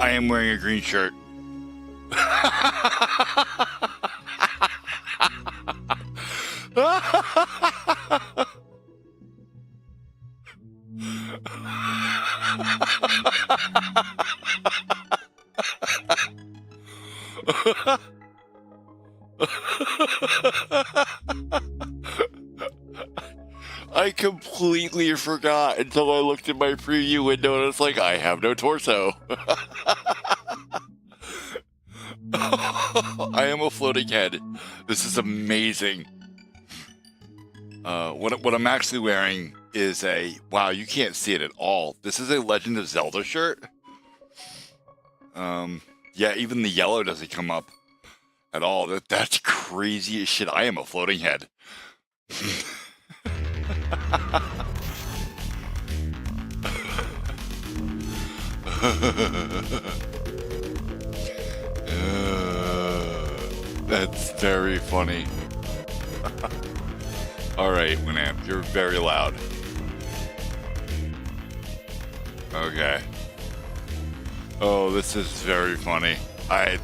I am wearing a green shirt. I completely forgot until I looked in my preview window and it's like, I have no torso. I am a floating head. This is amazing. What I'm actually wearing is a... Wow, you can't see it at all. This is a Legend of Zelda shirt. Yeah, even the yellow doesn't come up at all. That's crazy as shit. I am a floating head. That's very funny. Alright, Winamp, you're very loud. Okay. Oh, this is very funny.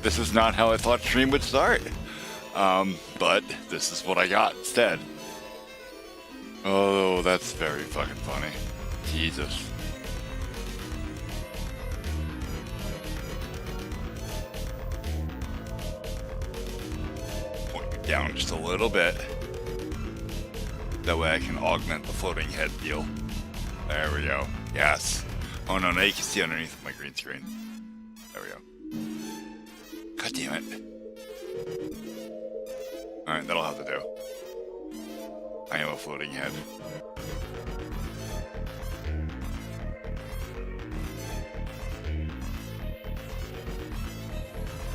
This is not how I thought stream would start. But this is what I got instead. Oh, that's very fucking funny. Jesus. Point you down just a little bit. That way I can augment the floating head deal. There we go. Yes. Oh no, now you can see underneath my green screen. There we go. God damn it. Alright, that'll have to do. I am a floating head.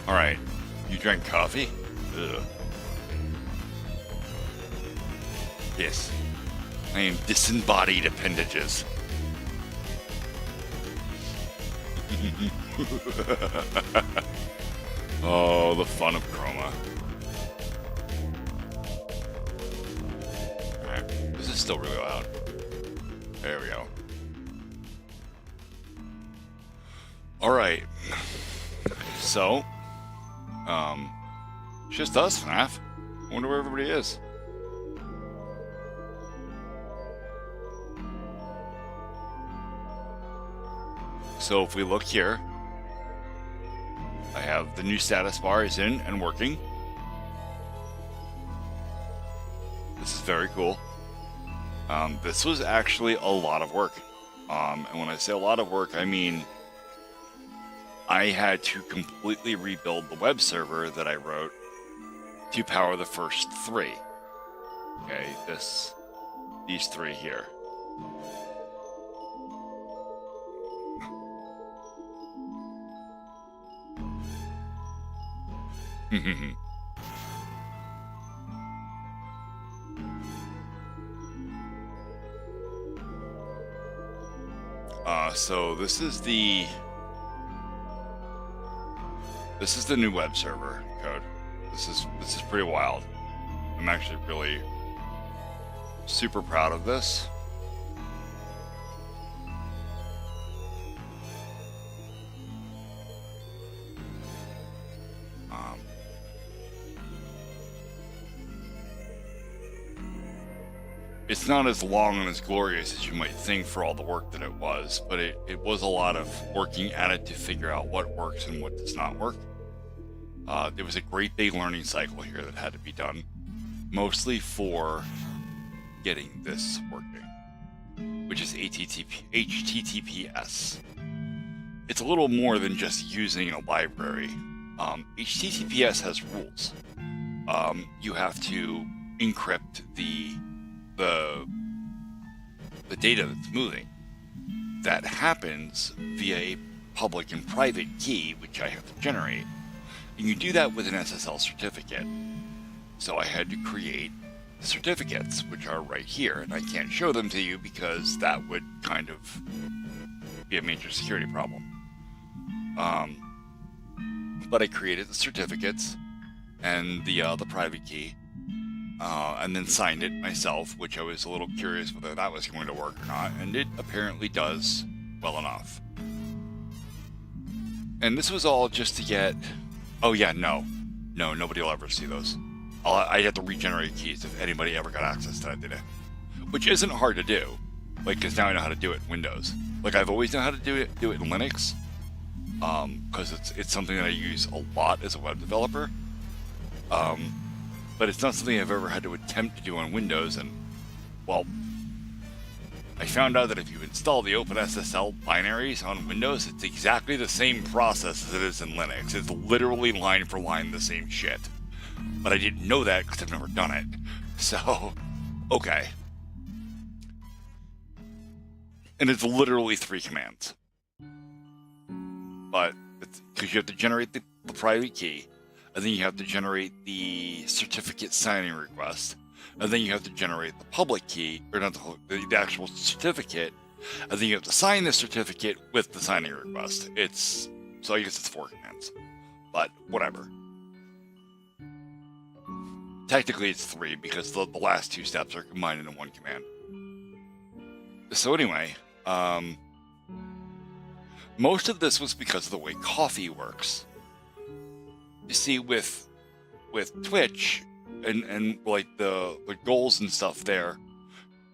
Alright, you drank coffee? Ugh. Yes. I am disembodied appendages. Oh, the fun of chroma. Alright, this is still really loud. There we go. Alright. So, it's just us, FNAF. I wonder where everybody is. So if we look here, I have the new status bar is in and working. This is very cool. This was actually a lot of work. And when I say a lot of work, I mean I had to completely rebuild the web server that I wrote to power the first three. Okay, these three here. So this is the new web server code. This is pretty wild. I'm actually really super proud of this. It's not as long and as glorious as you might think for all the work that it was, but it was a lot of working at it to figure out what works and what does not work. There was a great big learning cycle here that had to be done, mostly for getting this working, which is HTTPS. It's a little more than just using a library. HTTPS has rules. You have to encrypt the data that's moving. That happens via a public and private key, which I have to generate. And you do that with an SSL certificate. So I had to create certificates, which are right here, and I can't show them to you because that would kind of be a major security problem. But I created the certificates and the private key, and then signed it myself, which I was a little curious whether that was going to work or not, and it apparently does well enough. And this was all just to get, oh yeah, no, nobody will ever see those. I'd have to regenerate keys if anybody ever got access to that data, which isn't hard to do, like, because now I know how to do it in Windows. Like, I've always known how to do it in Linux, because it's something that I use a lot as a web developer, but it's not something I've ever had to attempt to do on Windows. And, well, I found out that if you install the OpenSSL binaries on Windows, it's exactly the same process as it is in Linux. It's literally line for line the same shit. But I didn't know that because I've never done it. So, okay. And it's literally 3 commands. But, because you have to generate the private key, and then you have to generate the certificate signing request, and then you have to generate the public key, or not the actual certificate, and then you have to sign the certificate with the signing request. So I guess it's 4 commands. But, whatever. Technically it's 3 because the last 2 steps are combined into 1 command. So anyway, most of this was because of the way Ko-fi works. You see, with Twitch and like the goals and stuff there.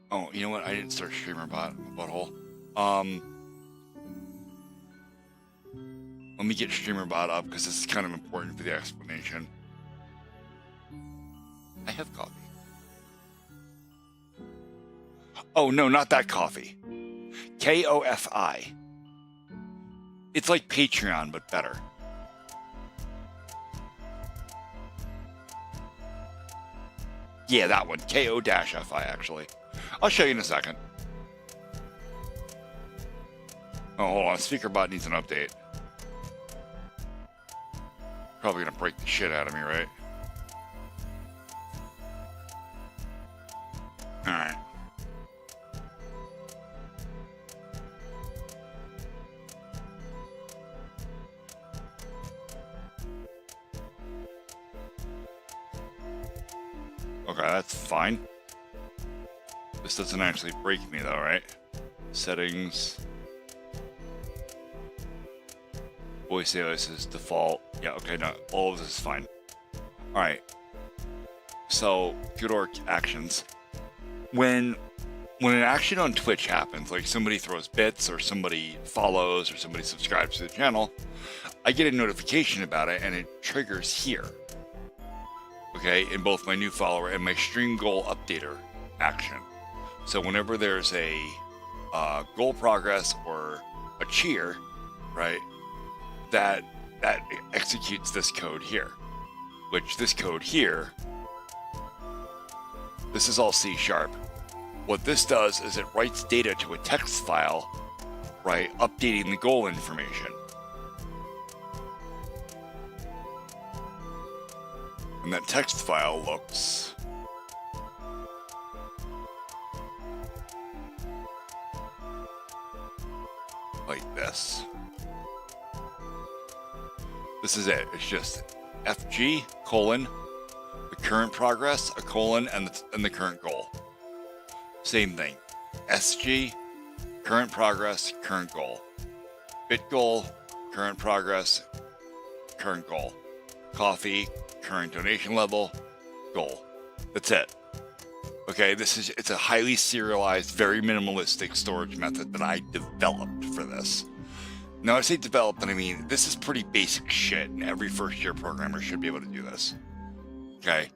Oh, you know what? I didn't start StreamerBot butthole. Let me get StreamerBot up because this is kind of important for the explanation. I have coffee. Oh, no, not that coffee. Ko-fi. It's like Patreon, but better. Yeah, that one. Ko-fi, actually. I'll show you in a second. Oh, hold on. SpeakerBot needs an update. Probably gonna break the shit out of me, right? Alright. Okay, that's fine. This doesn't actually break me though, right? Settings. Voice alias is default. Yeah, okay, no, all of this is fine. Alright. So, Theodore actions. When an action on Twitch happens, like somebody throws bits or somebody follows or somebody subscribes to the channel, I get a notification about it and it triggers here. Okay, in both my new follower and my stream goal updater action. So whenever there's a goal progress or a cheer, right, that executes this code here, which this code here, this is all C#. What this does is it writes data to a text file, right, updating the goal information. And that text file looks like this. This is it. It's just FG, the current progress, a colon, and the current goal. Same thing. SG, current progress, current goal. Bit goal, current progress, current goal. Ko-fi, current donation level, goal. That's it. Okay, it's a highly serialized, very minimalistic storage method that I developed for this. Now, I say developed, and I mean, this is pretty basic shit, and every first-year programmer should be able to do this. Okay?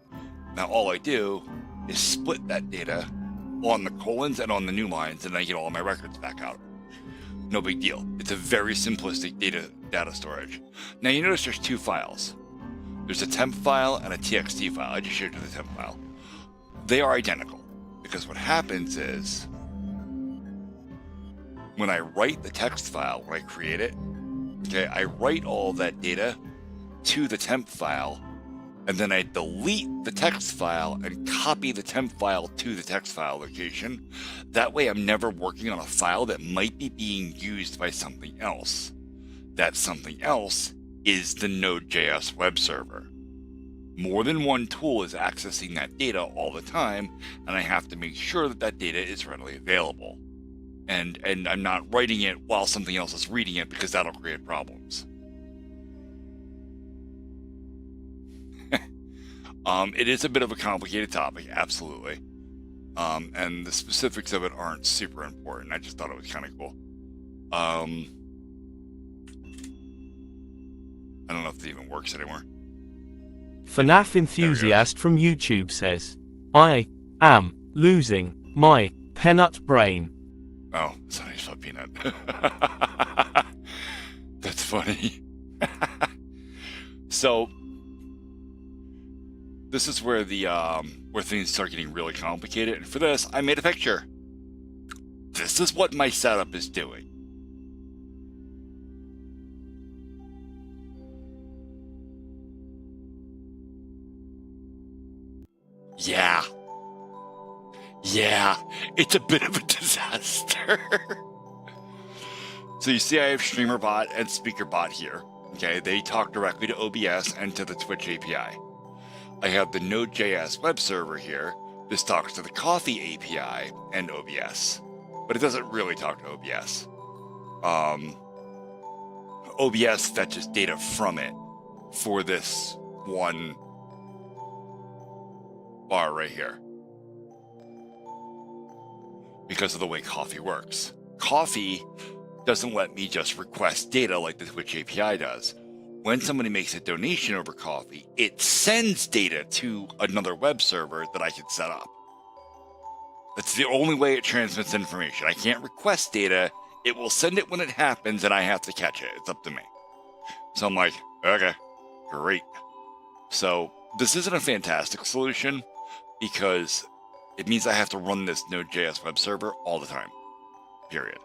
Now, all I do is split that data on the colons and on the new lines, and I get all my records back out. No big deal. It's a very simplistic data storage. Now, you notice there's 2 files. There's a temp file and a txt file. I just showed you the temp file. They are identical, because what happens is, when I write the text file, when I create it, okay, I write all that data to the temp file, and then I delete the text file and copy the temp file to the text file location. That way I'm never working on a file that might be being used by something else. That something else is the Node.js web server. More than one tool is accessing that data all the time, and I have to make sure that that data is readily available. And I'm not writing it while something else is reading it, because that'll create problems. It is a bit of a complicated topic, absolutely. And the specifics of it aren't super important. I just thought it was kind of cool. I don't know if it even works anymore. FNAF enthusiast from YouTube says, I am losing my peanut brain. Oh, it's not even peanut. That's funny. So this is where the where things start getting really complicated, and for this I made a picture. This is what my setup is doing. Yeah, it's a bit of a disaster. So you see I have StreamerBot and SpeakerBot here. Okay, they talk directly to OBS and to the Twitch API. I have the Node.js web server here. This talks to the Coffee API and OBS, but it doesn't really talk to OBS. OBS fetches data from it for this one bar right here, because of the way Coffee works. Coffee doesn't let me just request data like the Twitch API does. When somebody makes a donation over Coffee, it sends data to another web server that I can set up. That's the only way it transmits information. I can't request data. It will send it when it happens, and I have to catch it. It's up to me. So I'm like, okay, great. So this isn't a fantastic solution because it means I have to run this Node.js web server all the time, period.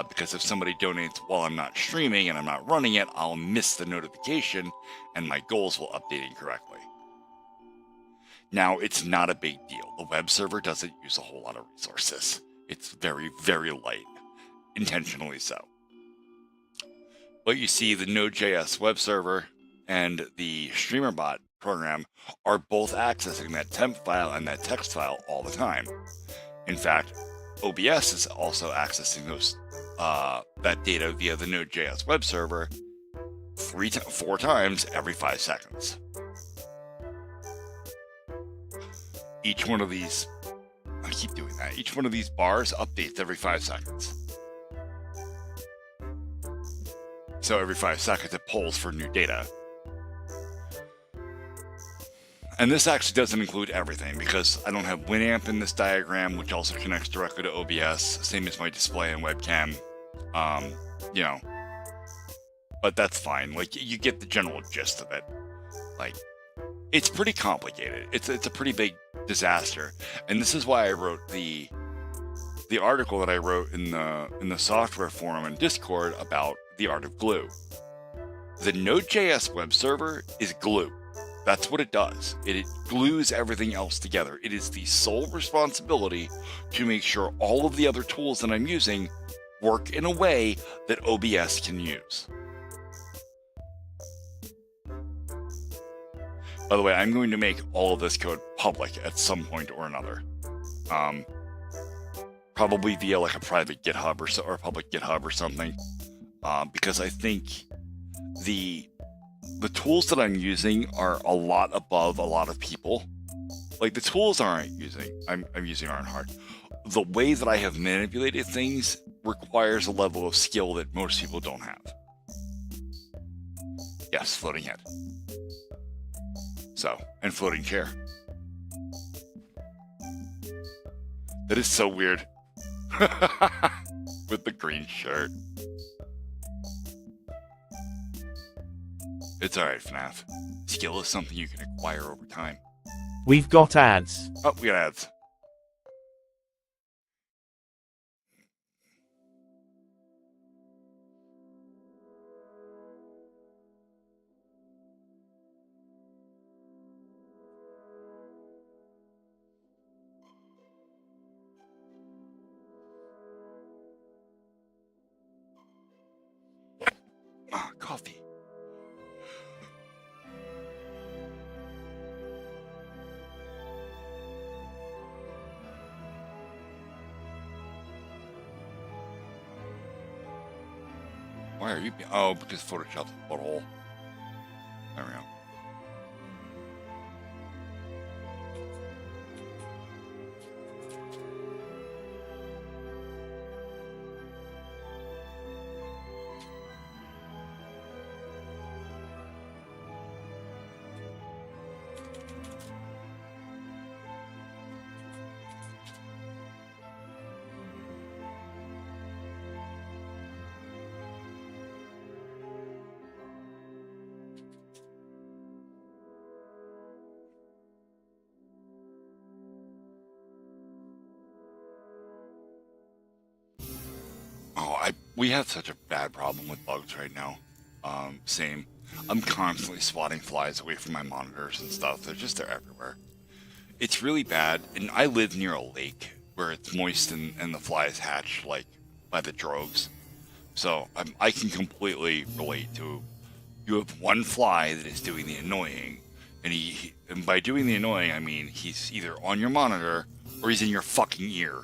Because if somebody donates while I'm not streaming and I'm not running it, I'll miss the notification and my goals will update incorrectly. Now, it's not a big deal. The web server doesn't use a whole lot of resources. It's very, very light, intentionally so. But you see, the Node.js web server and the StreamerBot program are both accessing that temp file and that text file all the time. In fact, OBS is also accessing those that data via the Node.js web server 4 times every 5 seconds. Each one of these, I keep doing that, each one of these bars updates every 5 seconds. So every 5 seconds it pulls for new data. And this actually doesn't include everything because I don't have Winamp in this diagram, which also connects directly to OBS, same as my display and webcam. You know, but that's fine. Like, you get the general gist of it. Like, it's pretty complicated. It's a pretty big disaster, and this is why I wrote the article that I wrote in the software forum in Discord about the art of glue. The Node.js web server is glue. That's what it does. It glues everything else together. It is the sole responsibility to make sure all of the other tools that I'm using work in a way that OBS can use. By the way, I'm going to make all of this code public at some point or another. Probably via like a private GitHub or public GitHub or something. Because I think the tools that I'm using are a lot above a lot of people. Like, the tools I'm using aren't hard. The way that I have manipulated things requires a level of skill that most people don't have. Yes, floating head. So, and floating chair. That is so weird. With the green shirt. It's alright, FNAF. Skill is something you can acquire over time. We've got ads. Oh, we got ads. Coffee. Why are you? Oh, because Photoshop's a butthole. There we go. We have such a bad problem with bugs right now. Same. I'm constantly swatting flies away from my monitors and stuff. They're everywhere. It's really bad, and I live near a lake where it's moist and the flies hatch like by the droves. So I can completely relate to, you have one fly that is doing the annoying, and by doing the annoying I mean he's either on your monitor or he's in your fucking ear.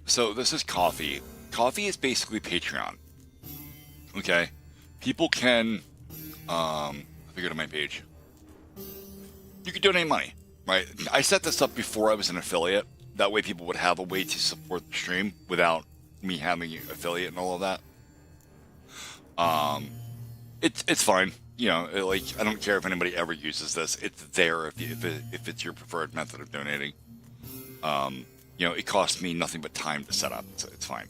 So this is Coffee. Coffee is basically Patreon. Okay? People can, if I go to my page, you can donate money, right? I set this up before I was an affiliate. That way people would have a way to support the stream without me having an affiliate and all of that. It's fine. You know, like, I don't care if anybody ever uses this. It's there if it's your preferred method of donating. You know, it costs me nothing but time to set up, so it's fine.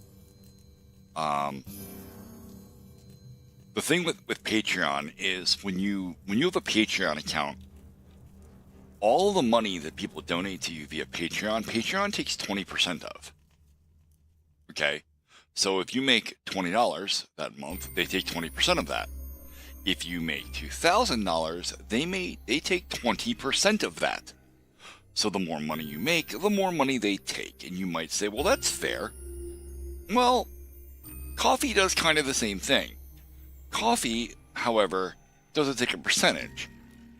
The thing with Patreon is when you have a Patreon account, all the money that people donate to you via Patreon takes 20% of. Okay? So if you make $20 that month, they take 20% of that. If you make $2,000, they take 20% of that. So the more money you make, the more money they take. And you might say, well, that's fair. Well, Coffee does kind of the same thing. Coffee, however, doesn't take a percentage.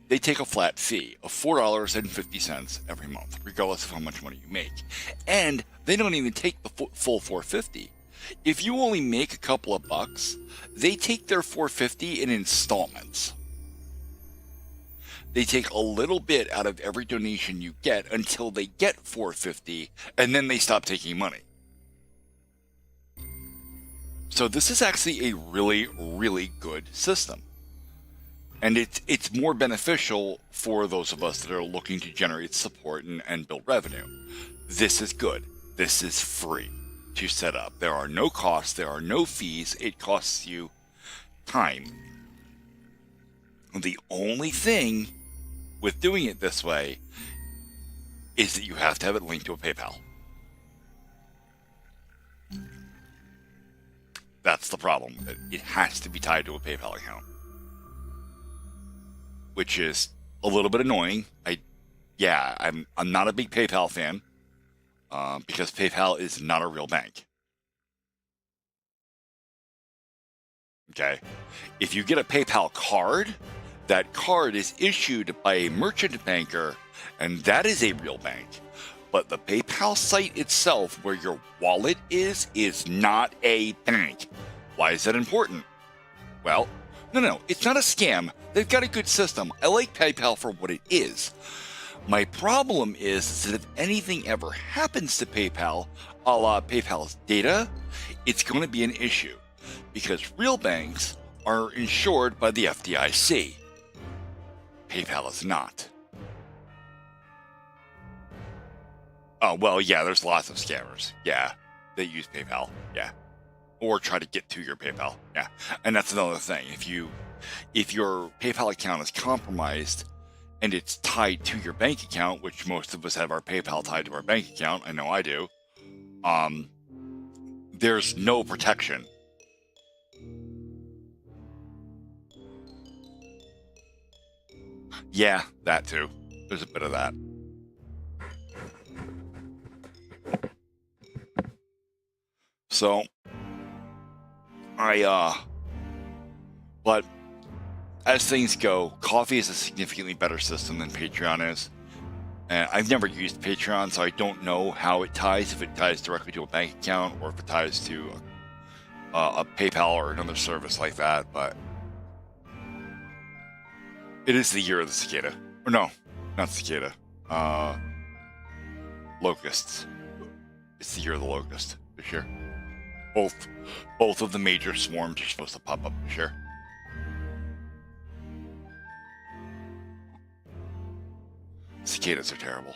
They take a flat fee of $4.50 every month, regardless of how much money you make. And they don't even take the full $4.50. If you only make a couple of bucks, they take their $4.50 in installments. They take a little bit out of every donation you get until they get $4.50, and then they stop taking money. So this is actually a really, really good system. And it's more beneficial for those of us that are looking to generate support and build revenue. This is good. This is free to set up. There are no costs. There are no fees. It costs you time. The only thing with doing it this way is that you have to have it linked to a PayPal. That's the problem. It has to be tied to a PayPal account, which is a little bit annoying. I'm not a big PayPal fan because PayPal is not a real bank. Okay, if you get a PayPal card, that card is issued by a merchant banker, and that is a real bank. But the PayPal site itself, where your wallet is not a bank. Why is that important? Well, no, it's not a scam. They've got a good system. I like PayPal for what it is. My problem is that if anything ever happens to PayPal, a la PayPal's data, it's going to be an issue. Because real banks are insured by the FDIC. PayPal is not. Oh, well, yeah, there's lots of scammers. Yeah, they use PayPal. Yeah. Or try to get to your PayPal. Yeah. And that's another thing. If your PayPal account is compromised and it's tied to your bank account, which most of us have our PayPal tied to our bank account, I know I do, there's no protection. Yeah, that too. There's a bit of that. So, but as things go, Coffee is a significantly better system than Patreon is. And I've never used Patreon, so I don't know how it ties, if it ties directly to a bank account or if it ties to a PayPal or another service like that, but it is the year of the cicada. Or no, not cicada. Locusts. It's the year of the locust this year. Both of the major swarms are supposed to pop up this year. Cicadas are terrible.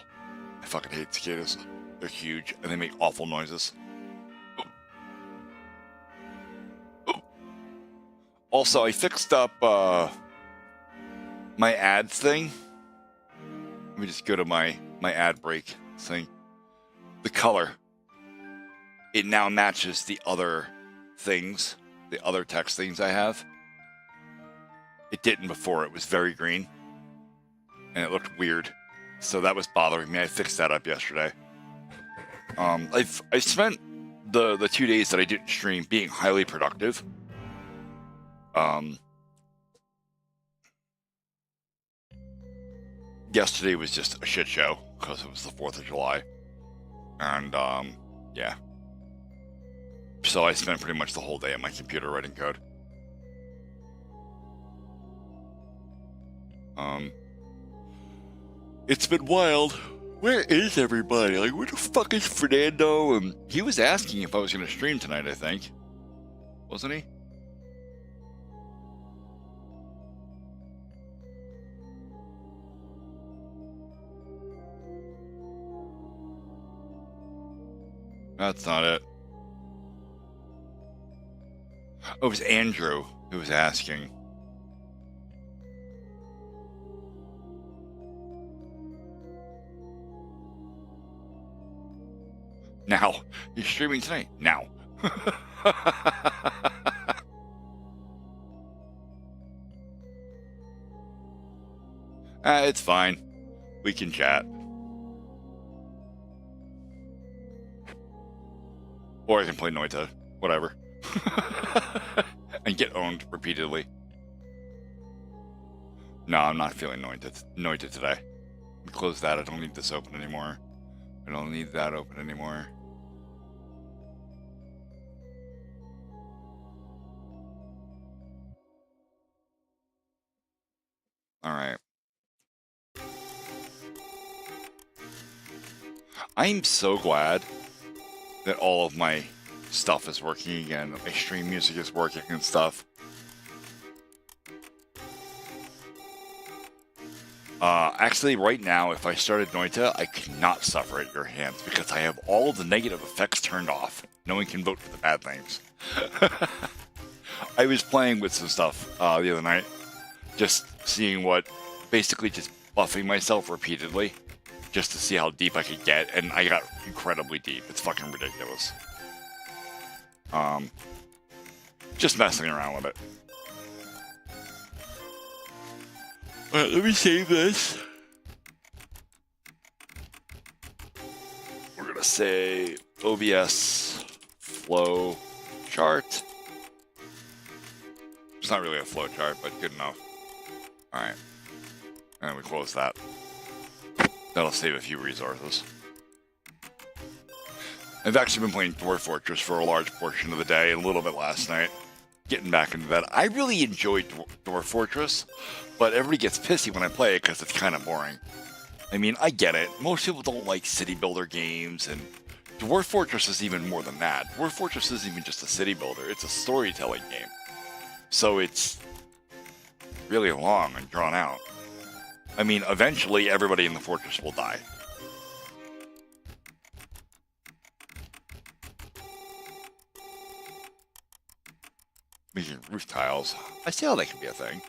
I fucking hate cicadas. They're huge and they make awful noises. Also, I fixed up my ads thing. Let me just go to my ad break thing. The color. It now matches the other things, the other text things I have. It didn't before. It was very green. And it looked weird. So that was bothering me. I fixed that up yesterday. I spent the 2 days that I didn't stream being highly productive. Yesterday was just a shit show because it was the 4th of July. And, yeah. So I spent pretty much the whole day at my computer writing code. It's been wild. Where is everybody? Like, where the fuck is Fernando? And he was asking if I was going to stream tonight, I think. Wasn't he? That's not it. Oh, it was Andrew who was asking. Now. You're streaming tonight? Now. It's fine. We can chat. Or I can play Noita. Whatever. And get owned repeatedly. No, I'm not feeling Noita today. Let me close that. I don't need this open anymore. I don't need that open anymore. Alright. I'm so glad that all of my stuff is working again. My stream music is working and stuff. Actually, right now, if I started Noita, I could not suffer at your hands because I have all of the negative effects turned off. No one can vote for the bad things. I was playing with some stuff the other night, just seeing what, basically just buffing myself repeatedly, just to see how deep I could get, and I got incredibly deep. It's fucking ridiculous. Just messing around with it. Alright, let me save this. We're gonna say OBS flow chart. It's not really a flow chart, but good enough. Alright. And then we close that. That'll save a few resources. I've actually been playing Dwarf Fortress for a large portion of the day, a little bit last night. Getting back into that. I really enjoy Dwarf Fortress, but everybody gets pissy when I play it because it's kind of boring. I mean, I get it. Most people don't like city builder games, and Dwarf Fortress is even more than that. Dwarf Fortress isn't even just a city builder, it's a storytelling game. So it's really long and drawn out. I mean, eventually everybody in the fortress will die. Making roof tiles. I see how that can be a thing.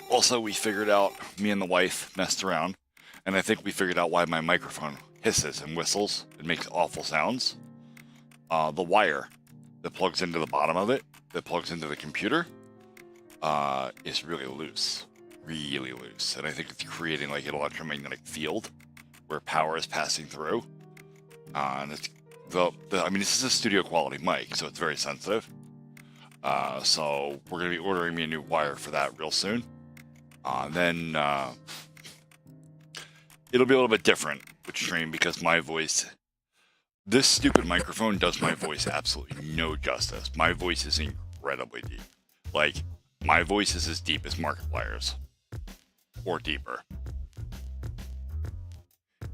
Also, we figured out, me and the wife messed around, and I think we figured out why my microphone hisses and whistles. It makes awful sounds. The wire that plugs into the bottom of it, that plugs into the computer, is really loose. Really loose. And I think it's creating like an electromagnetic field where power is passing through. And it's I mean, this is a studio quality mic, so it's very sensitive. So we're going to be ordering me a new wire for that real soon. Then it'll be a little bit different with stream because my voice, this stupid microphone does my voice absolutely no justice. My voice is incredibly deep. Like, my voice is as deep as Markiplier's. Or deeper.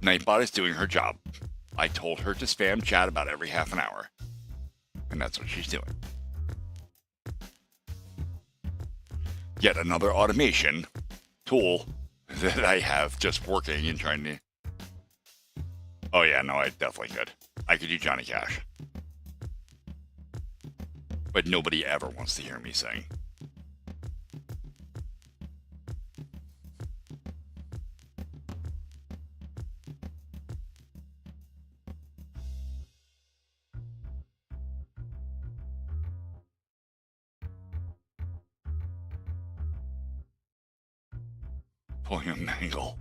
Nightbot is doing her job. I told her to spam chat about every half an hour. And that's what she's doing. Yet another automation tool that I have just working and trying to... Oh yeah, no, I definitely could. I could do Johnny Cash. But nobody ever wants to hear me sing. William Mangle.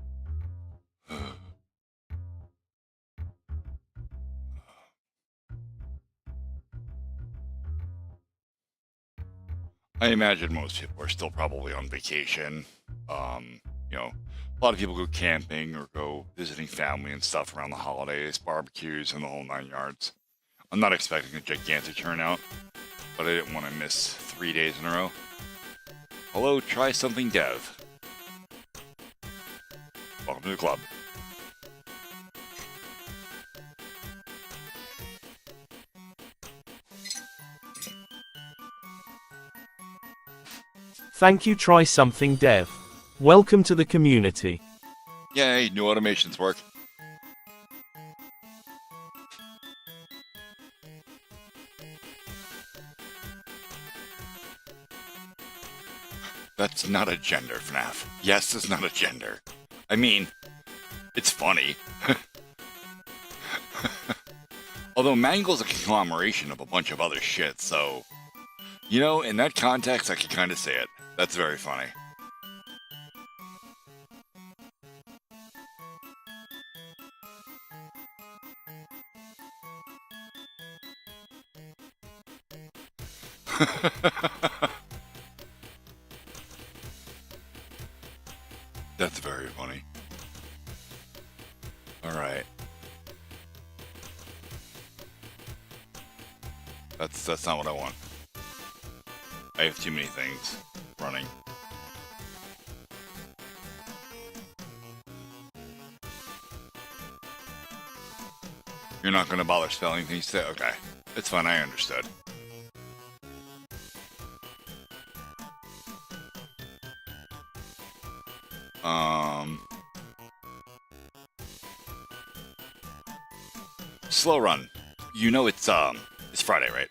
I imagine most people are still probably on vacation. You know, a lot of people go camping or go visiting family and stuff around the holidays, barbecues, and the whole 9 yards. I'm not expecting a gigantic turnout, but I didn't want to miss 3 days in a row. Hello, try something dev. Welcome to the club. Thank you, try something dev. Welcome to the community. Yay, new automations work. That's not a gender, FNAF. Yes, it's not a gender. I mean, it's funny. Although Mangle's a conglomeration of a bunch of other shit, so... You know, in that context, I can kind of say it. That's very funny. That's very funny. Alright. That's not what I want. I have too many things running. You're not gonna bother spelling things today? Okay. It's fine, I understood. Slow run. You know it's Friday, right?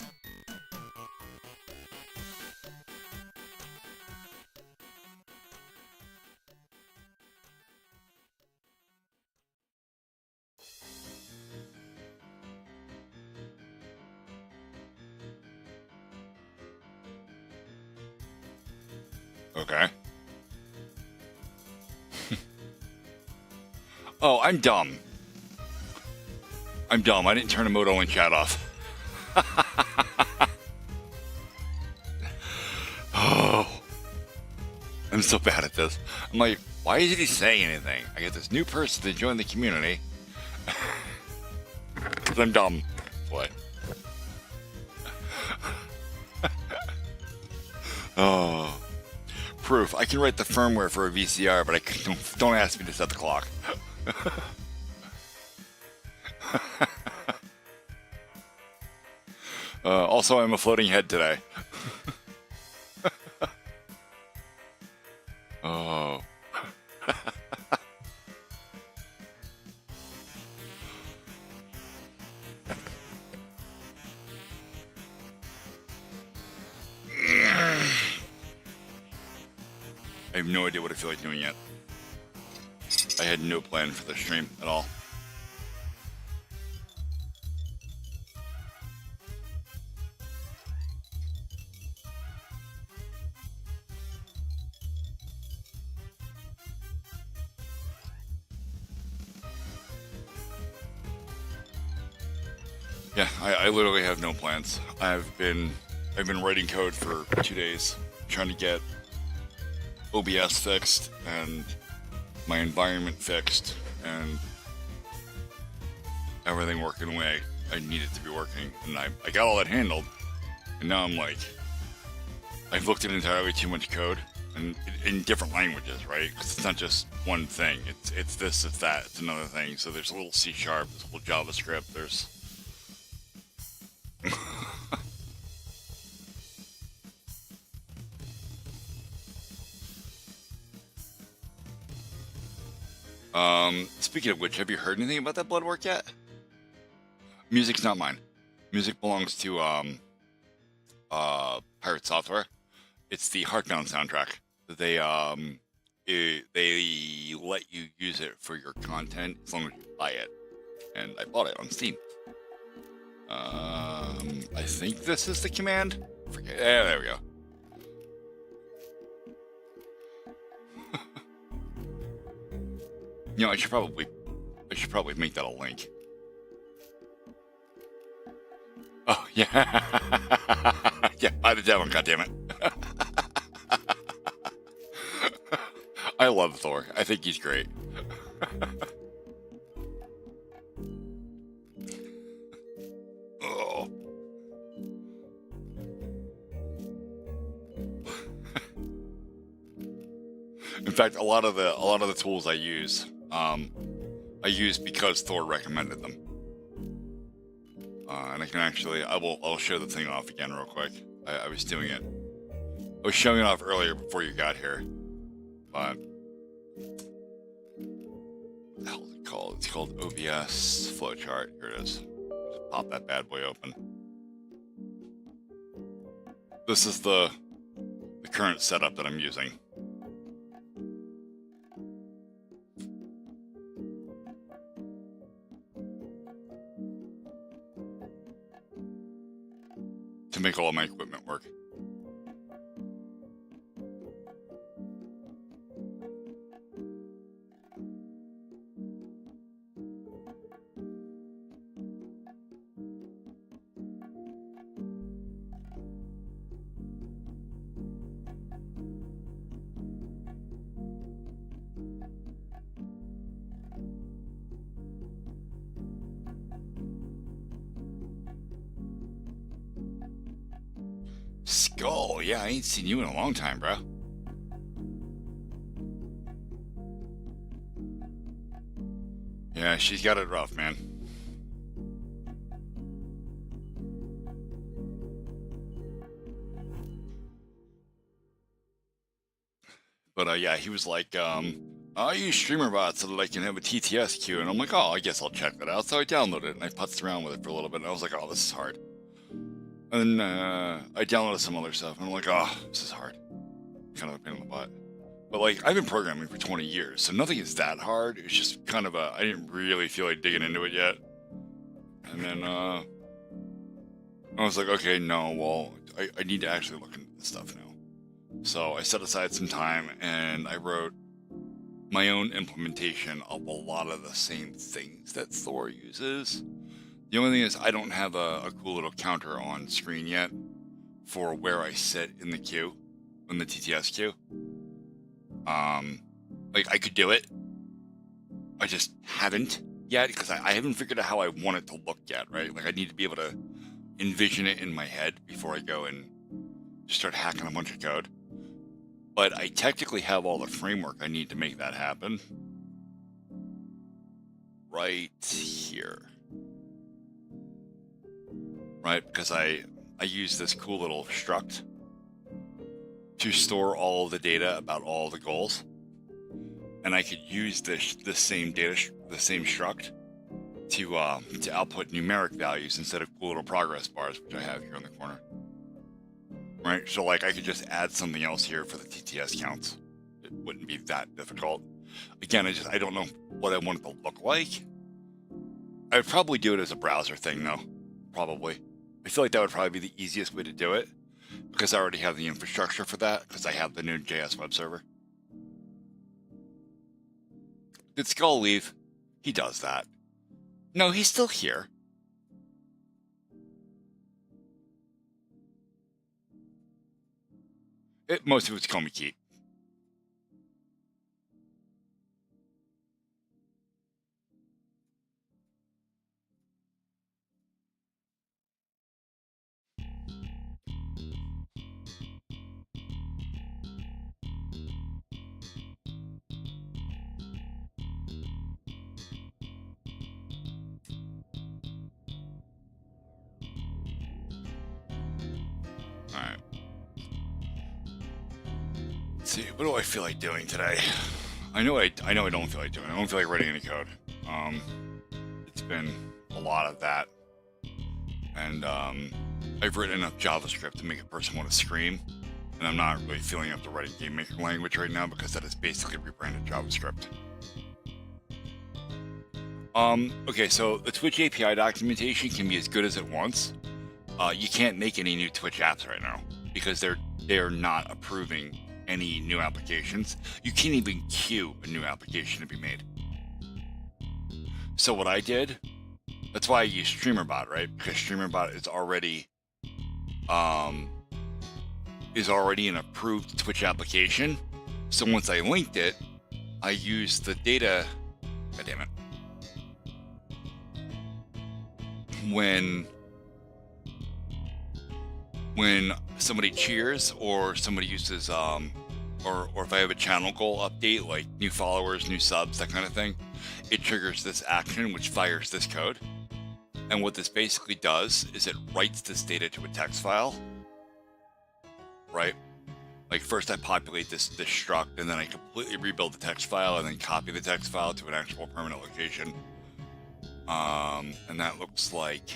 Okay. Oh, I'm dumb. I'm dumb. I didn't turn Emoto and chat off. Oh. I'm so bad at this. I'm like, why isn't he saying anything? I get this new person to join the community. Because I'm dumb. What? Oh. Proof. I can write the firmware for a VCR, but don't ask me to set the clock. Also, I'm a floating head today. Oh. I have no idea what I feel like doing yet. I had no plan for the stream at all. Yeah, I literally have no plans. I've been writing code for 2 days, trying to get OBS fixed and my environment fixed and everything working the way I need it to be working. And I got all that handled, and now I'm like, I've looked at entirely too much code, and in different languages, right? Because it's not just one thing. It's this, it's that, it's another thing. So there's a little C#, there's a little JavaScript, there's... Speaking of which, have you heard anything about that blood work yet? Music's not mine. Music belongs to Pirate Software. It's the Heartbound soundtrack. They they let you use it for your content as long as you buy it, and I bought it on Steam. I think this is the command. Forget. Yeah, there we go. You know, I should probably make that a link. Oh yeah, yeah. Buy the demo, goddammit. I love Thor. I think he's great. Oh. In fact, a lot of the tools I use because Thor recommended them. And I can actually, I'll show the thing off again real quick. I was doing it. I was showing it off earlier before you got here. But what the hell is it called? It's called OBS flowchart. Here it is. Just pop that bad boy open. This is the current setup that I'm using. To make all of my equipment work. Skull, yeah, I ain't seen you in a long time, bro. Yeah, she's got it rough, man. But yeah, he was like, I use streamer bots so that I can have a TTS queue, and I'm like, oh, I guess I'll check that out. So I downloaded it and I putzed around with it for a little bit, and I was like, oh, this is hard. And then I downloaded some other stuff, and I'm like, oh, this is hard. Kind of a pain in the butt. But like, I've been programming for 20 years, so nothing is that hard. It's just kind of I didn't really feel like digging into it yet. And then I was like, okay, no, well, I need to actually look into this stuff now. So I set aside some time, and I wrote my own implementation of a lot of the same things that Thor uses. The only thing is I don't have a cool little counter on screen yet for where I sit in the queue, in the TTS queue. Like I could do it. I just haven't yet because I haven't figured out how I want it to look yet, right? Like I need to be able to envision it in my head before I go and just start hacking a bunch of code. But I technically have all the framework I need to make that happen. Right here. Right, because I use this cool little struct to store all the data about all the goals, and I could use the same struct to output numeric values instead of cool little progress bars, which I have here in the corner. Right, so like I could just add something else here for the TTS counts. It wouldn't be that difficult. Again, I don't know what I want it to look like. I would probably do it as a browser thing though, probably. I feel like that would probably be the easiest way to do it because I already have the infrastructure for that because I have the new JS web server. Did Skull leave? He does that. No, he's still here. Most of it's call me Keith. Alright. Let's see, what do I feel like doing today? I know I don't feel like doing it. I don't feel like writing any code. It's been a lot of that. And I've written enough JavaScript to make a person want to scream. And I'm not really feeling up to writing game maker language right now because that is basically rebranded JavaScript. Okay, so the Twitch API documentation can be as good as it wants. You can't make any new Twitch apps right now because they are not approving any new applications. You can't even queue a new application to be made. So what I did, that's why I use StreamerBot, right? Because StreamerBot is already an approved Twitch application. So once I linked it, I used the data. God damn it. When somebody cheers or somebody uses or if I have a channel goal update like new followers, new subs, that kind of thing, it triggers this action which fires this code. And what this basically does is it writes this data to a text file, right? Like first I populate this struct and then I completely rebuild the text file and then copy the text file to an actual permanent location. And that looks like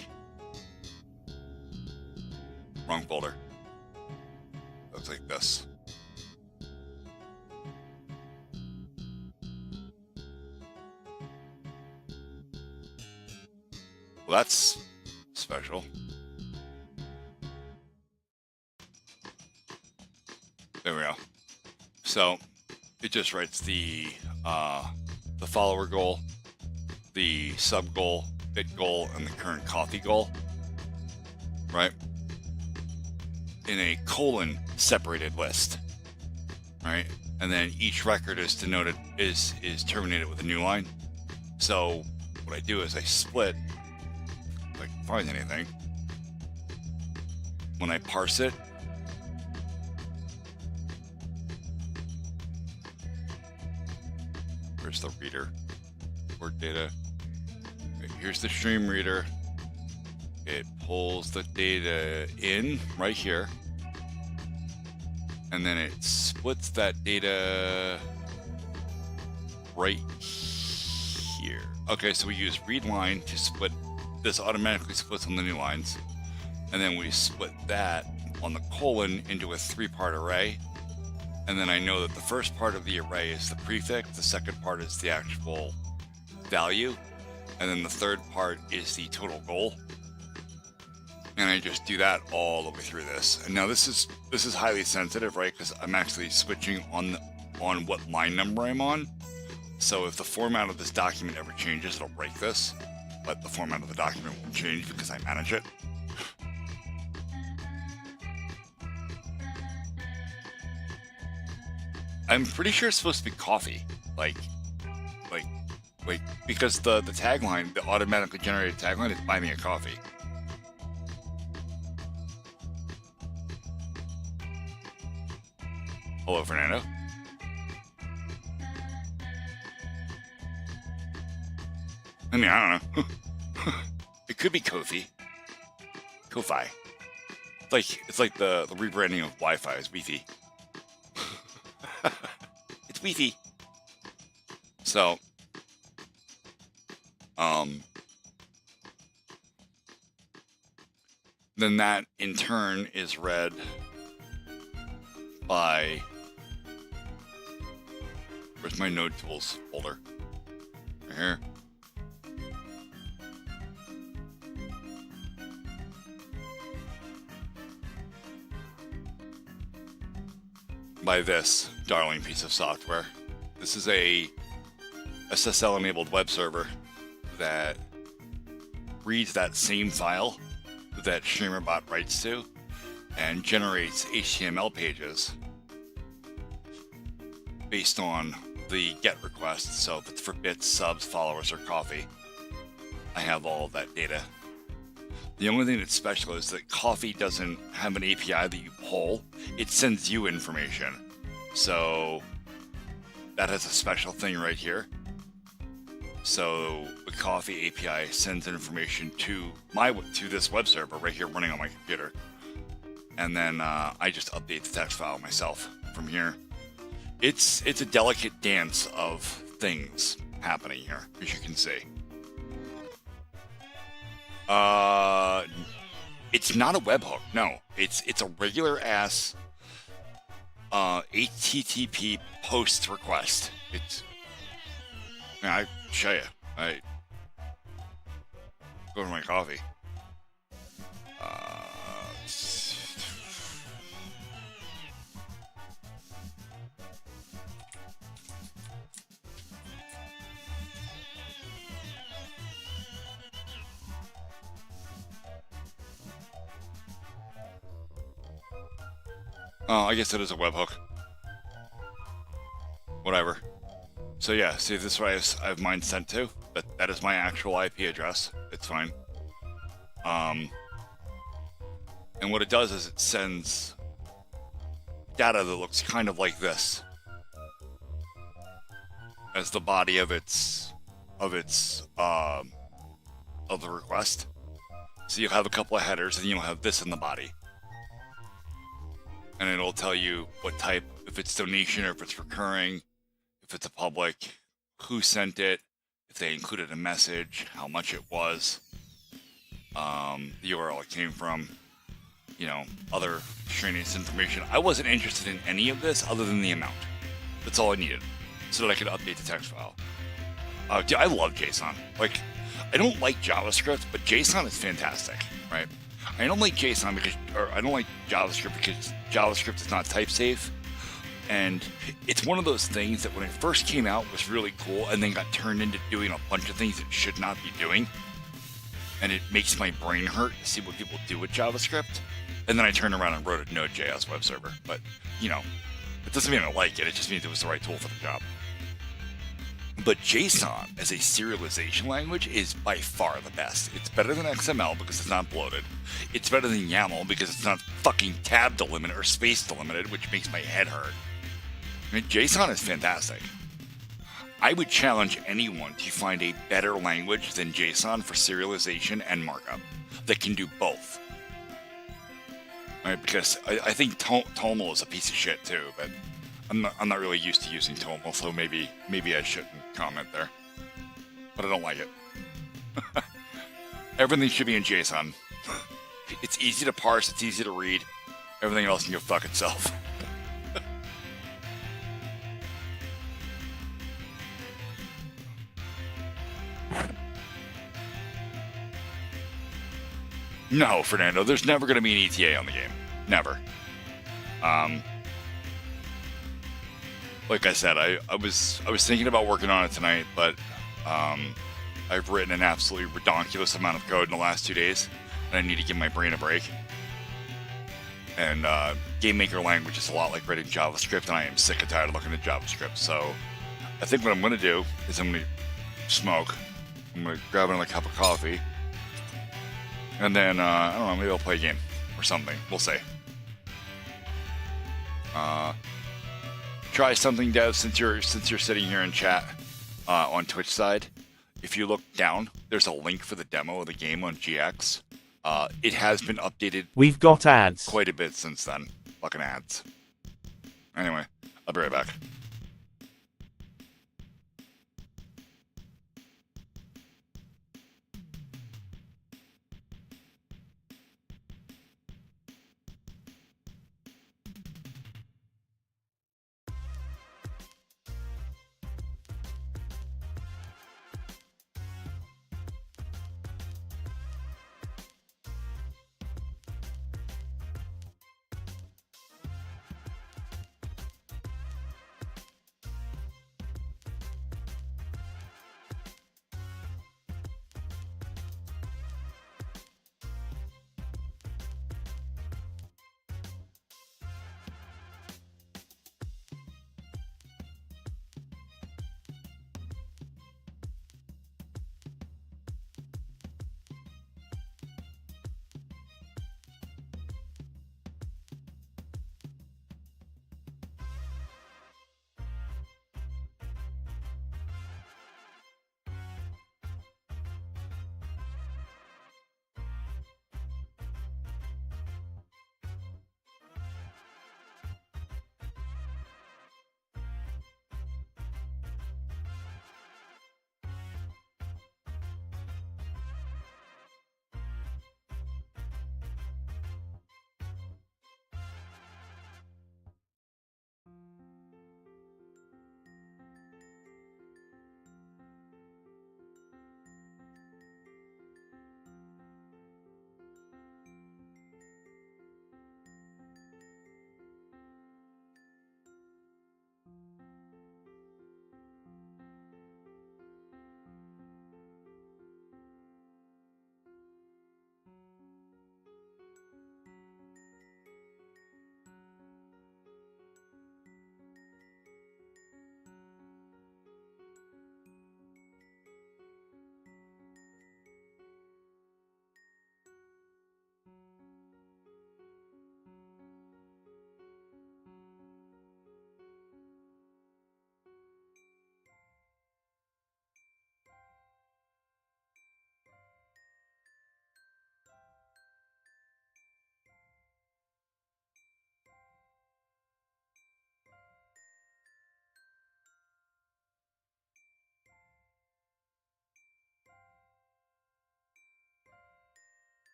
wrong folder. Looks like this. Well, that's special. There we go. So it just writes the follower goal, the sub goal, bit goal, and the current coffee goal, right? In a colon separated list, right? And then each record is denoted is terminated with a new line. So what I do is I split, if I can find anything. When I parse it, where's the reader? Word data. Okay, here's the stream reader. It pulls the data in right here. And then it splits that data right here. Okay, so we use read line to split. This automatically splits on the new lines. And then we split that on the colon into a 3-part array. And then I know that the first part of the array is the prefix, the second part is the actual value, and then the third part is the total goal. And I just do that all the way through this. And now this is highly sensitive, right? Because I'm actually switching on what line number I'm on. So if the format of this document ever changes, it'll break this. But the format of the document won't change because I manage it. I'm pretty sure it's supposed to be coffee, like, because the tagline, the automatically generated tagline is "Buy me a coffee." Hello, Fernando. I mean, I don't know. It could be Kofi. Ko-Fi. It's like the rebranding of Wi-Fi is Wi-Fi. It's Wi-Fi. So, then that in turn is read by, where's my node tools folder? Right here. By this darling piece of software. This is a SSL enabled web server that reads that same file that StreamerBot writes to and generates HTML pages based on the GET request. So if it's for bits, subs, followers, or coffee, I have all that data. The only thing that's special is that Coffee doesn't have an API that you pull. It sends you information. So that has a special thing right here. So the Coffee API sends information to this web server right here running on my computer. And then I just update the text file myself from here. It's a delicate dance of things happening here, as you can see. It's not a webhook. No, it's a regular ass HTTP post request. It's. I show you. I go to my coffee. Oh, I guess it is a webhook. Whatever. So yeah, see, this is what I have mine sent to. That is my actual IP address. It's fine. And what it does is it sends data that looks kind of like this as the body of the request. So you'll have a couple of headers, and you'll have this in the body, and it'll tell you what type, if it's donation or if it's recurring, if it's a public, who sent it, if they included a message, how much it was, the URL it came from, other extraneous information. I wasn't interested in any of this other than the amount. That's all I needed, so that I could update the text file. Dude, I love JSON. Like, I don't like JavaScript, but JSON is fantastic, right? I don't like JSON I don't like JavaScript because JavaScript is not type safe. And it's one of those things that when it first came out was really cool and then got turned into doing a bunch of things it should not be doing. And it makes my brain hurt to see what people do with JavaScript. And then I turned around and wrote a Node.js web server. But, it doesn't mean I like it. It just means it was the right tool for the job. But JSON as a serialization language is by far the best. It's better than XML because it's not bloated. It's better than YAML because it's not fucking tab delimited or space delimited, which makes my head hurt. I mean, JSON is fantastic. I would challenge anyone to find a better language than JSON for serialization and markup that can do both. Right, because I think Toml is a piece of shit too, but I'm not really used to using Toml, so maybe I shouldn't comment there. But I don't like it. Everything should be in JSON. It's easy to parse, it's easy to read. Everything else can go fuck itself. No, Fernando, there's never going to be an ETA on the game. Never. Like I said, I was thinking about working on it tonight, but I've written an absolutely redonkulous amount of code in the last 2 days, and I need to give my brain a break. And game maker language is a lot like writing JavaScript, and I am sick and tired of looking at JavaScript. So I think what I'm going to do is I'm going to smoke. I'm going to grab another cup of coffee. And then, I don't know, maybe I'll play a game or something. We'll see. Try something, Dev, since you're sitting here in chat on Twitch side. If you look down, there's a link for the demo of the game on GX. It has been updated. We've got ads. Quite a bit since then. Fucking ads. Anyway, I'll be right back.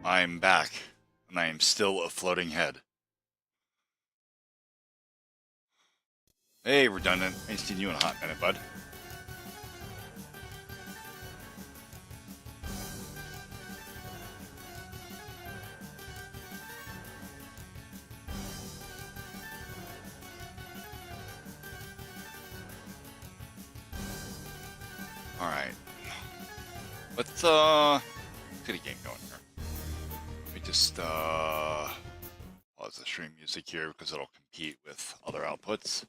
I'm back, and I am still a floating head. Hey, Redundant. I ain't seen you in a hot minute, bud. Alright. Let's, get a game going here. Let me just, pause the stream music here because it'll compete with other outputs.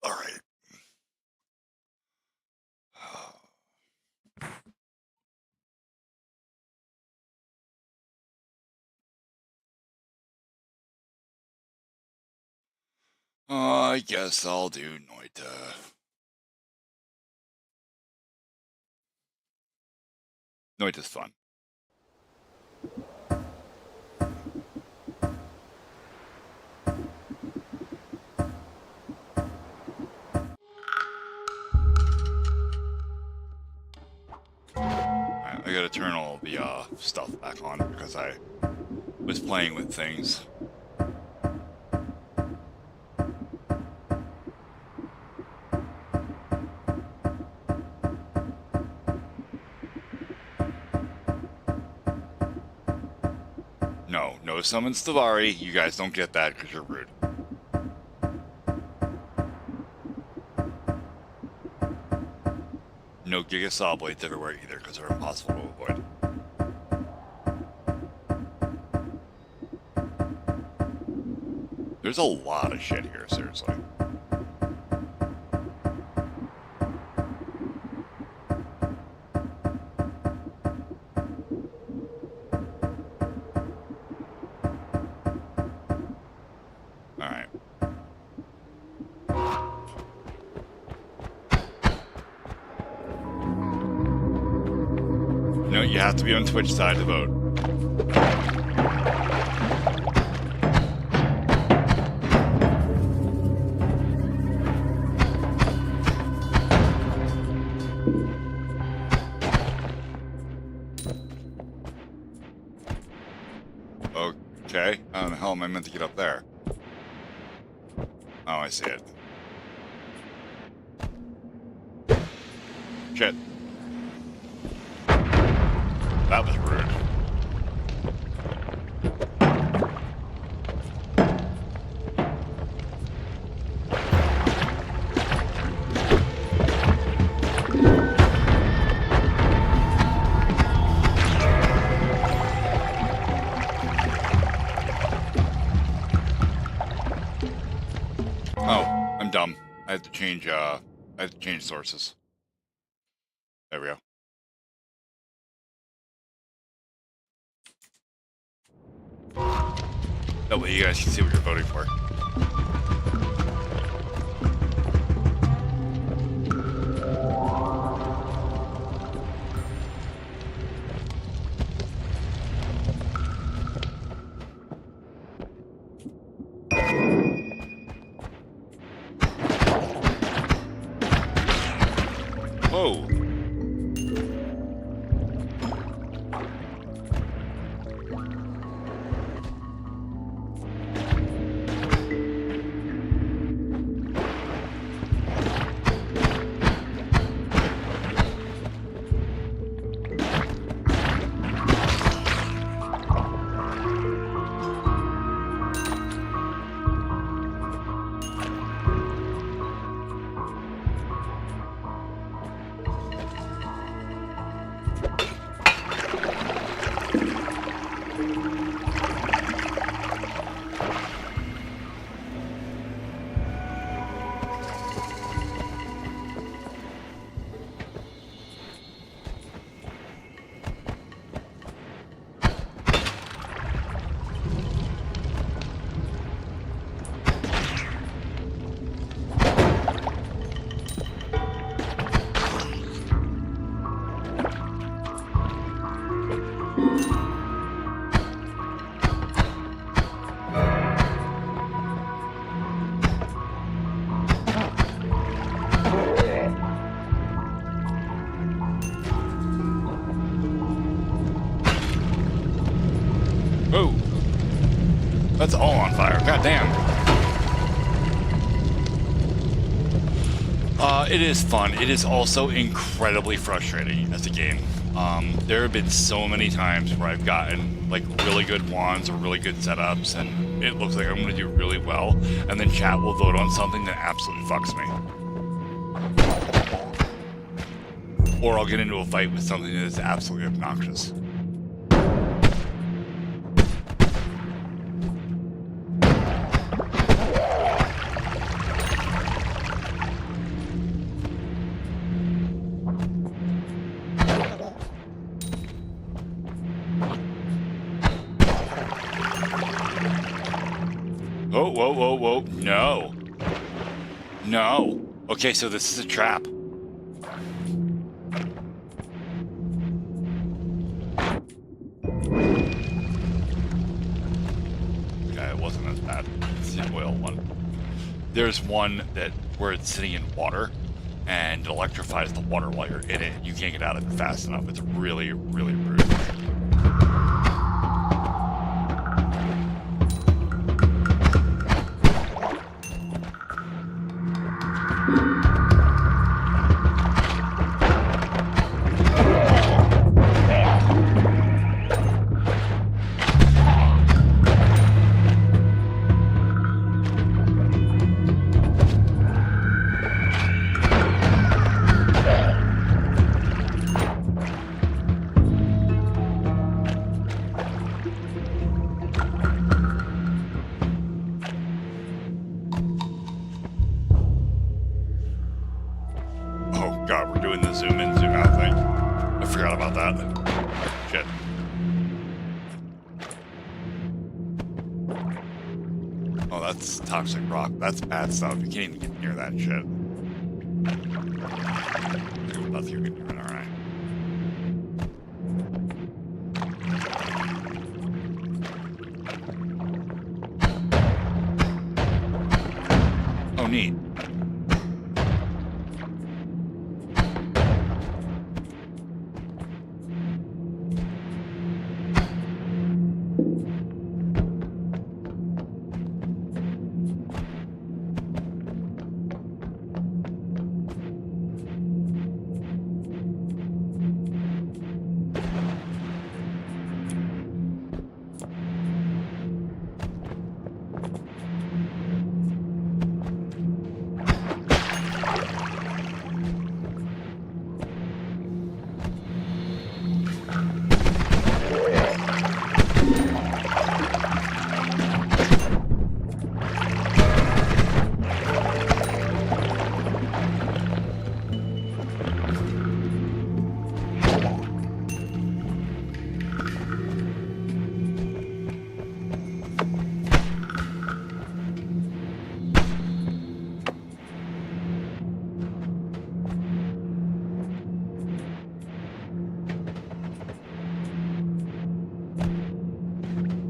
Alright. I guess I'll do Noita. Noita's fun. Alright, I gotta turn all the stuff back on because I was playing with things. No summons Stavari. You guys don't get that because you're rude. No Giga Saw Blades everywhere either because they're impossible to avoid. There's a lot of shit here, seriously. Alright. No, you have to be on Twitch side to vote. Okay, how the hell am I meant to get up there? Oh, I see it. Shit. That was rude. Oh, I'm dumb. I have to change sources. There we go. That way you guys can see what you're voting for. Whoa. Oh, that's all on fire. God damn. It is fun. It is also incredibly frustrating as a game. There have been so many times where I've gotten like really good wands or really good setups, and it looks like I'm going to do really well, and then chat will vote on something that absolutely fucks me. Or I'll get into a fight with something that is absolutely obnoxious. Oh, whoa, whoa, whoa. No. No. Okay, so this is a trap. Okay, it wasn't as bad. It's the oil one. There's one that where it's sitting in water and it electrifies the water while you're in it. You can't get out of it fast enough. It's really, really rude. God, we're doing the zoom in, zoom out thing. I forgot about that. Shit. Oh, that's toxic rock. That's bad stuff. You can't even get near that shit. Nothing you can do it, alright. Oh, neat.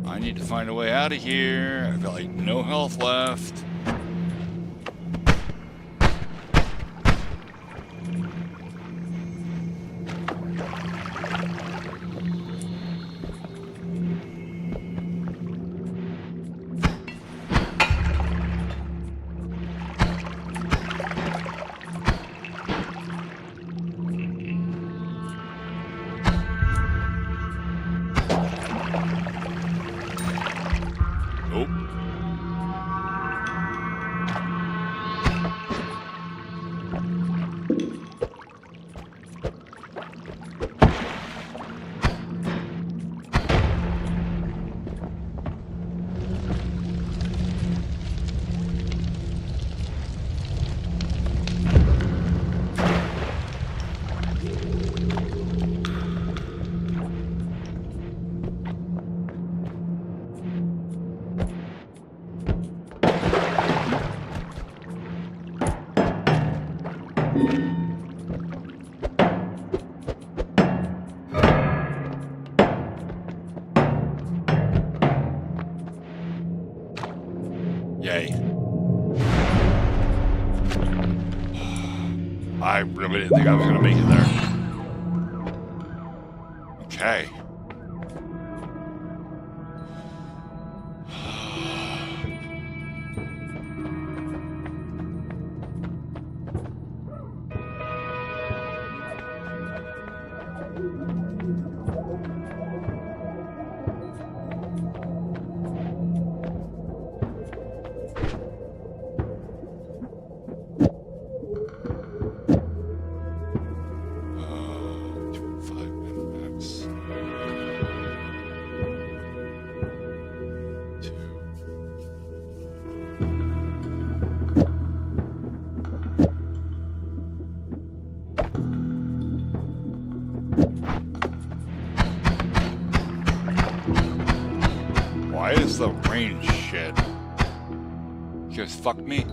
I need to find a way out of here. I've got like no health left. Yay. I really didn't think I was going to make it there. Okay. is the range shit? You guys fuck me?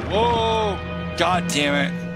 Whoa! God damn it.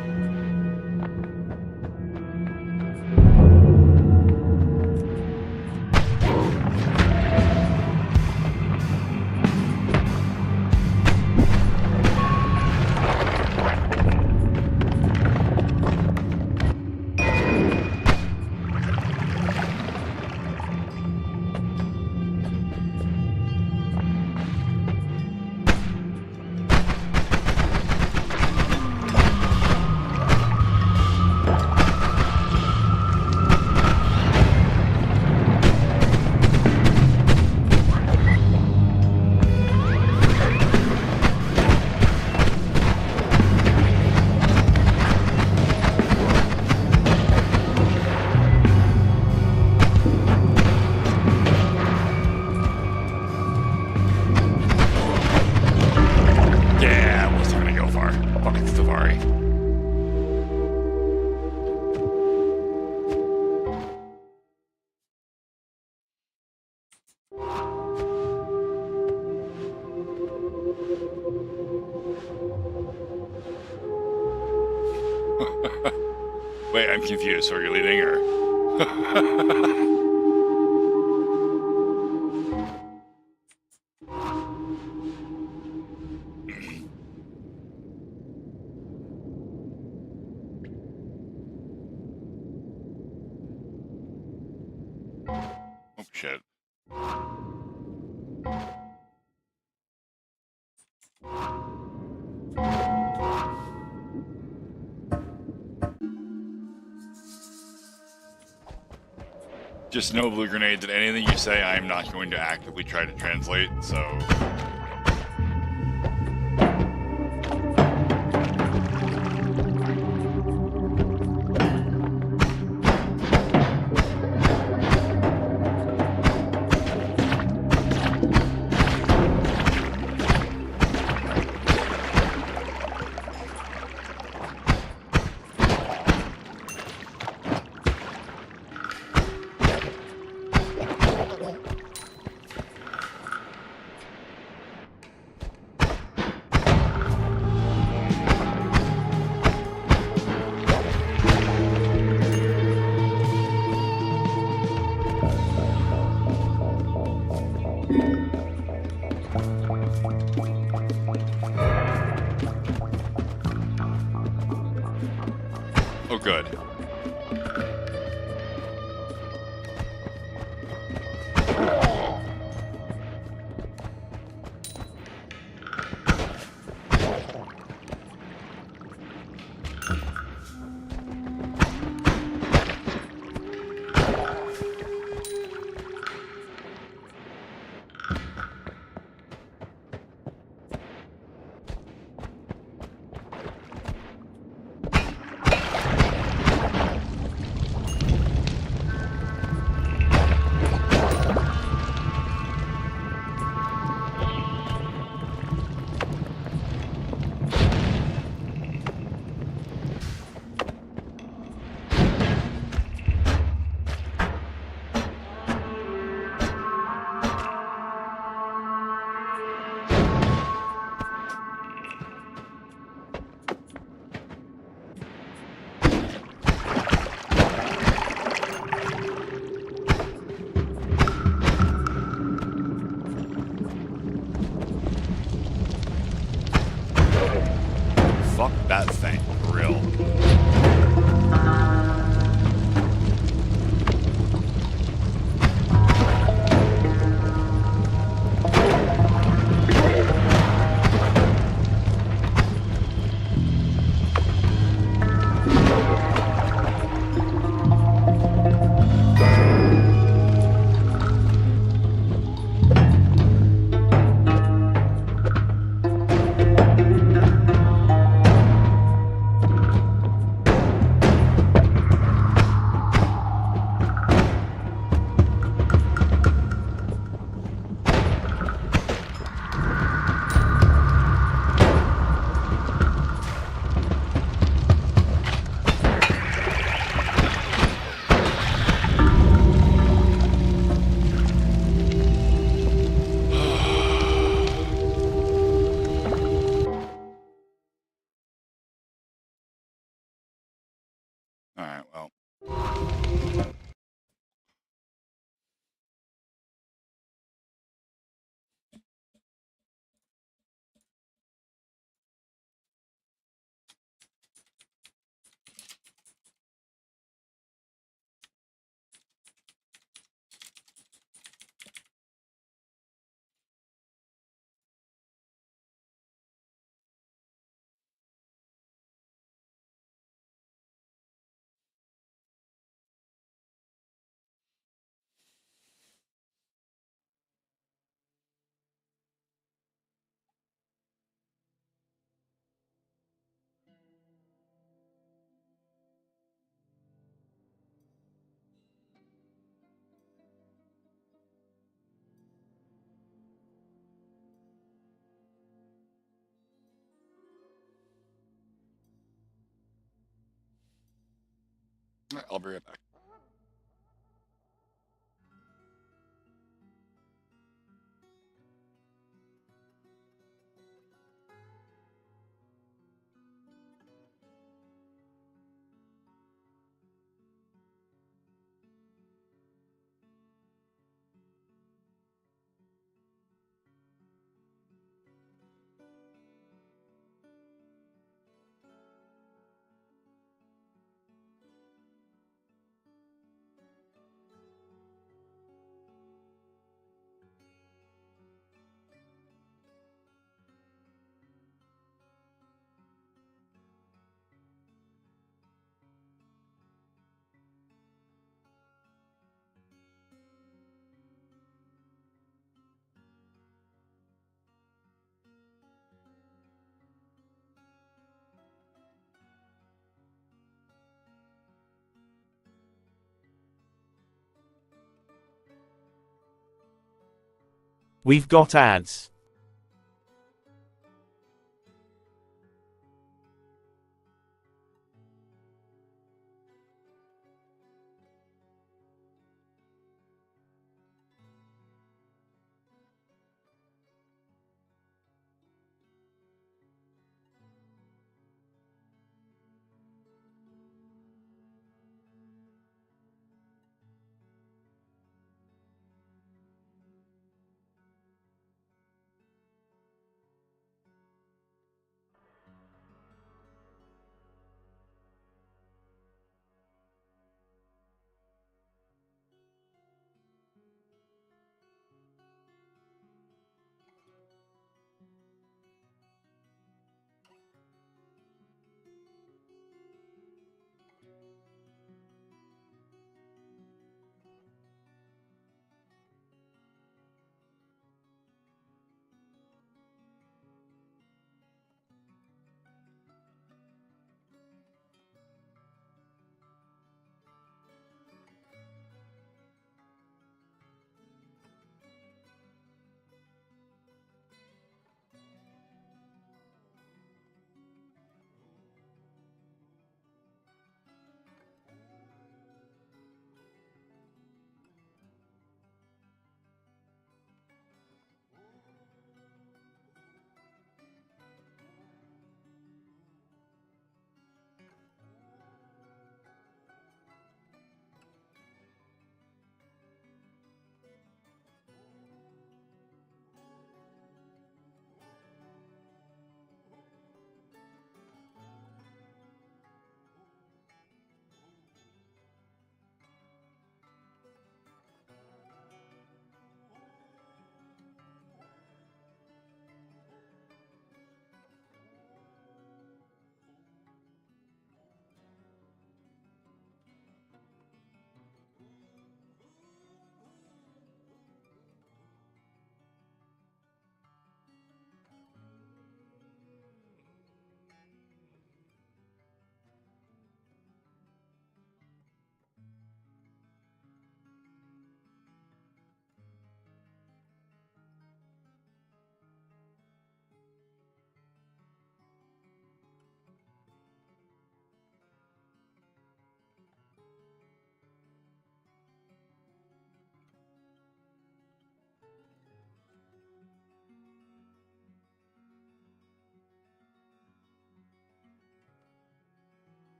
Wait, I'm confused. So are you leading or? Oh shit. Just no blue grenades, and anything you say I am not going to actively try to translate, so... Oh, good. Fuck that thing, for real. Alright, well. I'll be right back. We've got ads.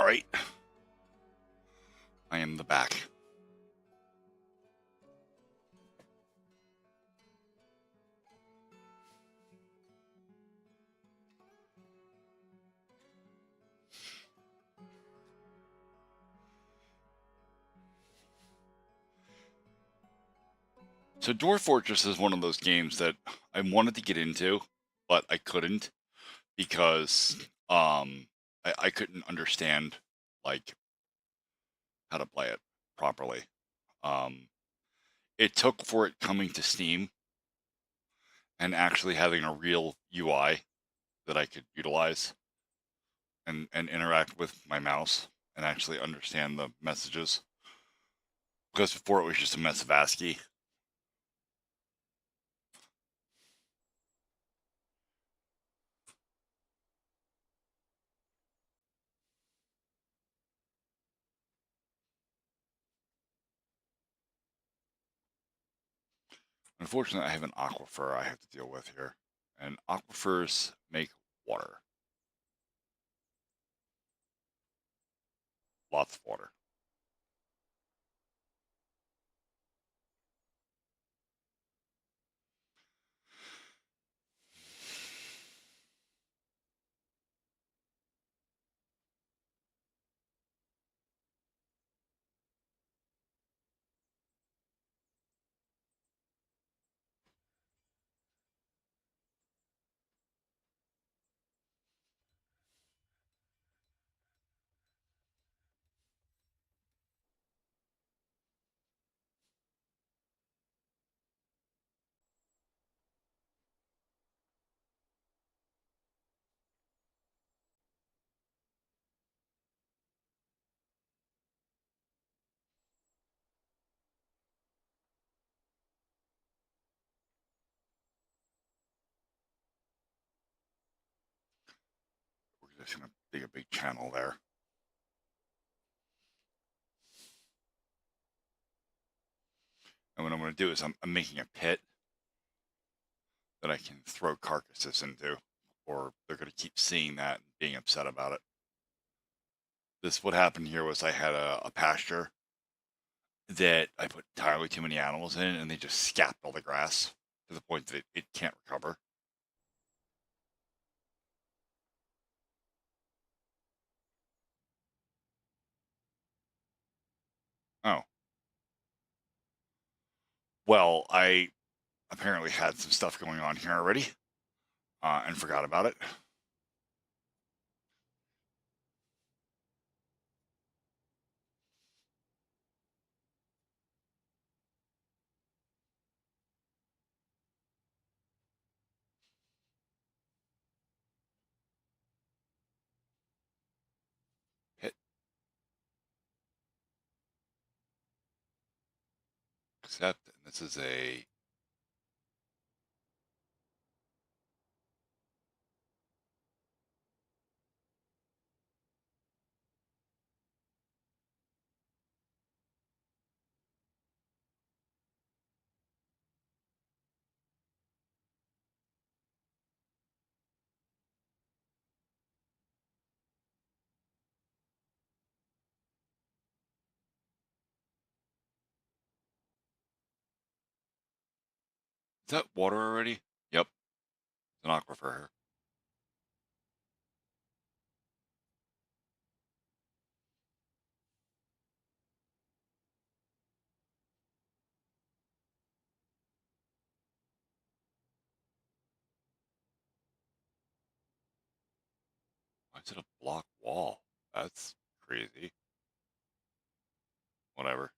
right. I am the back. So Dwarf Fortress is one of those games that I wanted to get into, but I couldn't because I couldn't understand like how to play it properly. Um, it took for it coming to Steam and actually having a real UI that I could utilize and interact with my mouse and actually understand the messages. Because before it was just a mess of ASCII. Unfortunately, I have an aquifer I have to deal with here. And aquifers make water. Lots of water. We're just going to dig a big channel there. And what I'm going to do is I'm making a pit that I can throw carcasses into, or they're going to keep seeing that and being upset about it. What happened here was I had a pasture that I put entirely too many animals in, and they just scapped all the grass to the point that it can't recover. Oh. Well, I apparently had some stuff going on here already, and forgot about it. Hit accept, and this is a is that water already? Yep, it's an aquifer here. Why is it a block wall? That's crazy. Whatever.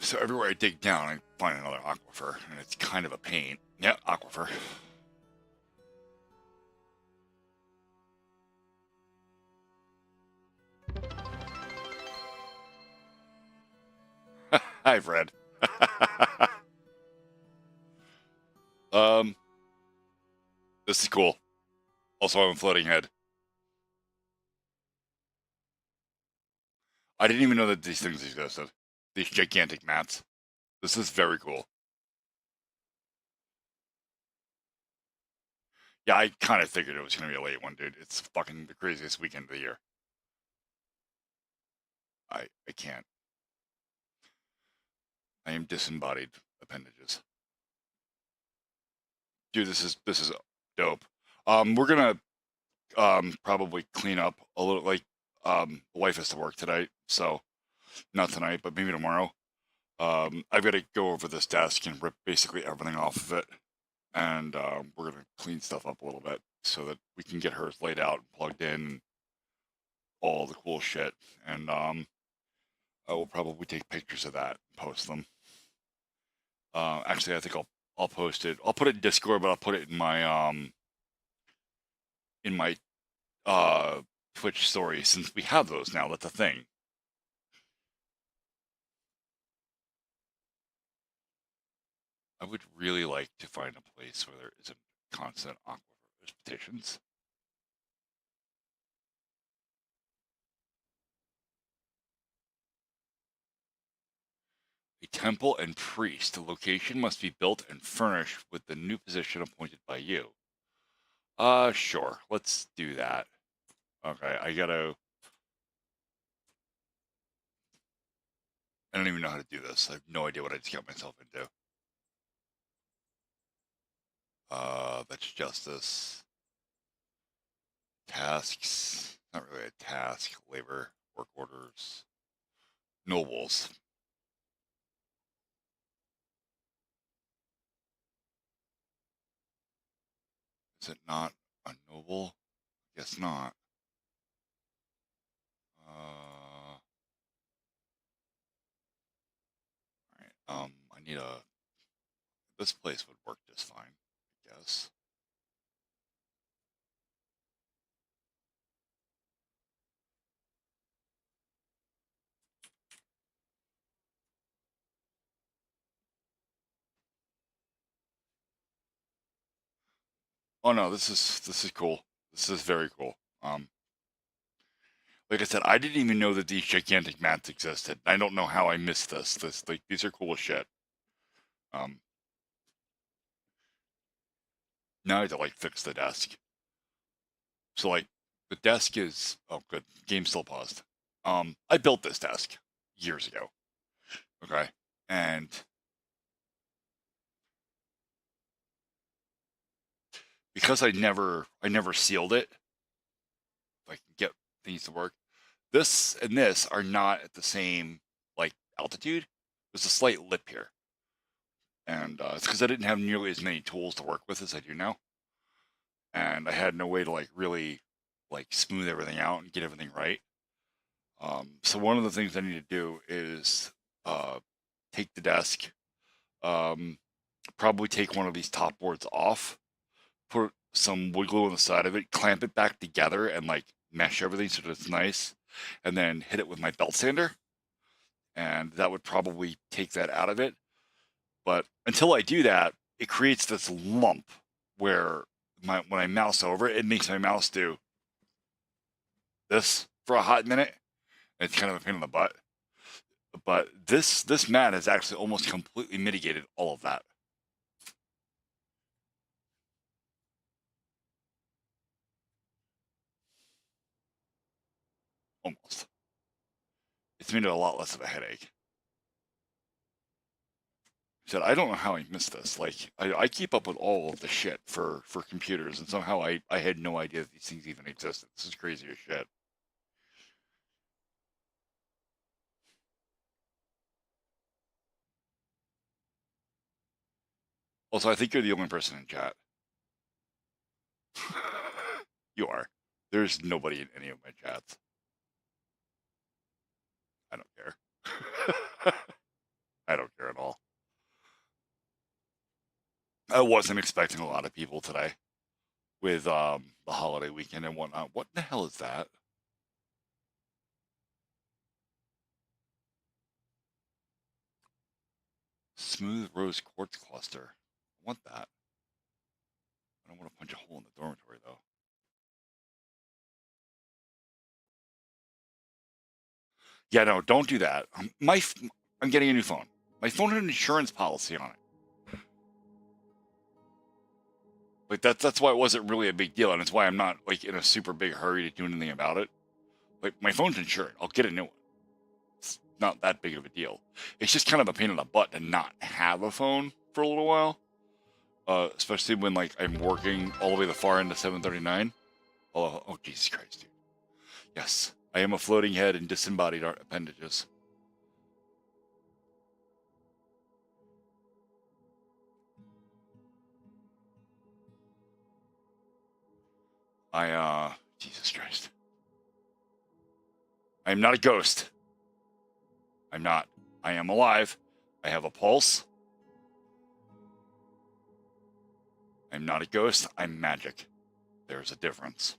So everywhere I dig down, I find another aquifer, and it's kind of a pain. Yeah, aquifer. Hi, Fred. This is cool. Also, I'm a floating head. I didn't even know that these things existed. These gigantic mats. This is very cool. Yeah, I kind of figured it was going to be a late one, dude. It's fucking the craziest weekend of the year. I can't. I am disembodied appendages. Dude, this is dope. We're gonna probably clean up a little. Like, the wife has to work today, so not tonight, but maybe tomorrow. I've got to go over this desk and rip basically everything off of it, and we're gonna clean stuff up a little bit so that we can get hers laid out and plugged in, and all the cool shit. And I will probably take pictures of that and post them. Actually, I think I'll post it. I'll put it in Discord, but I'll put it in my Twitch story, since we have those now. That's a thing. I would really like to find a place where there isn't constant aquifer petitions. A temple and priest. The location must be built and furnished with the new position appointed by you. Sure. Let's do that. Okay, I don't even know how to do this. I have no idea what I just got myself into. That's justice. Tasks. Not really a task. Labor. Work orders. Nobles. Is it not a noble? Guess not. Alright, I need a... This place would work just fine, I guess. Oh no, this is cool. This is very cool. Like I said, I didn't even know that these gigantic mats existed. I don't know how I missed this. Like, these are cool as shit. Now I have to like fix the desk. So like, the desk is... Oh, good. Game still paused. I built this desk years ago. Okay, and because I never sealed it, if I can get things to work. This and this are not at the same like altitude. There's a slight lip here, and it's because I didn't have nearly as many tools to work with as I do now, and I had no way to like really like smooth everything out and get everything right. So one of the things I need to do is take the desk, probably take one of these top boards off, put some wood glue on the side of it, clamp it back together, and like mesh everything so that it's nice, and then hit it with my belt sander, and that would probably take that out of it. But until I do that, it creates this lump where when I mouse over it, it makes my mouse do this for a hot minute. It's kind of a pain in the butt. But this mat has actually almost completely mitigated all of that. Almost. It's made it a lot less of a headache. I said, I don't know how I missed this. Like, I keep up with all of the shit for computers, and somehow I had no idea that these things even existed. This is crazy as shit. Also, I think you're the only person in chat. You are. There's nobody in any of my chats. I don't care. I don't care at all. I wasn't expecting a lot of people today with the holiday weekend and whatnot. What the hell is that? Smooth rose quartz cluster. I want that. don't want to punch a hole in the dormitory, though. Yeah, no, don't do that. I'm getting a new phone. My phone had an insurance policy on it. Like that's why it wasn't really a big deal, and it's why I'm not like in a super big hurry to do anything about it. Like my phone's insured. I'll get a new one. It's not that big of a deal. It's just kind of a pain in the butt to not have a phone for a little while. Especially when like I'm working all the way to the far end of 739. Oh, Jesus Christ, dude. Yes, I am a floating head and disembodied appendages. Jesus Christ. I am not a ghost. I'm not. I am alive. I have a pulse. I'm not a ghost. I'm magic. There's a difference.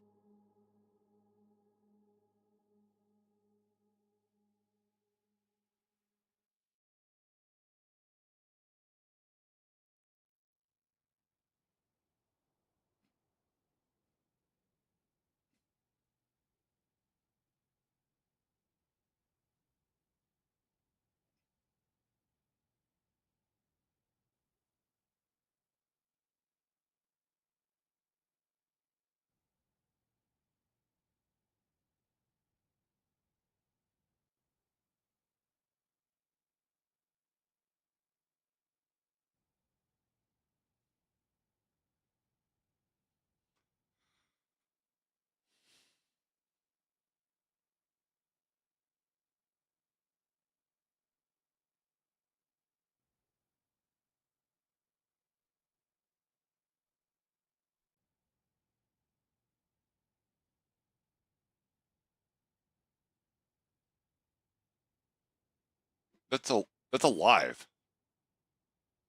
That's alive.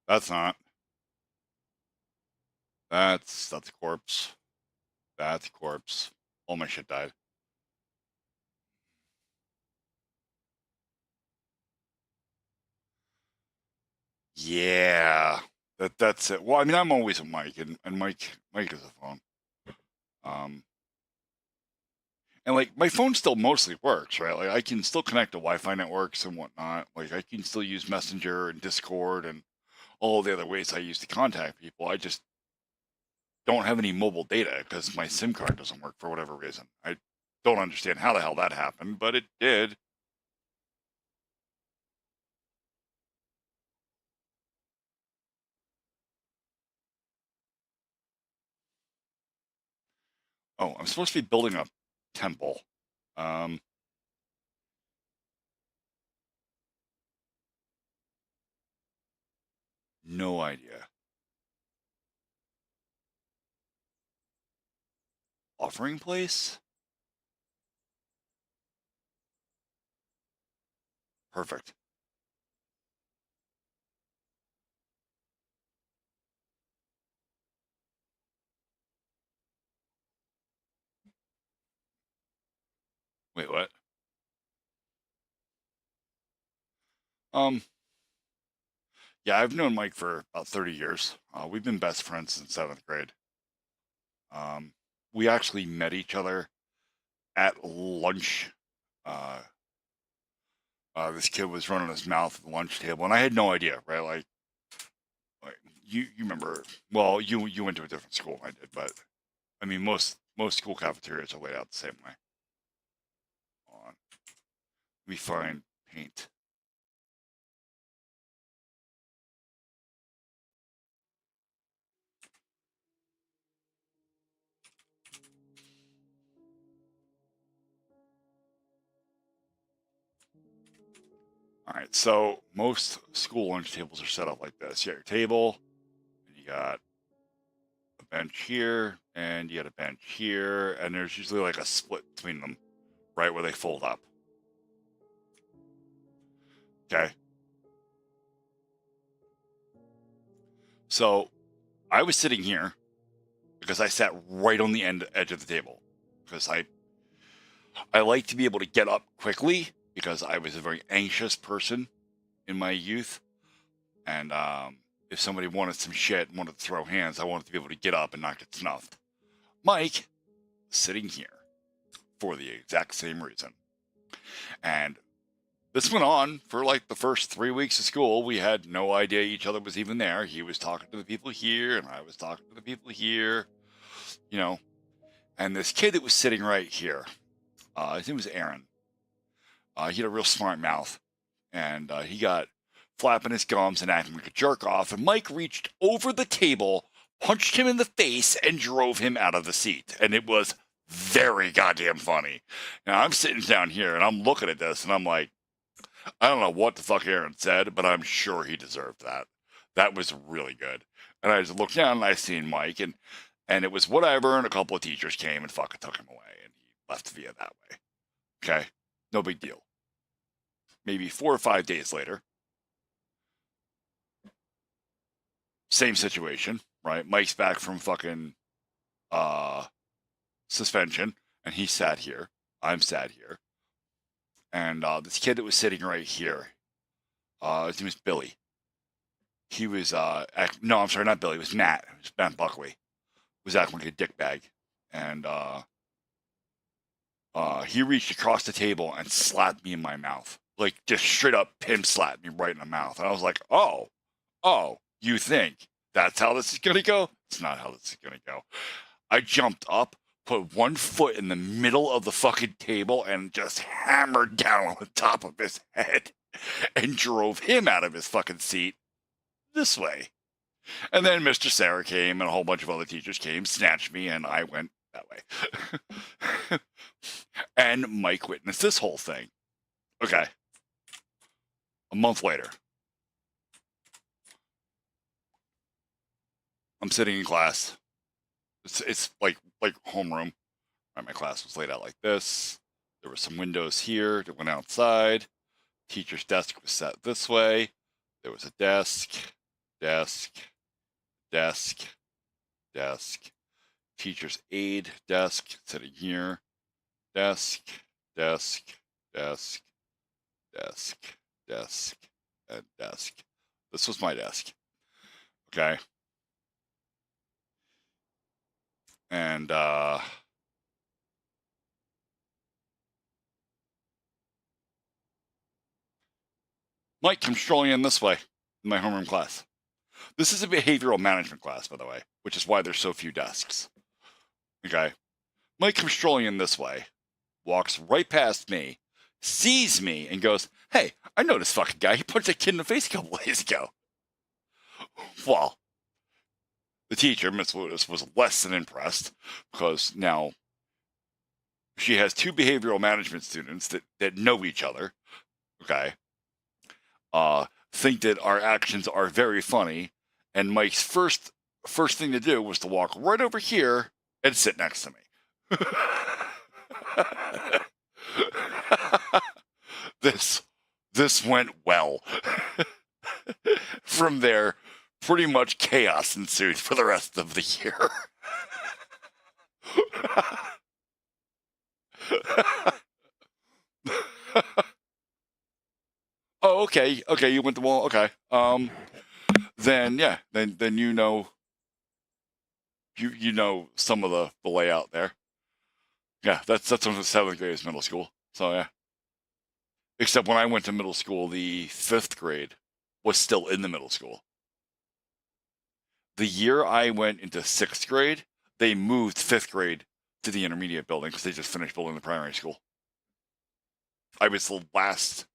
That's not. That's a corpse. That's a corpse. All my shit died. Yeah. That's it. Well, I mean, I'm always a mic, and Mike is a phone. And like my phone still mostly works, right? Like I can still connect to Wi-Fi networks and whatnot. Like I can still use Messenger and Discord and all the other ways I use to contact people. I just don't have any mobile data because my SIM card doesn't work for whatever reason. I don't understand how the hell that happened, but it did. Oh, I'm supposed to be building a temple. Um, no idea. Offering place? Perfect. Wait, what? Um, yeah, I've known Mike for about 30 years. We've been best friends since 7th grade. Um, we actually met each other at lunch. Uh, this kid was running his mouth at the lunch table, and I had no idea, right? Like you remember? Well, you went to a different school than I did, but I mean, most school cafeterias are laid out the same way. Hold on, let me find paint. All right, so most school lunch tables are set up like this. You got your table, and you got a bench here, and you got a bench here, and there's usually like a split between them, right where they fold up. Okay. So I was sitting here because I sat right on the edge of the table because I like to be able to get up quickly because I was a very anxious person in my youth, and if somebody wanted some shit and wanted to throw hands, I wanted to be able to get up and not get snuffed. Mike, sitting here for the exact same reason. And this went on for like the first 3 weeks of school. We had no idea each other was even there. He was talking to the people here, and I was talking to the people here, you know. And this kid that was sitting right here, his name was Aaron. He had a real smart mouth, and he got flapping his gums and acting like a jerk off. And Mike reached over the table, punched him in the face, and drove him out of the seat. And it was very goddamn funny. Now I'm sitting down here and I'm looking at this and I'm like, I don't know what the fuck Aaron said, but I'm sure he deserved that. That was really good. And I just looked down and I seen Mike, and it was whatever, and a couple of teachers came and fucking took him away, and he left via that way. Okay? No big deal. Maybe 4 or 5 days later, same situation, right? Mike's back from fucking suspension, and he sat here. I'm sat here. And this kid that was sitting right here, his name was Billy. He was, no, I'm sorry, not Billy. It was Matt. It was Matt Buckley. Was acting like a dickbag. And he reached across the table and slapped me in my mouth. Like, just straight up pimp slapped me right in the mouth. And I was like, oh, you think that's how this is going to go? It's not how this is going to go. I jumped up, put one foot in the middle of the fucking table, and just hammered down on the top of his head and drove him out of his fucking seat this way. And then Mr. Sarah came and a whole bunch of other teachers came, snatched me, and I went that way. And Mike witnessed this whole thing. Okay. A month later, I'm sitting in class. It's like homeroom. Right, my class was laid out like this. There were some windows here that went outside. Teacher's desk was set this way. There was a desk. Teacher's aide desk sitting here. Desk, and desk. This was my desk. Okay. And Mike comes strolling in this way in my homeroom class. This is a behavioral management class, by the way, which is why there's so few desks. Okay. Mike comes strolling in this way, walks right past me, sees me, and goes, "Hey, I know this fucking guy. He punched a kid in the face a couple days ago." Well, the teacher, Miss Lewis, was less than impressed because now she has 2 behavioral management students that know each other, okay, think that our actions are very funny, and Mike's first thing to do was to walk right over here and sit next to me. This went well. From there, pretty much chaos ensued for the rest of the year. Oh, okay, you went to wall. Okay, then yeah, then you know some of the layout there. Yeah, that's on the 7th grade is middle school. So yeah. Except when I went to middle school, the 5th grade was still in the middle school. The year I went into 6th grade, they moved 5th grade to the intermediate building because they just finished building the primary school. I was the last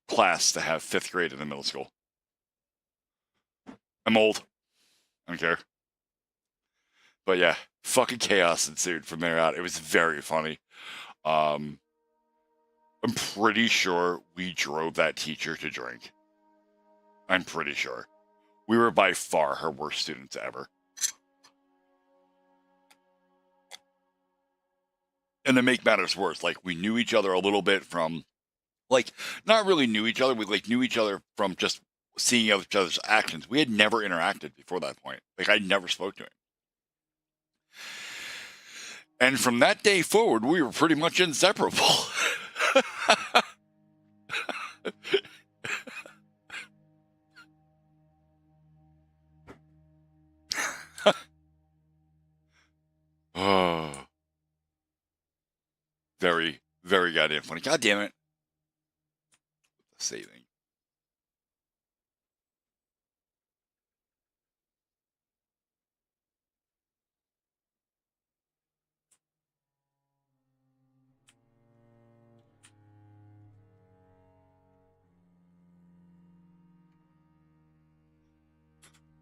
class to have 5th grade in the middle school. I'm old. I don't care. But yeah, fucking chaos ensued from there out. It was very funny. I'm pretty sure we drove that teacher to drink. I'm pretty sure. We were by far her worst students ever. And to make matters worse, like, we knew each other a little bit from, like, not really knew each other. We, like, knew each other from just seeing each other's actions. We had never interacted before that point. Like, I never spoke to him. And from that day forward, we were pretty much inseparable. Very, very goddamn funny. God damn it. Saving.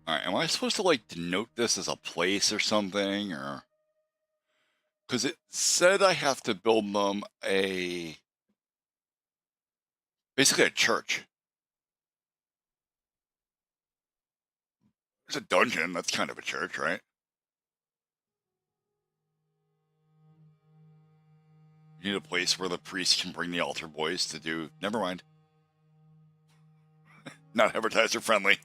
Alright, am I supposed to, like, denote this as a place or something, or... Because it said I have to build them basically a church. There's a dungeon, that's kind of a church, right? You need a place where the priest can bring the altar boys to do... Never mind. Not advertiser friendly.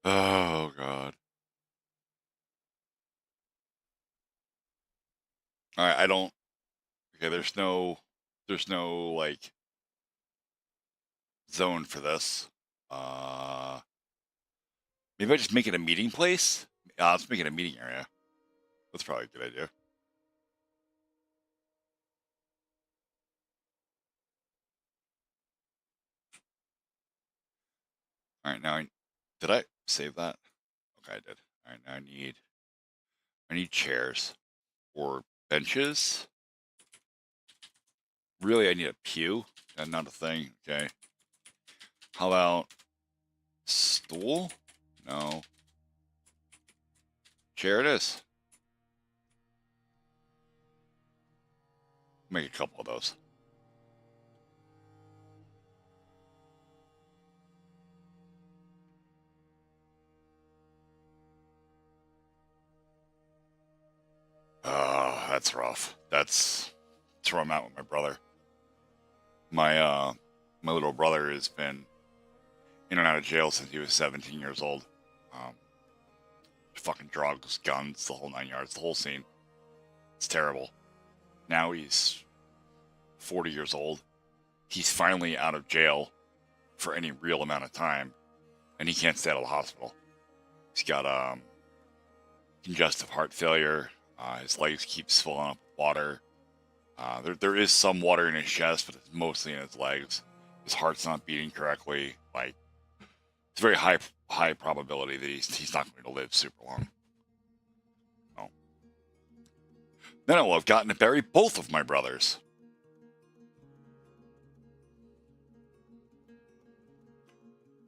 Oh, God. Alright, I don't... Okay, there's no, like, zone for this. Maybe I just make it a meeting place? Let's make it a meeting area. That's probably a good idea. Alright, now did I save that? Okay, I did. Alright, now I need chairs or benches. Really, I need a pew. And not a thing. Okay. How about stool? No. Chair it is. Make a couple of those. Oh, that's rough. That's where I'm at with my brother. My little brother has been in and out of jail since he was 17 years old. Fucking drugs, guns, the whole 9 yards, the whole scene. It's terrible. Now he's 40 years old. He's finally out of jail for any real amount of time, and he can't stay out of the hospital. He's got congestive heart failure. His legs keep swelling up with water. There is some water in his chest, but it's mostly in his legs. His heart's not beating correctly. Like, it's very high probability that he's not going to live super long. Oh. Then I will have gotten to bury both of my brothers.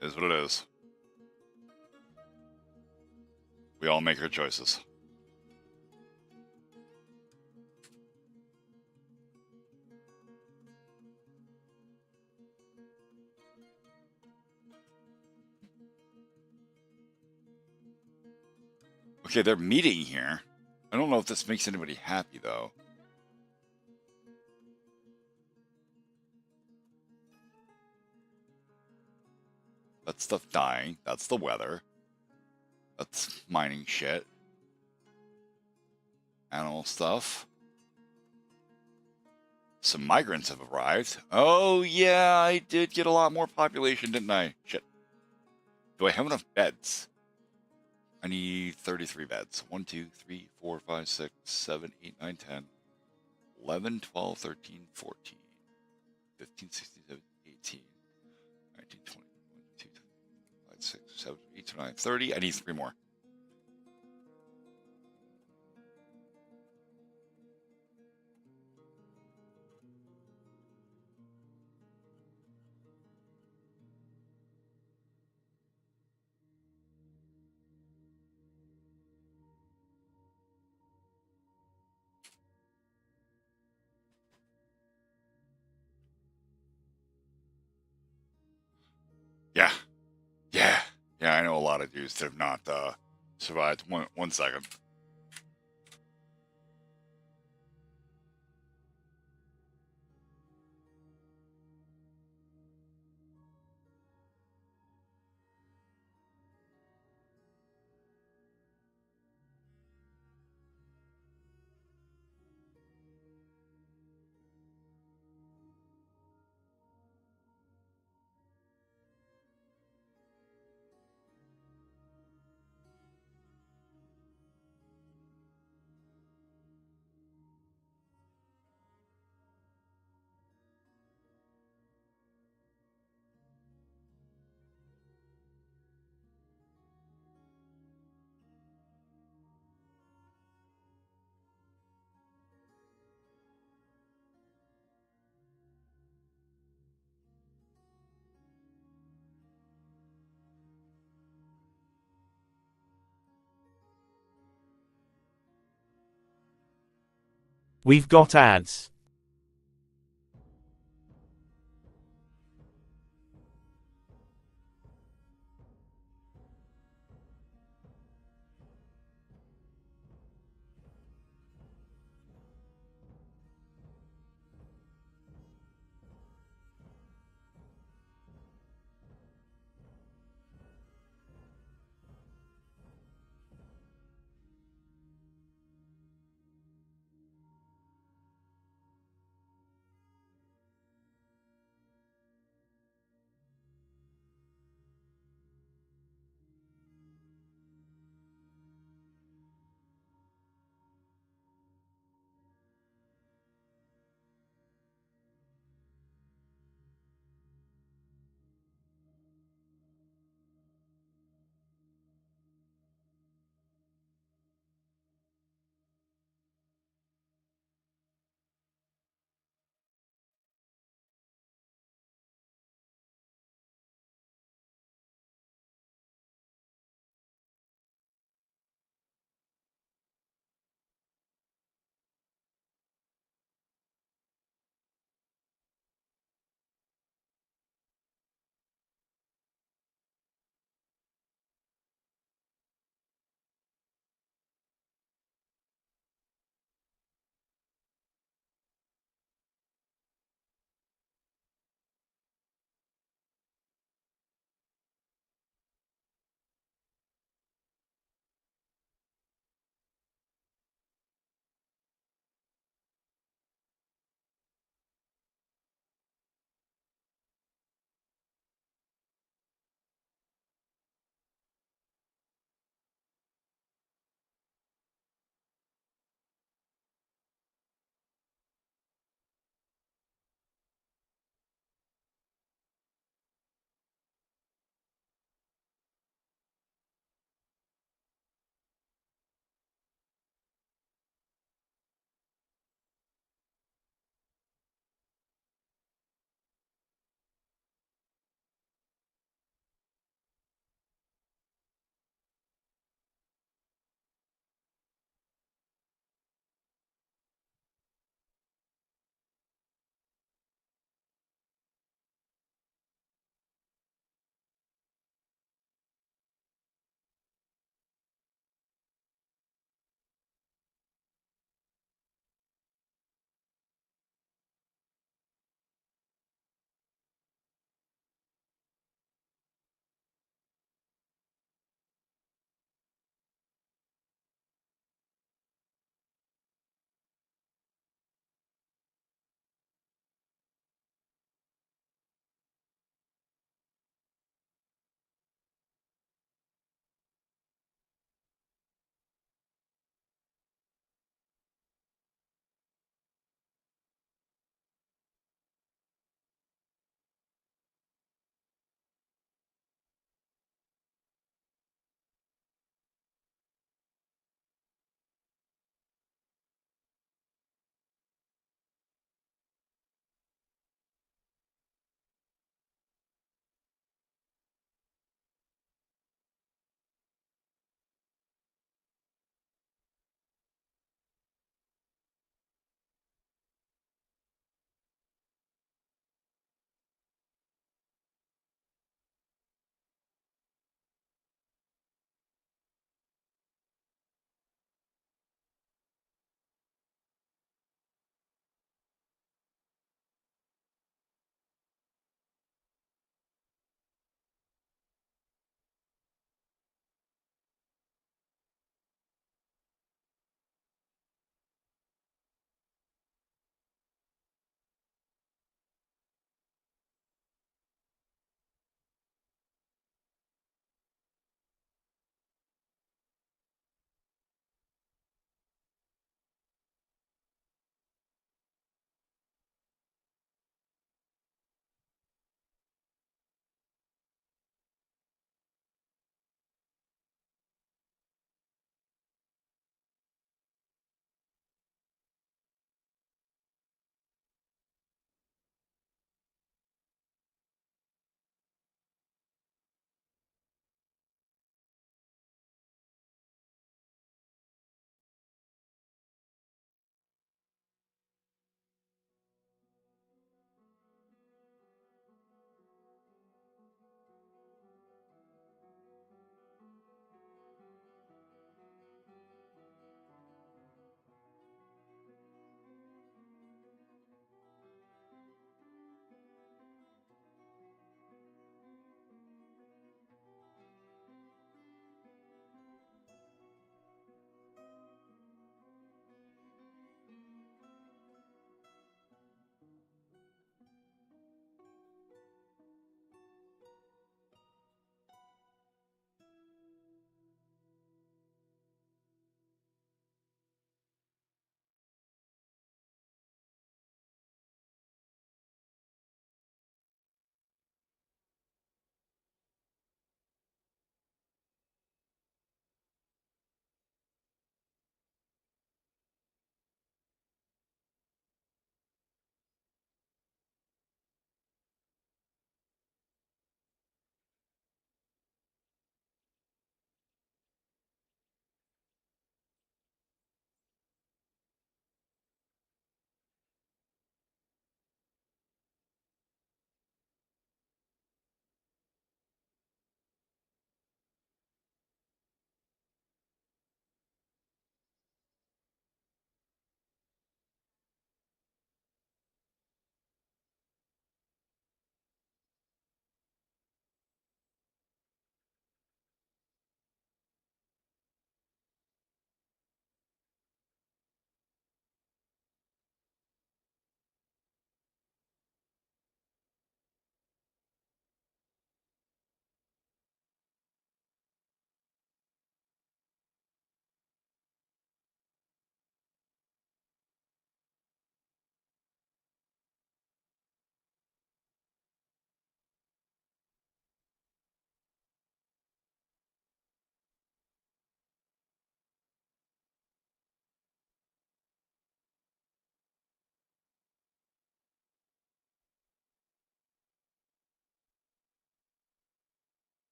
Is what it is. We all make our choices. Okay, they're meeting here. I don't know if this makes anybody happy, though. That's stuff dying. That's the weather. That's mining shit. Animal stuff. Some migrants have arrived. Oh, yeah, I did get a lot more population, didn't I? Shit. Do I have enough beds? I need 33 beds. 1, 2, 3, 4, 5, 6, 7, 8, 9, 10, 11, 12, 13, 14, 15, 16, 17, 18, 19, 20, 22, 5, 6, 7, 8, 9, 30. I need 3 more. Yeah. Yeah. Yeah, I know a lot of dudes that have not survived. One second. We've got ads.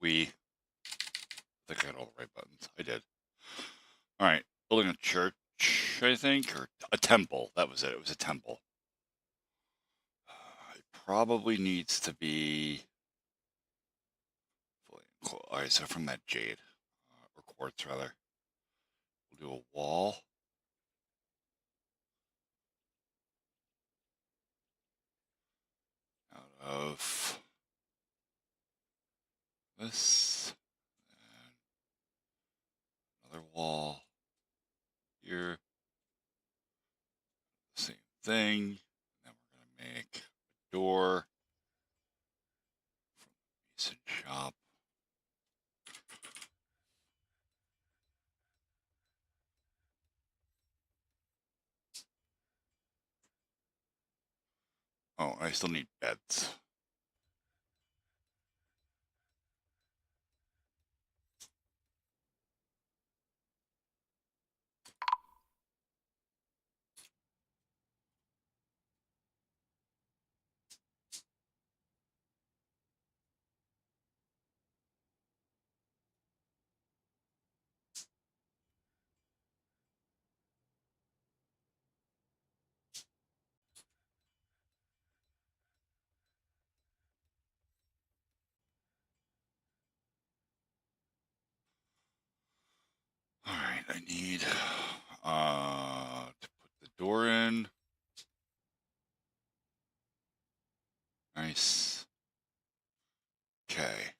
I think I had all the right buttons. I did. All right, building a church, I think, or a temple. That was it. It was a temple. It probably needs to be fully enclosed. All right, so from that jade, or quartz rather, we'll do a wall. Out of this, and another wall here. Same thing. And then we're gonna make a door from the mason shop. Oh, I still need beds. All right, I need to put the door in. Nice. Okay.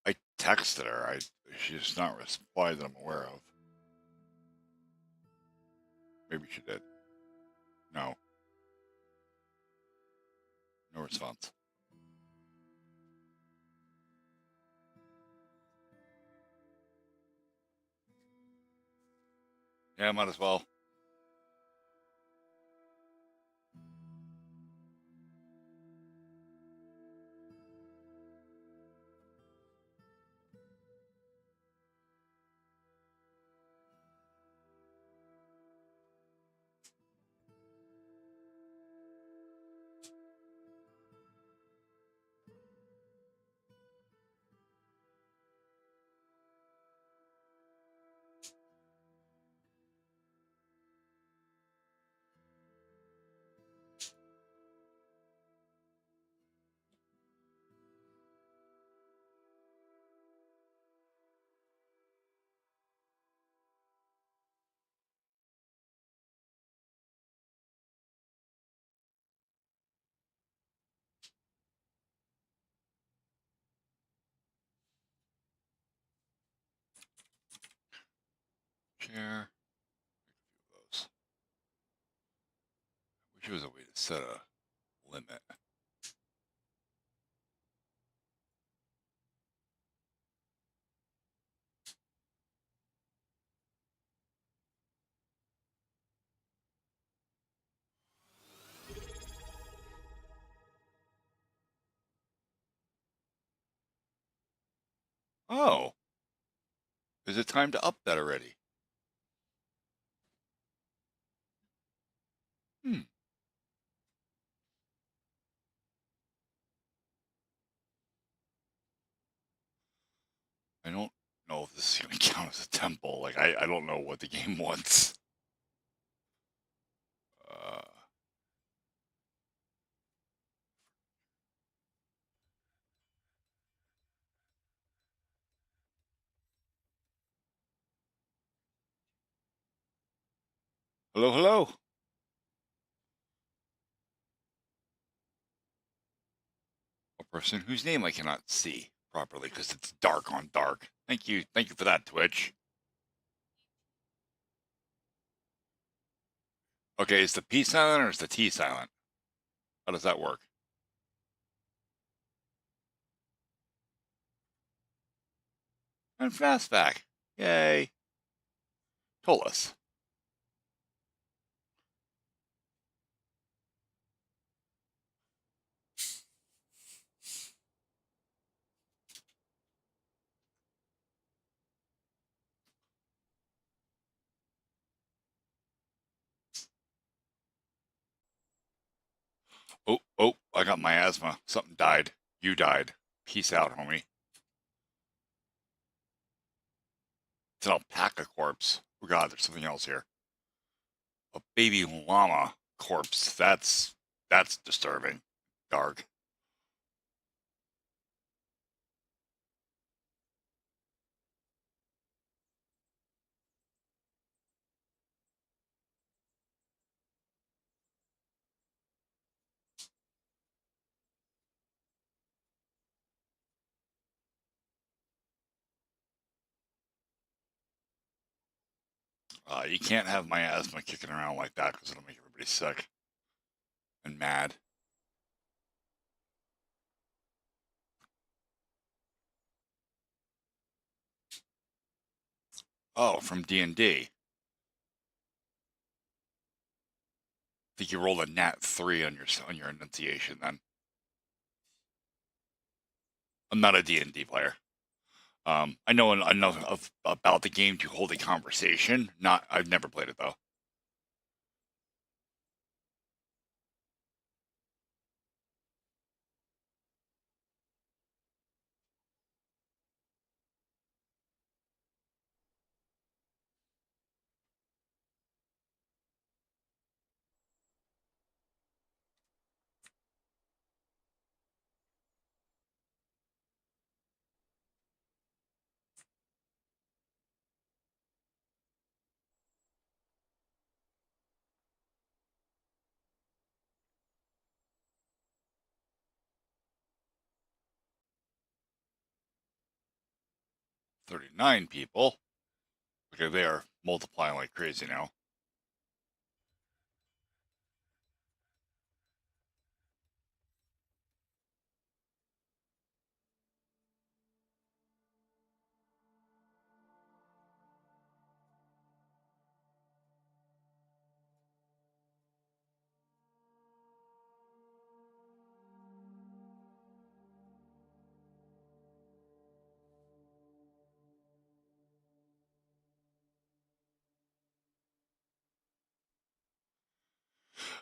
I texted her. She's not replied that I'm aware of. Maybe she did. No. No response. Yeah, might as well. Chair. Those. Wish there was a way to set a limit. Oh, is it time to up that already? Hmm. I don't know if this is going to count as a temple. Like, I don't know what the game wants. Uh, hello, hello. A person whose name I cannot see properly because it's dark on dark. Thank you. Thank you for that, Twitch. Okay, is the P silent or is the T silent? How does that work? And fastback. Yay. Told us. Oh, oh, I got miasma. Something died. You died. Peace out, homie. It's an alpaca corpse. Oh god, there's something else here. A baby llama corpse. That's disturbing. Dark. You can't have miasma kicking around like that because it'll make everybody sick and mad. Oh, from D&D. I think you rolled a nat 3 on your enunciation then. I'm not a D&D player. I know enough about the game to hold a conversation. I've never played it though. $39 people. Okay, they are multiplying like crazy now.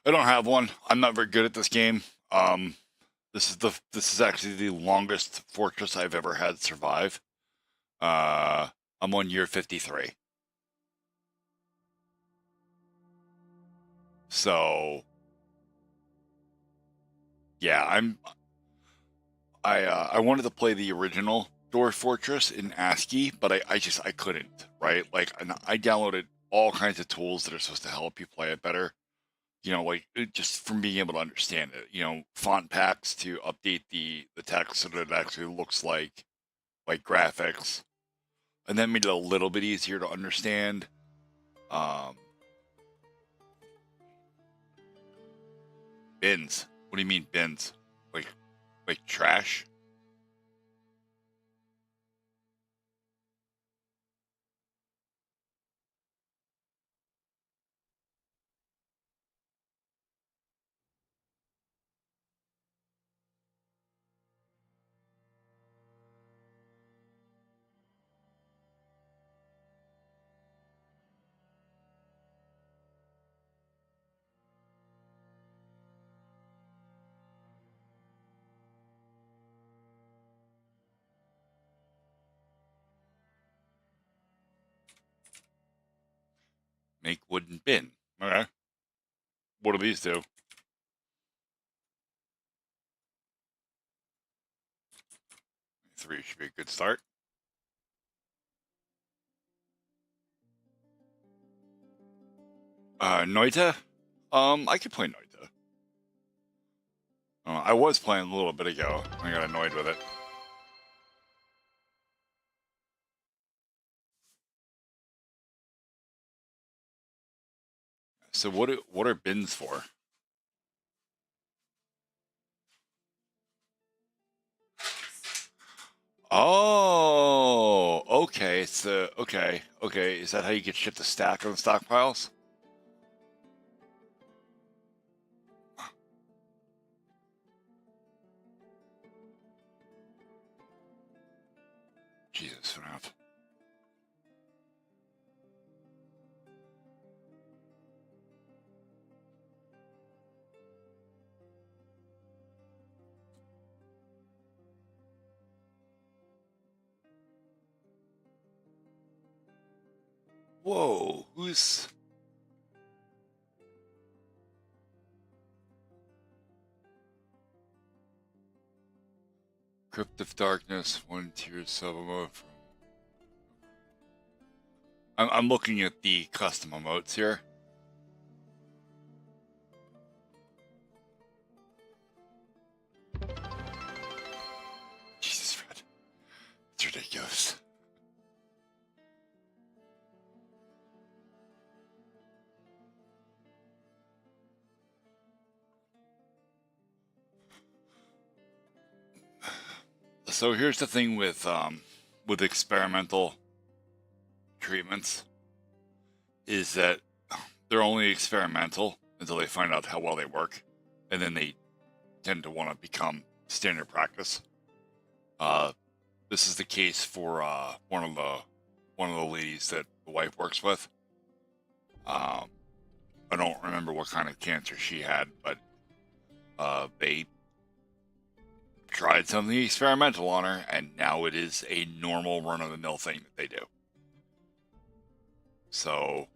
I don't have one. I'm not very good at this game. This is actually the longest fortress I've ever had survive. I'm on year 53. So yeah, I wanted to play the original Dwarf Fortress in ASCII, but I couldn't, right? Like, and I downloaded all kinds of tools that are supposed to help you play it better. Like just from being able to understand it. Font packs to update the text so that it actually looks like graphics, and that made it a little bit easier to understand. Um, Bins. What do you mean bins? Like trash? Make wooden bin. Okay. What do these do? 3 should be a good start. Noita? I could play Noita. I was playing a little bit ago. I got annoyed with it. So what are bins for? Oh, okay. So okay. Is that how you get shit to stack on the stockpiles? Jesus, FNAF. Whoa, who's... Crypt of Darkness, 1 tier sub emote from... I'm looking at the custom emotes here. Jesus, Fred. It's ridiculous. So here's the thing with experimental treatments, is that they're only experimental until they find out how well they work, and then they tend to want to become standard practice. This is the case for one of the ladies that the wife works with. I don't remember what kind of cancer she had, but they tried something experimental on her, and now it is a normal run-of-the-mill thing that they do. So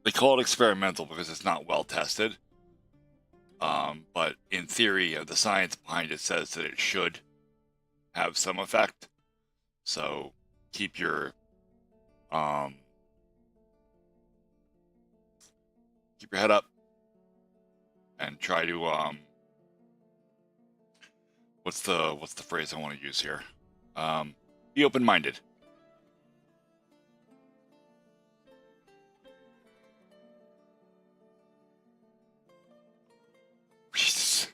they call it experimental because it's not well tested. But in theory, the science behind it says that it should have some effect. So keep your head up and try to what's the phrase I want to use here? Be open-minded. Jesus.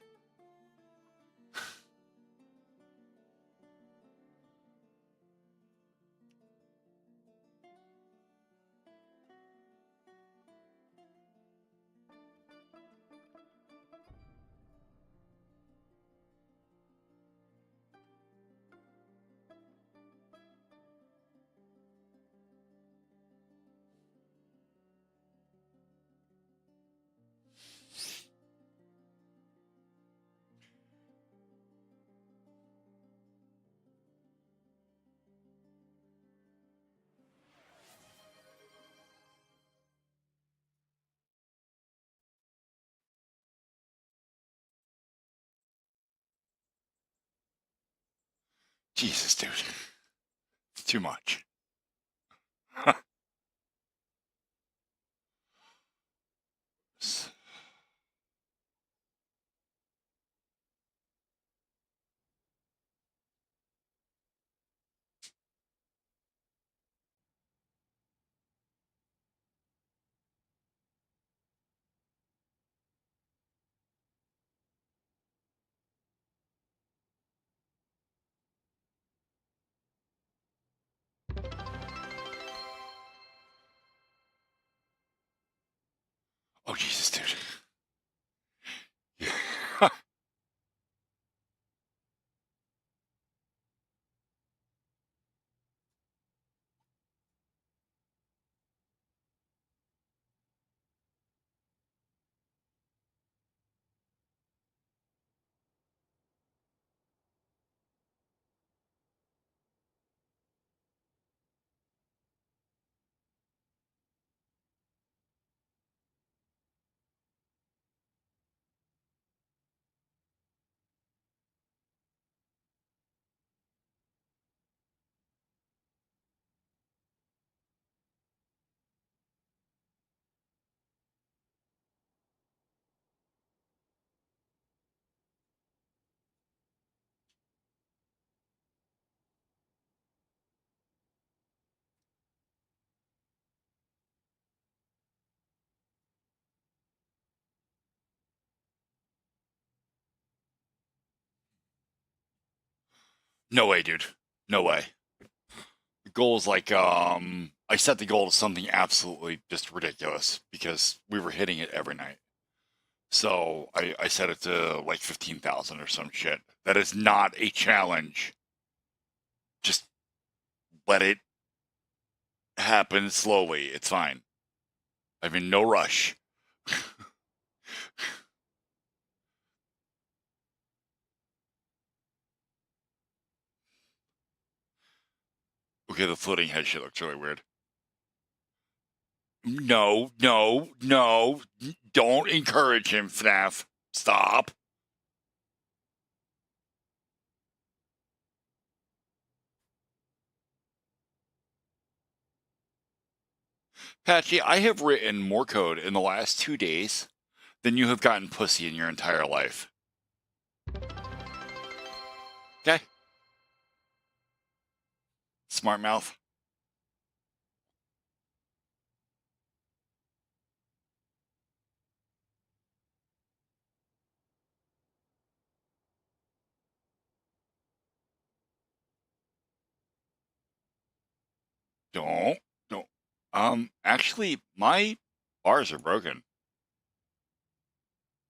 Jesus, dude. It's too much. Oh, Jesus, dude. Yeah. No way, dude. No way. The goal is like, I set the goal to something absolutely just ridiculous because we were hitting it every night. So I set it to like 15,000 or some shit. That is not a challenge. Just let it happen slowly. It's fine. I'm in no rush. Okay, the floating head shit looks really weird. No, no, no. Don't encourage him, FNAF. Stop. Patchy, I have written more code in the last 2 days than you have gotten pussy in your entire life. Okay? Smart mouth. Don't. Don't. Actually, my bars are broken.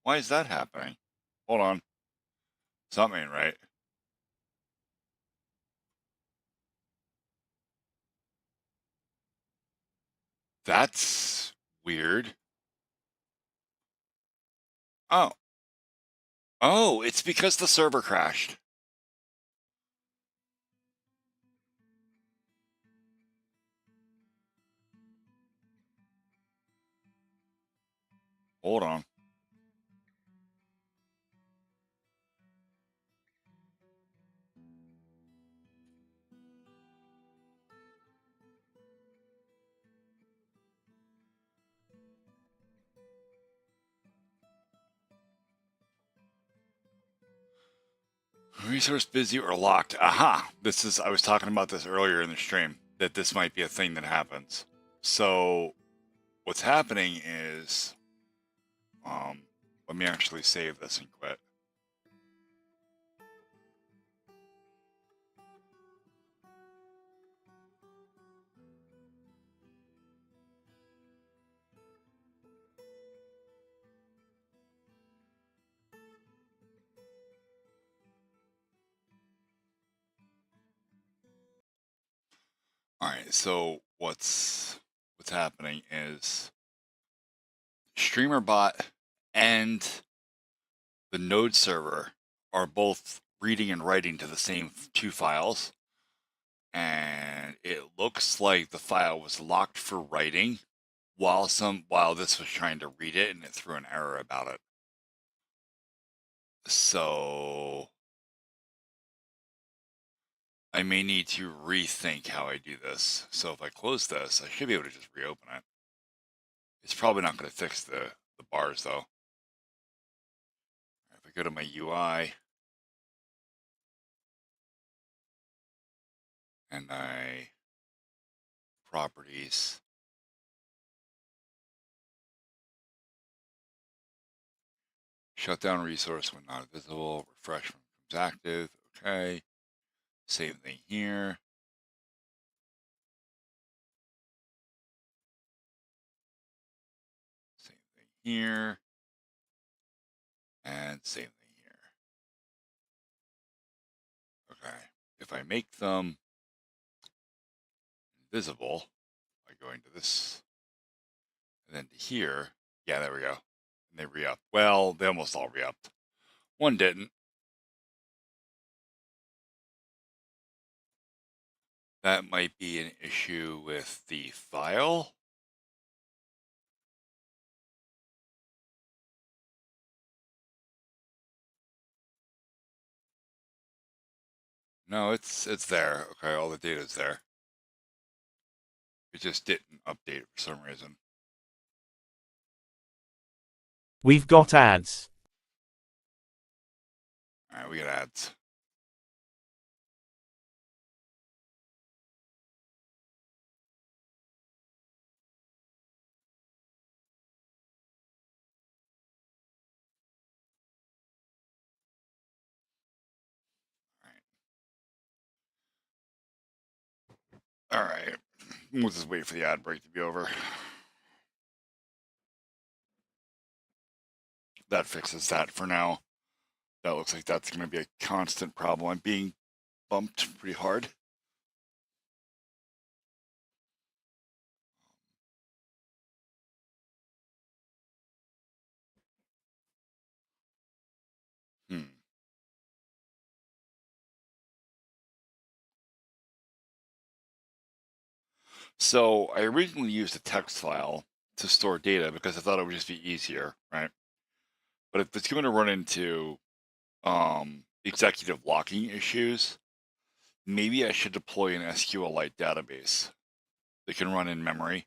Why is that happening? Hold on. Something ain't right. That's weird. Oh. Oh, it's because the server crashed. Hold on. Resource busy or locked. Aha! I was talking about this earlier in the stream, that this might be a thing that happens. So, what's happening is, let me actually save this and quit. Alright, so what's happening is StreamerBot and the node server are both reading and writing to the same two files, and it looks like the file was locked for writing while this was trying to read it, and it threw an error about it. So I may need to rethink how I do this. So if I close this, I should be able to just reopen it. It's probably not going to fix the bars though. If I go to my UI and I properties, shut down resource when not visible, refresh when it becomes active. Okay. Same thing here. Same thing here. And same thing here. Okay. If I make them invisible by going to this and then to here, yeah, there we go. And they re-up. Well, they almost all re-upped. One didn't. That might be an issue with the file. No, it's there. Okay, all the data's there. It just didn't update for some reason. We've got ads. All right, we got ads. All right. We'll just wait for the ad break to be over. That fixes that for now. That looks like that's going to be a constant problem. I'm being bumped pretty hard. Hmm. So I originally used a text file to store data because I thought it would just be easier, right? But if it's going to run into executive locking issues, maybe I should deploy an SQLite database that can run in memory.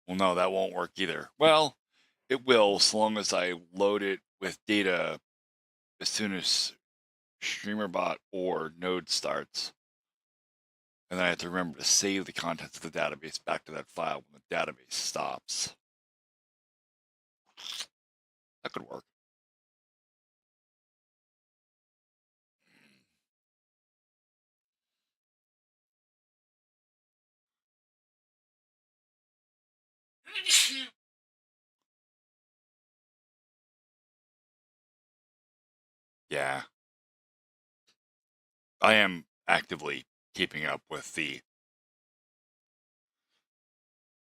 Well, no, that won't work either. Well, it will, so long as I load it with data as soon as StreamerBot or Node starts. And then I have to remember to save the contents of the database back to that file when the database stops. That could work. Yeah. I am actively keeping up with the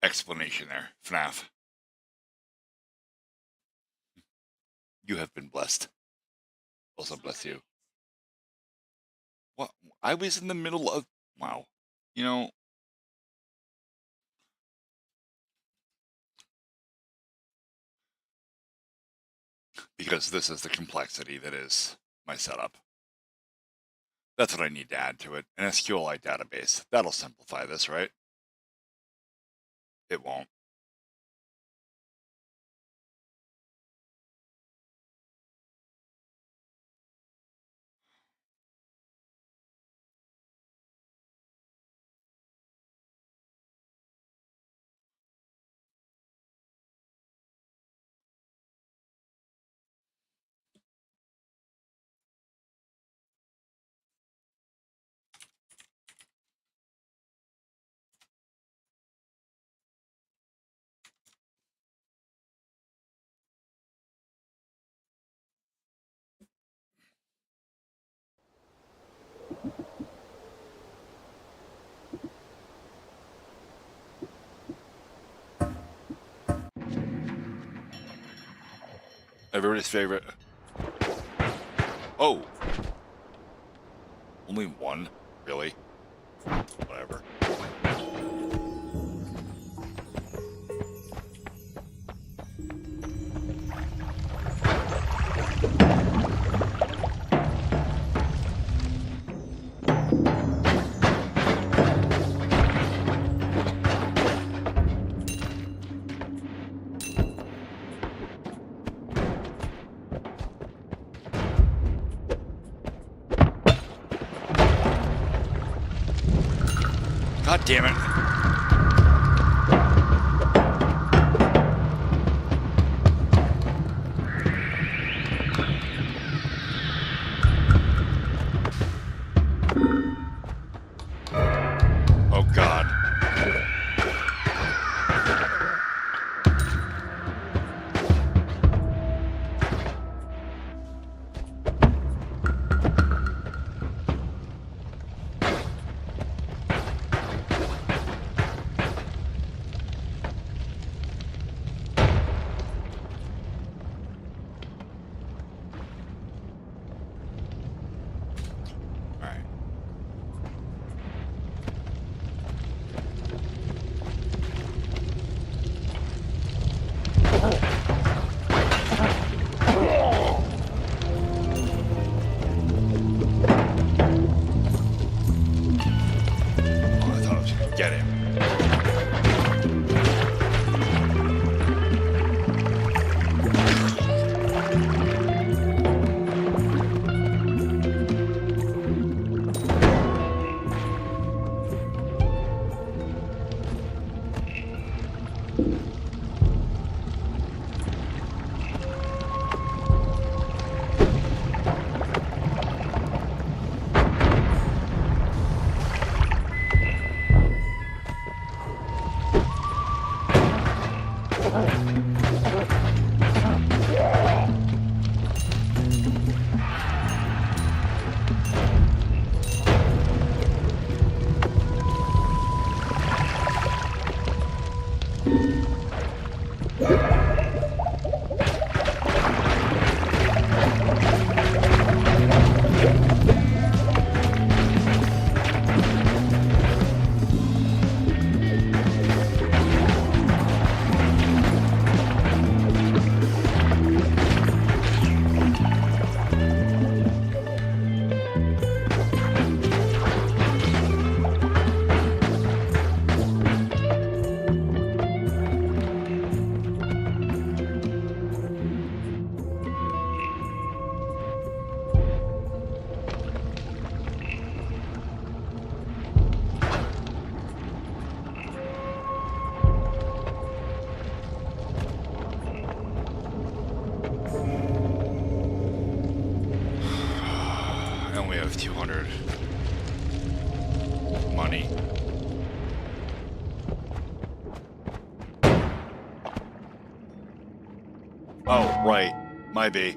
explanation there, FNAF. You have been blessed. Also bless you. What? I was in the middle of... Wow. You know... Because this is the complexity that is my setup. That's what I need to add to it. An SQLite database. That'll simplify this, right? It won't. Everybody's favorite. Oh! Only one? Really? Whatever. God damn it. Oh God. only have 200 money. Oh, right. Might be.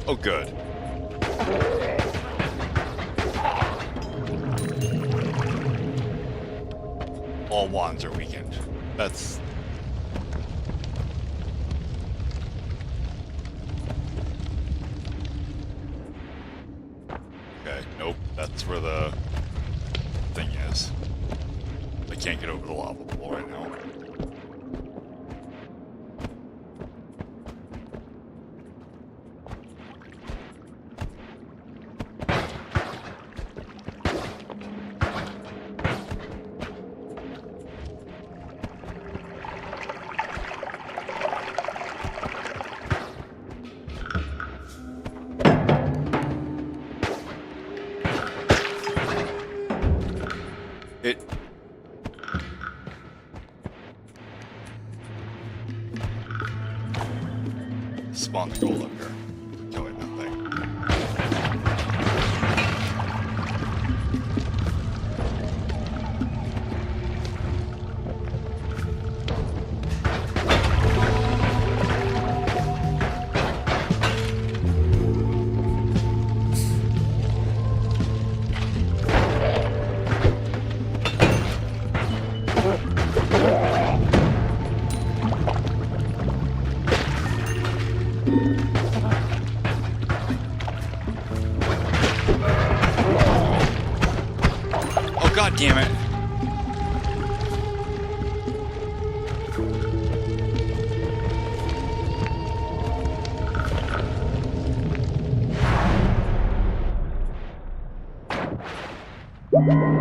Oh, good. All wands are weakened. That's... Okay, nope. That's where the thing is. I can't get over the lava pool right now. It... Spawn the gold up here. Killing that thing. Oh, god damn it. Alright.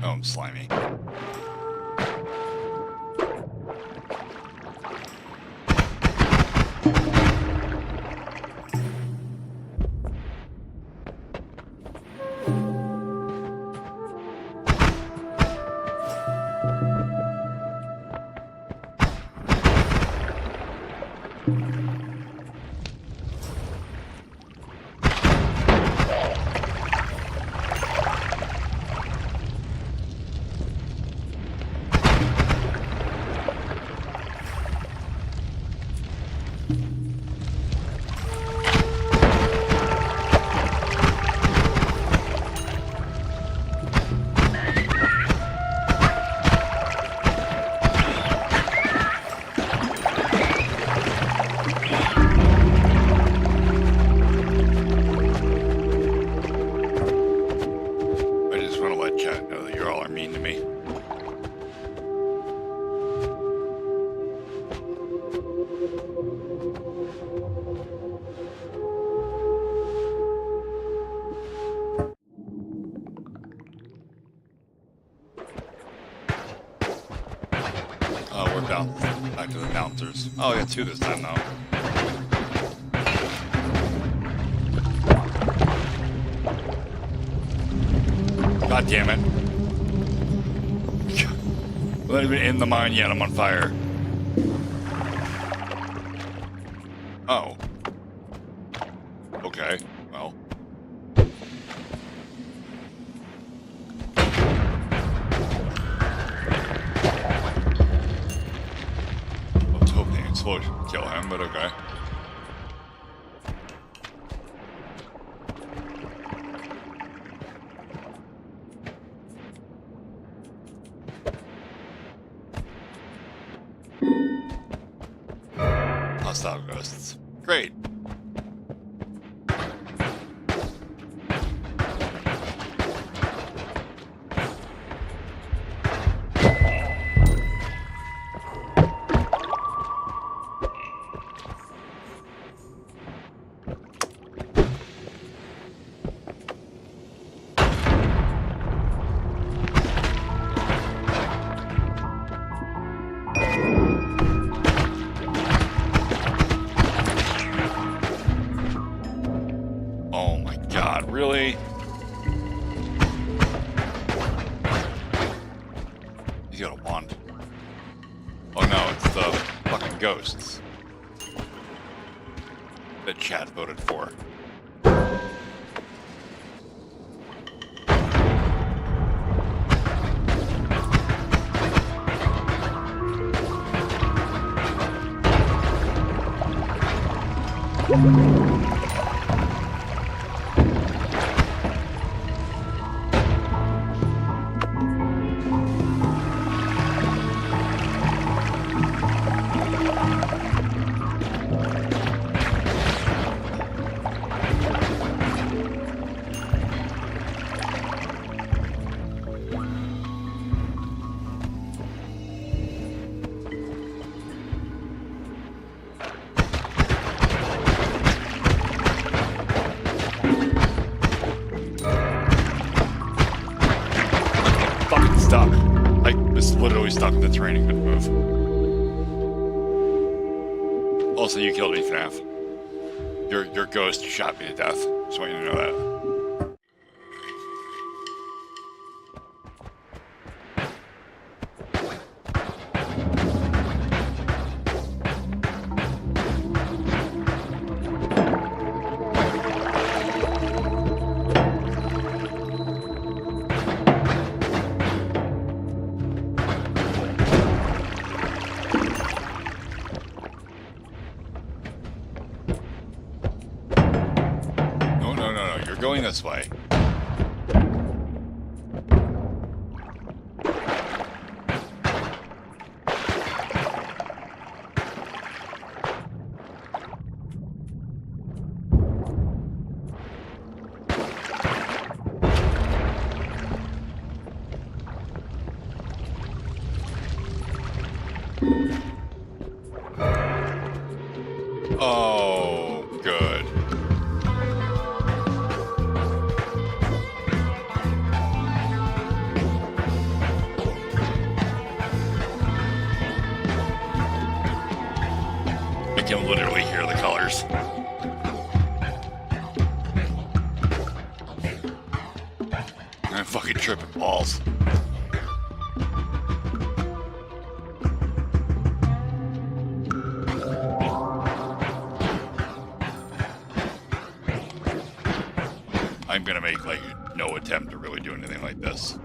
Oh, I'm slimy. I just want to let chat know that you all are mean to me. Oh, we're back to the bouncers. Oh, I got two this time, though. God damn it. I'm not even in the mine yet, I'm on fire. Oh. Okay, well. I was hoping the explosion would kill him, but okay. Hostile ghosts. Great. Oh my god, really? He's got a wand. Oh no, it's the fucking ghosts that chat voted for. Fucking stuck. I was literally stuck in the terrain and couldn't move. Also, you killed me, FNAF. Your ghost shot me to death. Just want you to know that. No, you're going this way. Oh, good. literally hear the colors. I'm fucking tripping balls. I'm gonna make like no attempt to really do anything like this.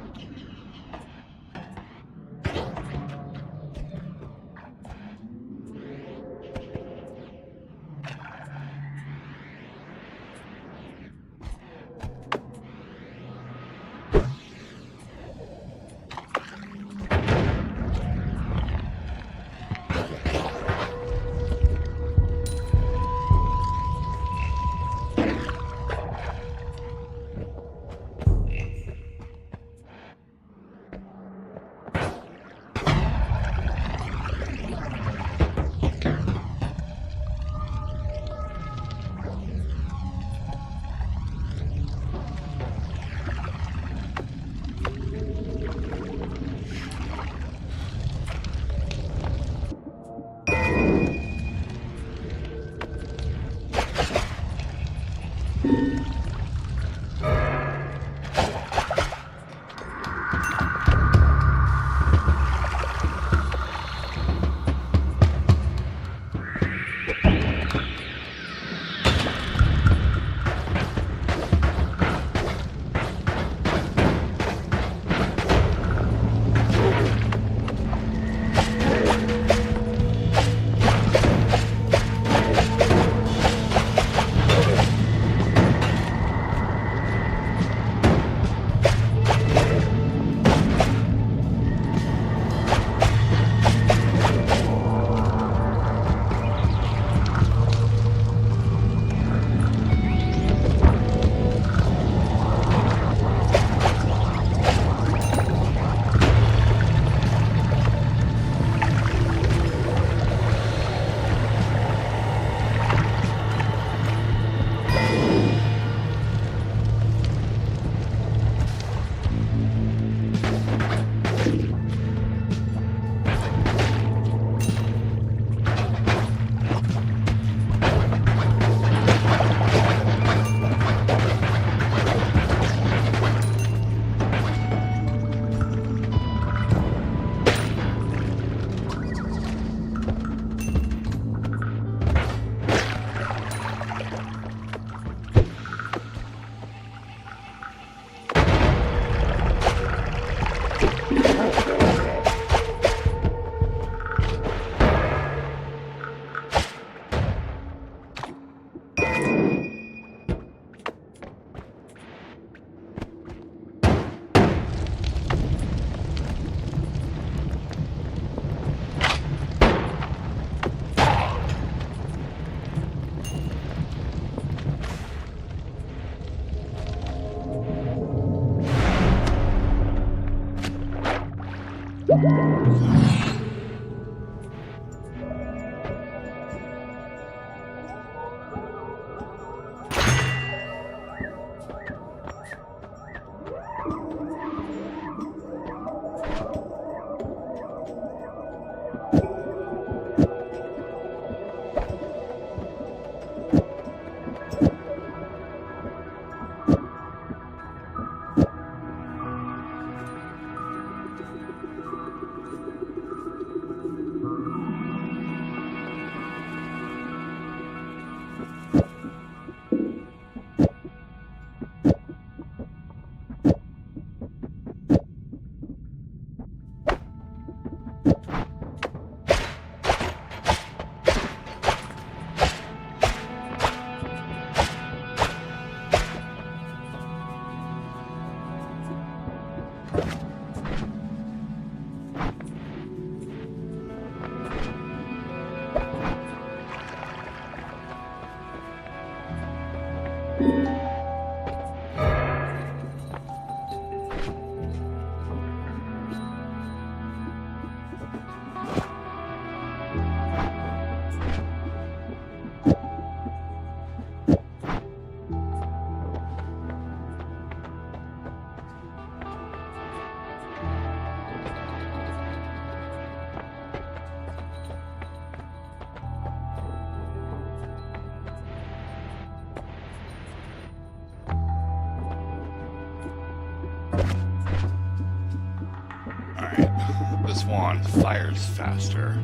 Alright, this one fires faster.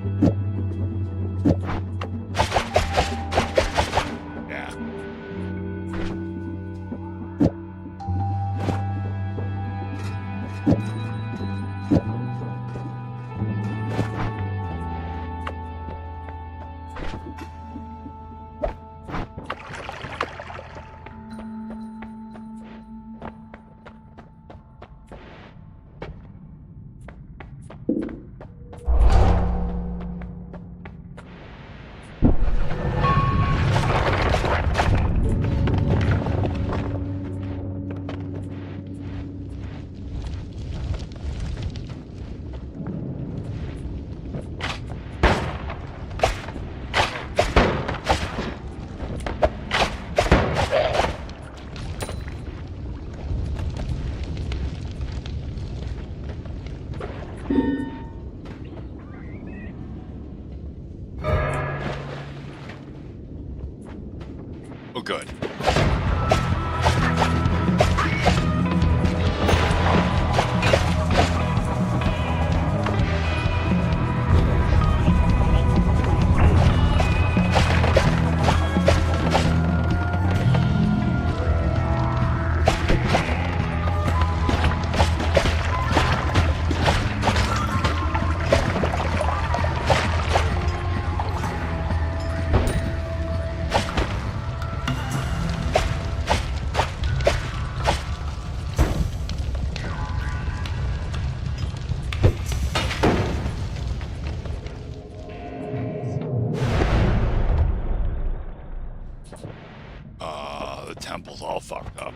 Yeah. Oh, good. The temple's all fucked up.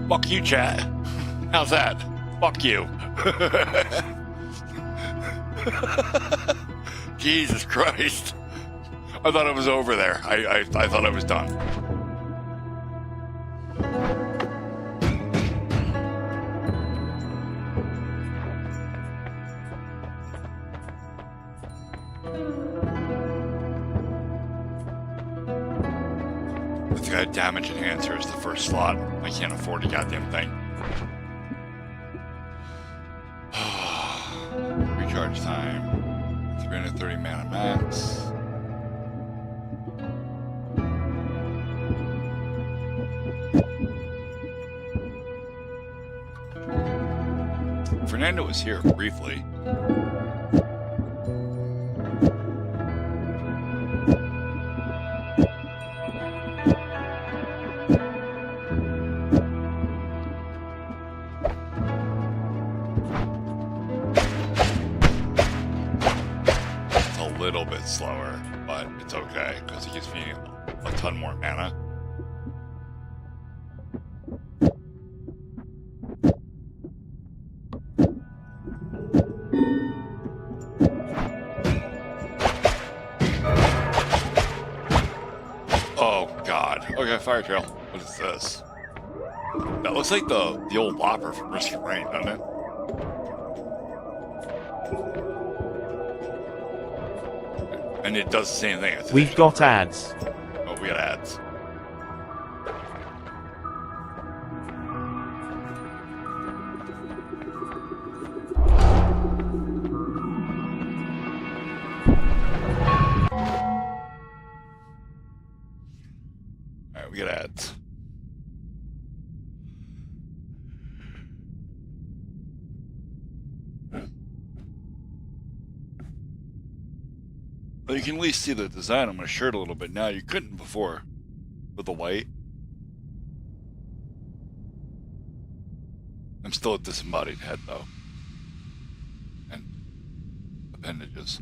Fuck you, chat. How's that? Fuck you. Jesus Christ. I thought it was over there. I thought I was done. It's got a damage enhancer as the first slot. I can't afford a goddamn thing. Recharge time. 330 mana max. Fernando was here briefly. It's a little bit slower, but it's okay because it gives me a ton more mana. Okay, fire trail. What is this? That looks like the old Whopper from Risk of Rain, doesn't it? And it does the same thing. We've got ads. Oh, we got ads. We get ads. Well, you can at least see the design on my shirt a little bit now. You couldn't before with the white. I'm still a disembodied head though. And appendages.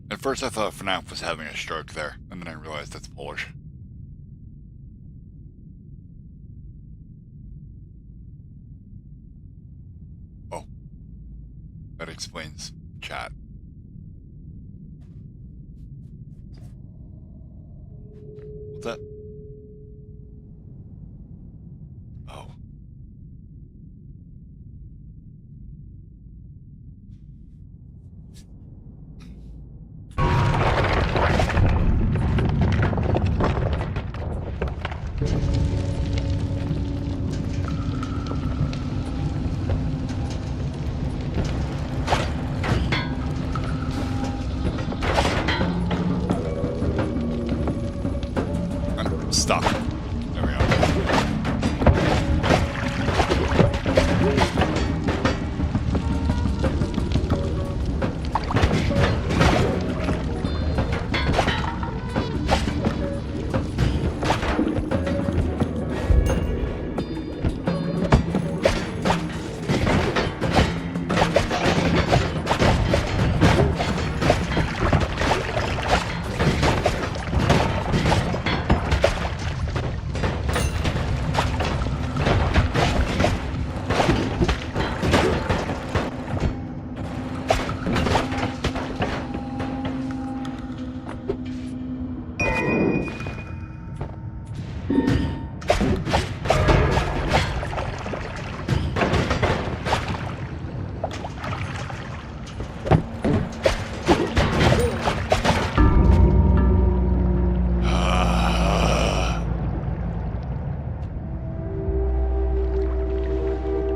At first I thought FNAF was having a stroke there, and then I realized that's Polish. Oh. That explains chat. What's that? Oh. Stuck. There we go.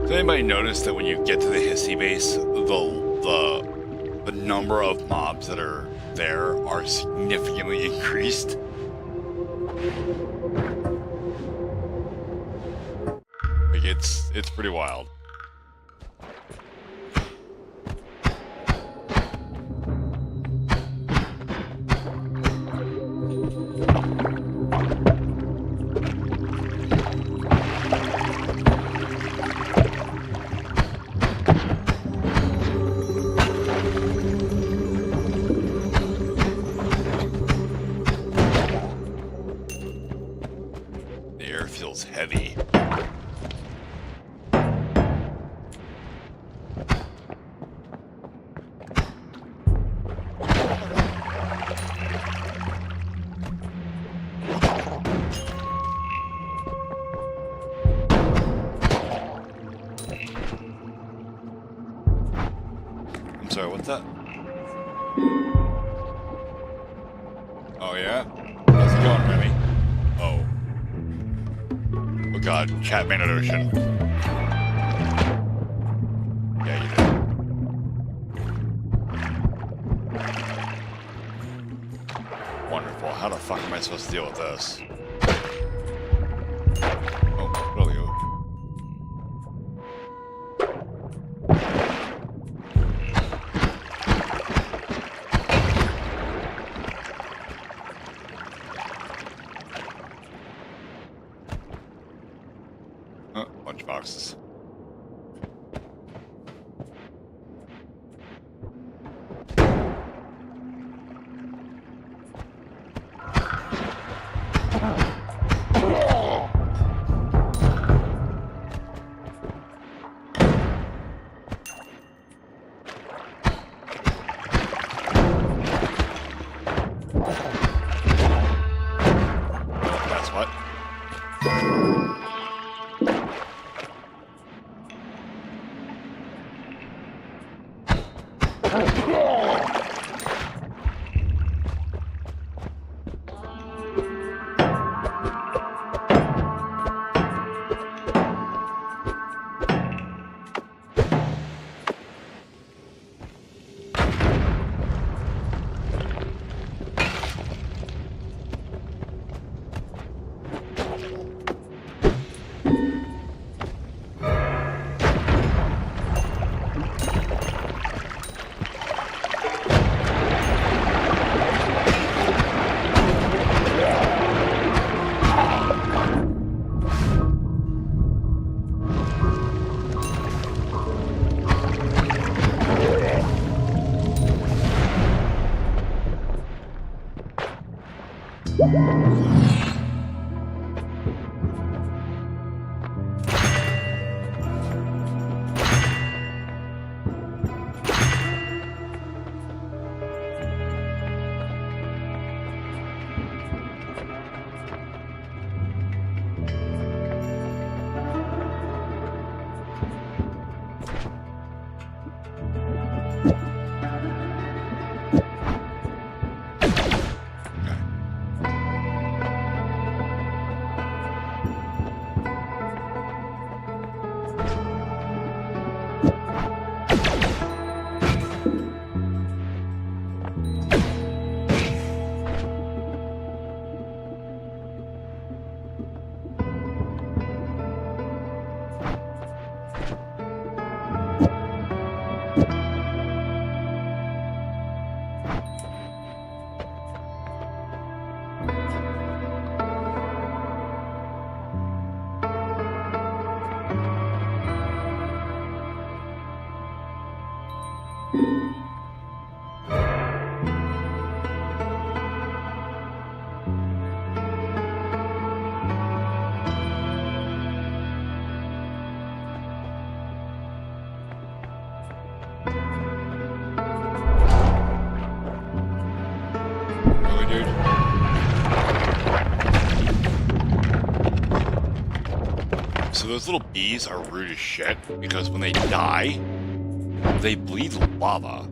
Does anybody notice that when you get to the Hissy base, the number of mobs that are there are significantly increased? Like it's pretty wild. Sorry, what's that? Oh, yeah? How's it going, Remy? Oh. Oh, God. Cat made an ocean. Yeah, you did. Wonderful. How the fuck am I supposed to deal with this? Oh, what are you? Lunch boxes. That's what? Dude. So those little bees are rude as shit because when they die, they bleed lava.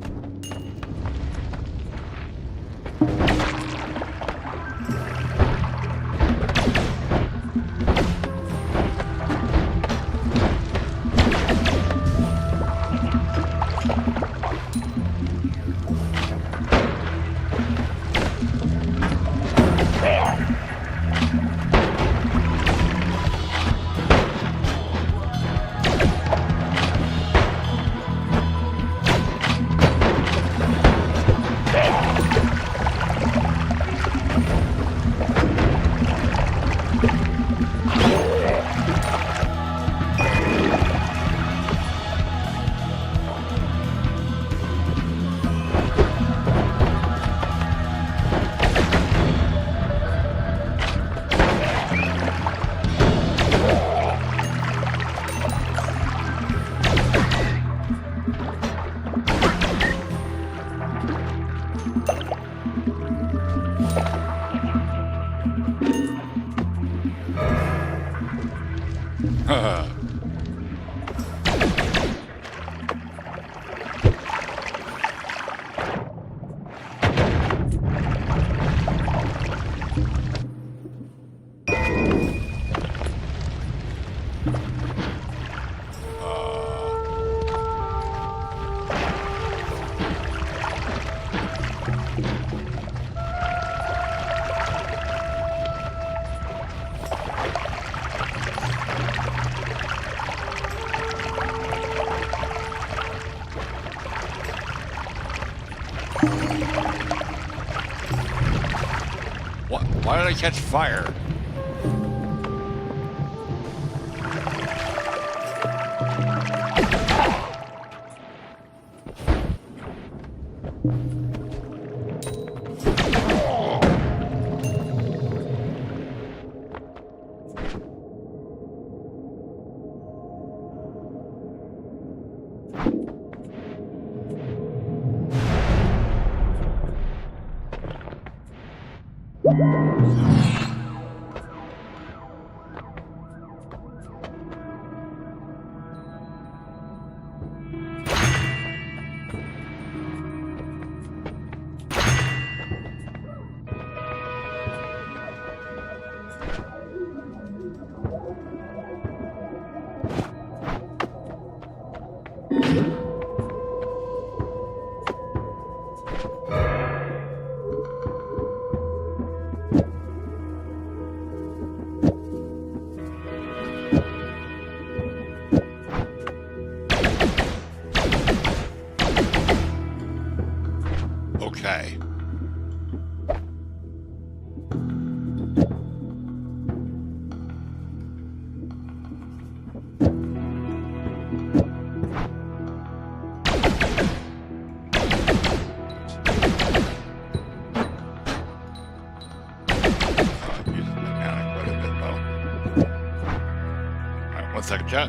Why did I catch fire? Okay. Using the banana quite a bit, though. Alright, 1 second, chat.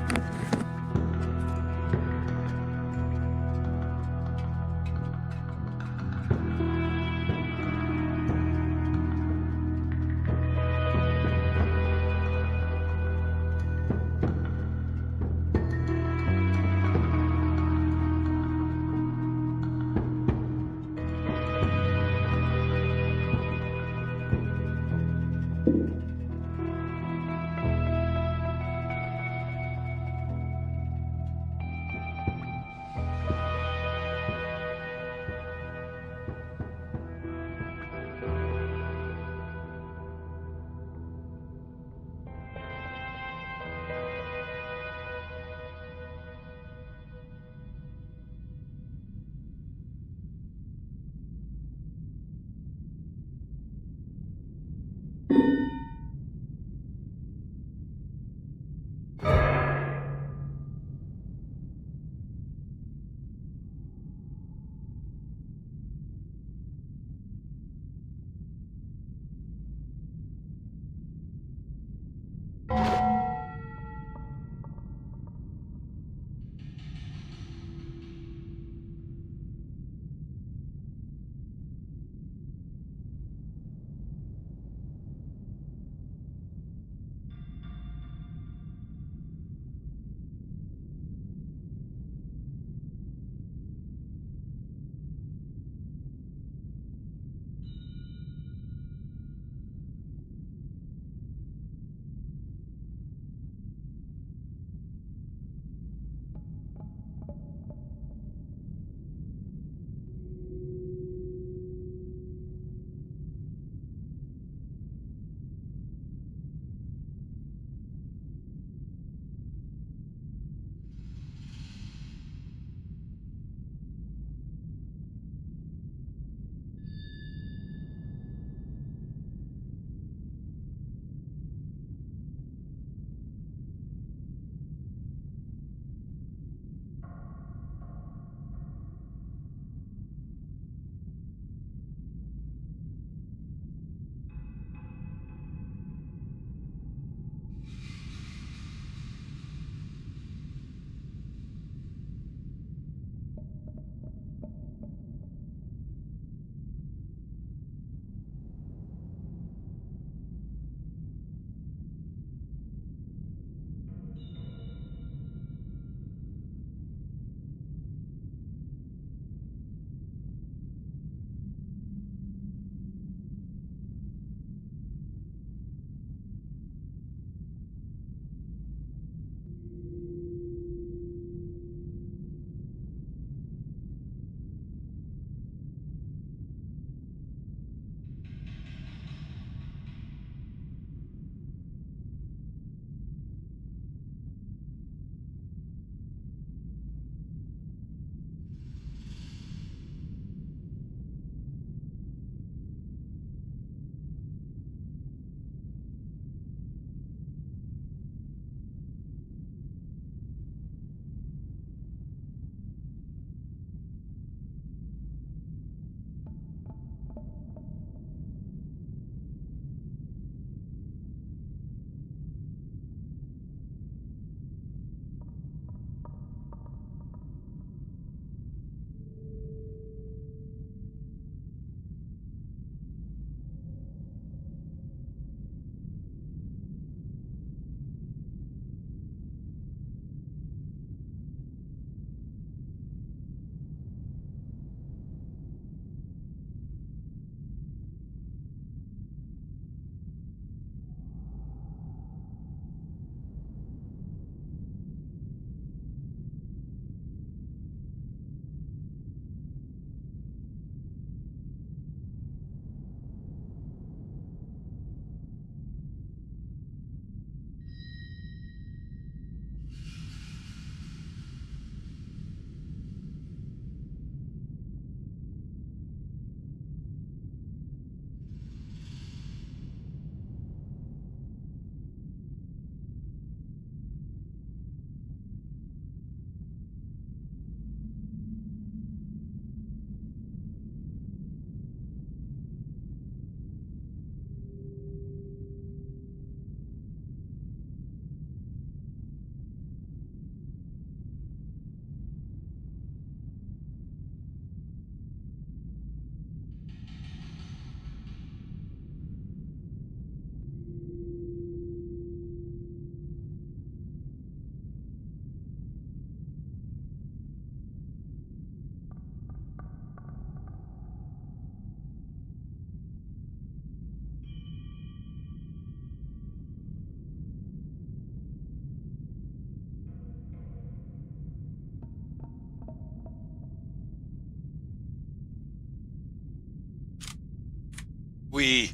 We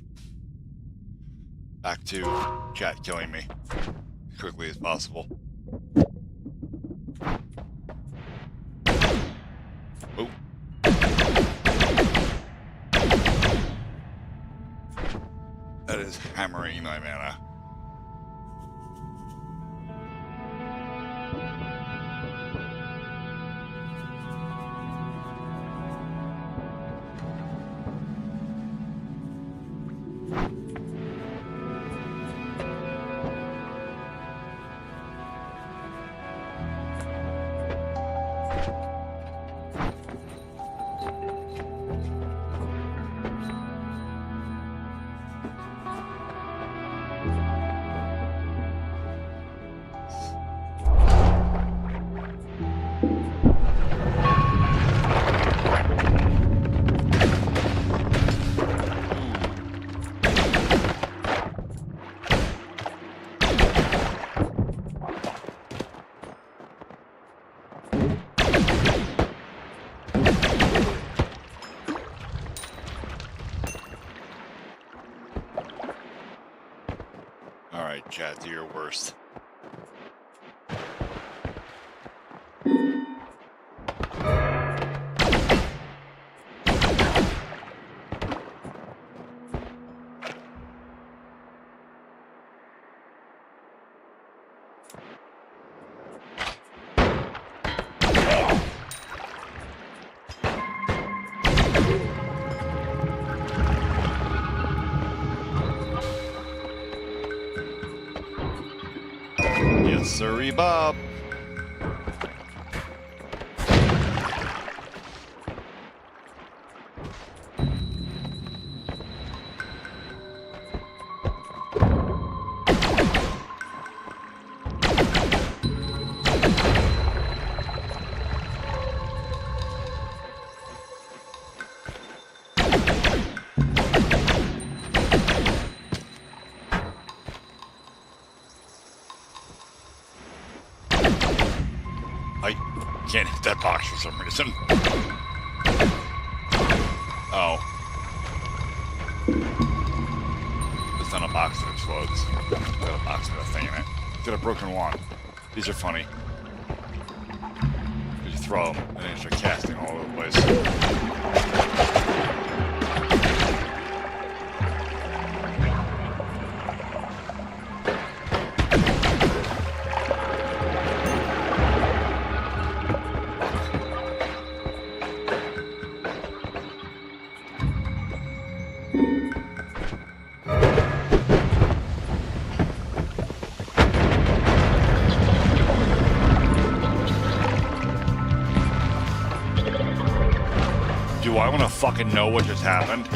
back to chat killing me as quickly as possible. Oh. That is hammering my mana. Alright, chat, do your worst. Yes, sirree, Bob. I can't hit that box for some reason. Oh. It's not a box that explodes. It's got a box with a thing in it. It's got a broken wand. These are funny. You throw them, and then you start casting all over the place. Do I want to fucking know what just happened?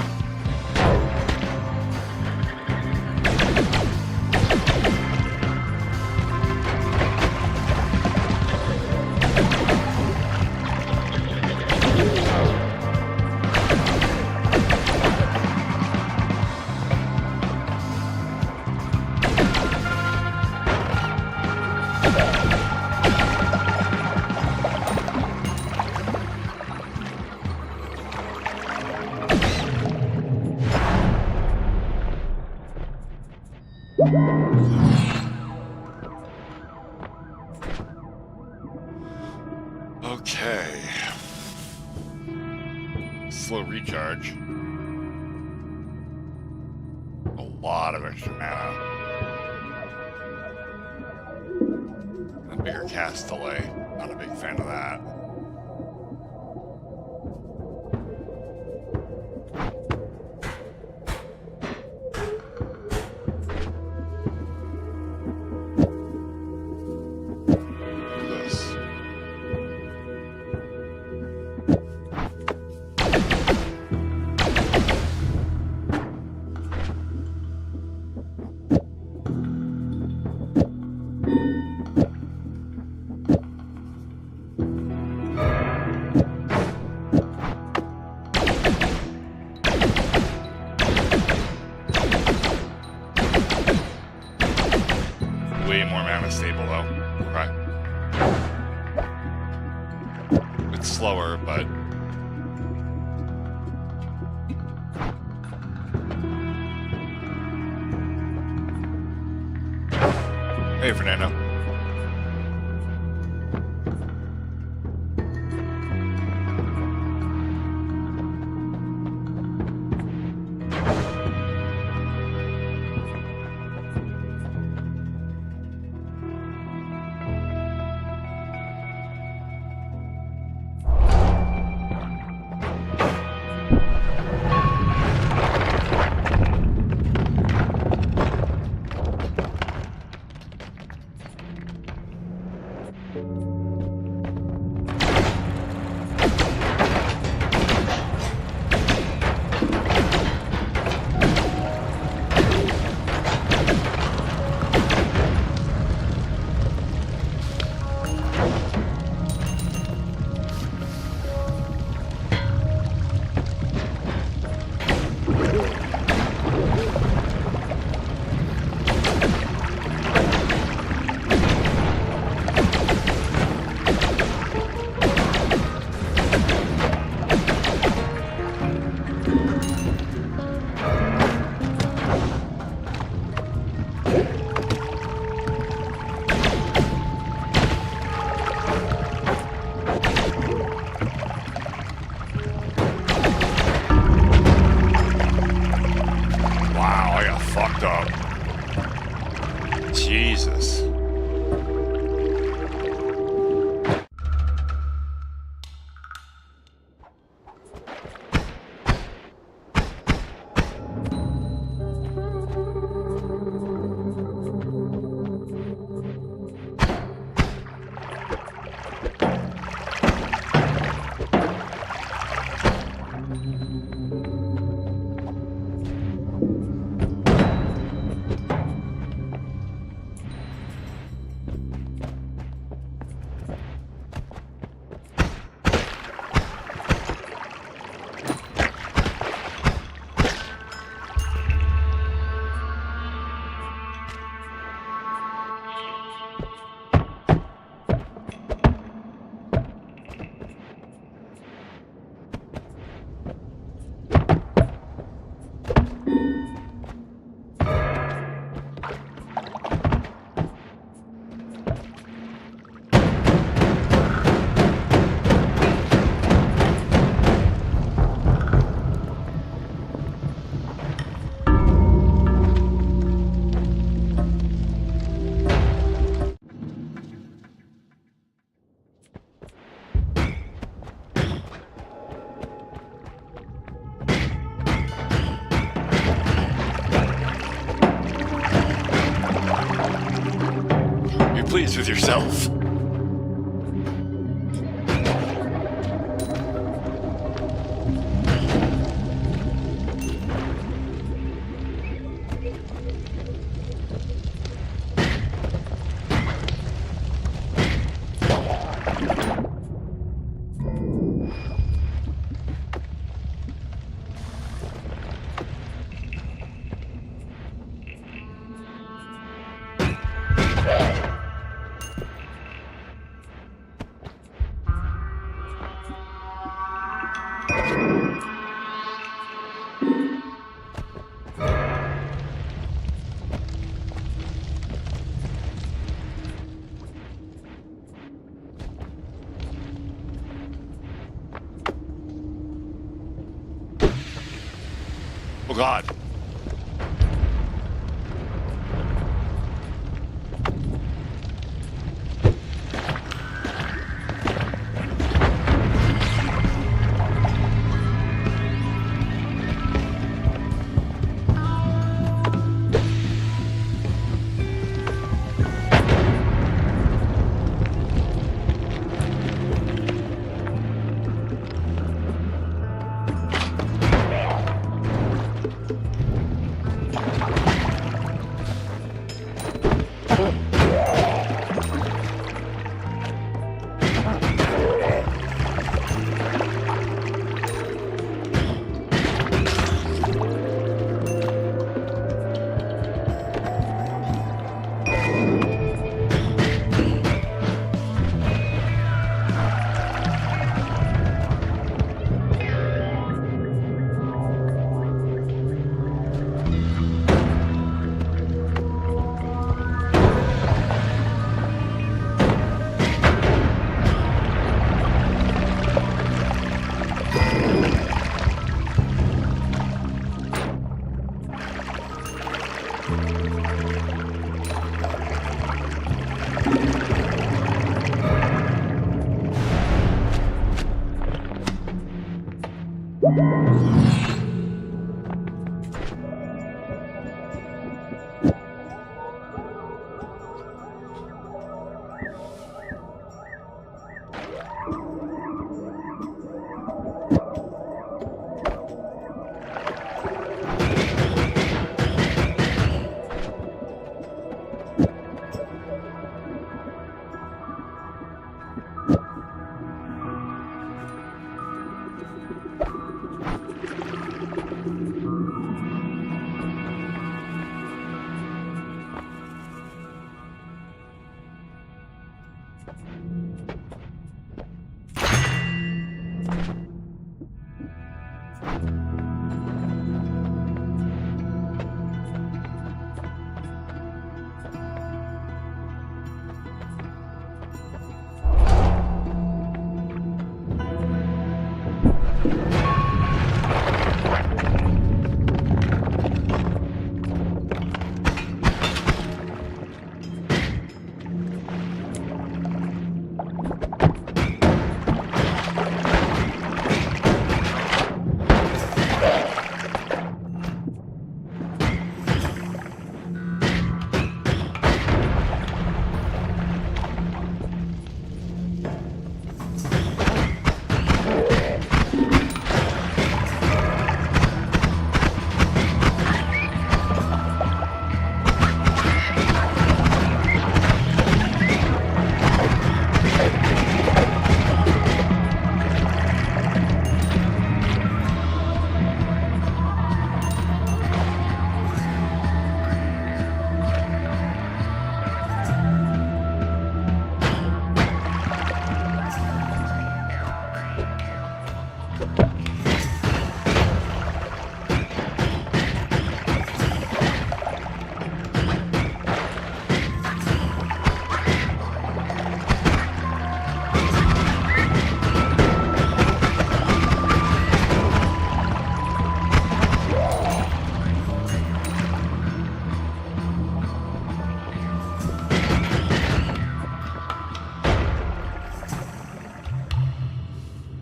Okay. Slow recharge. A lot of extra mana. And a bigger cast delay. Not a big fan of that. Way more mana stable though. Okay. It's slower, but Hey, Fernando. Wow, I got fucked up. Jesus. Be pleased with yourself. Oh God.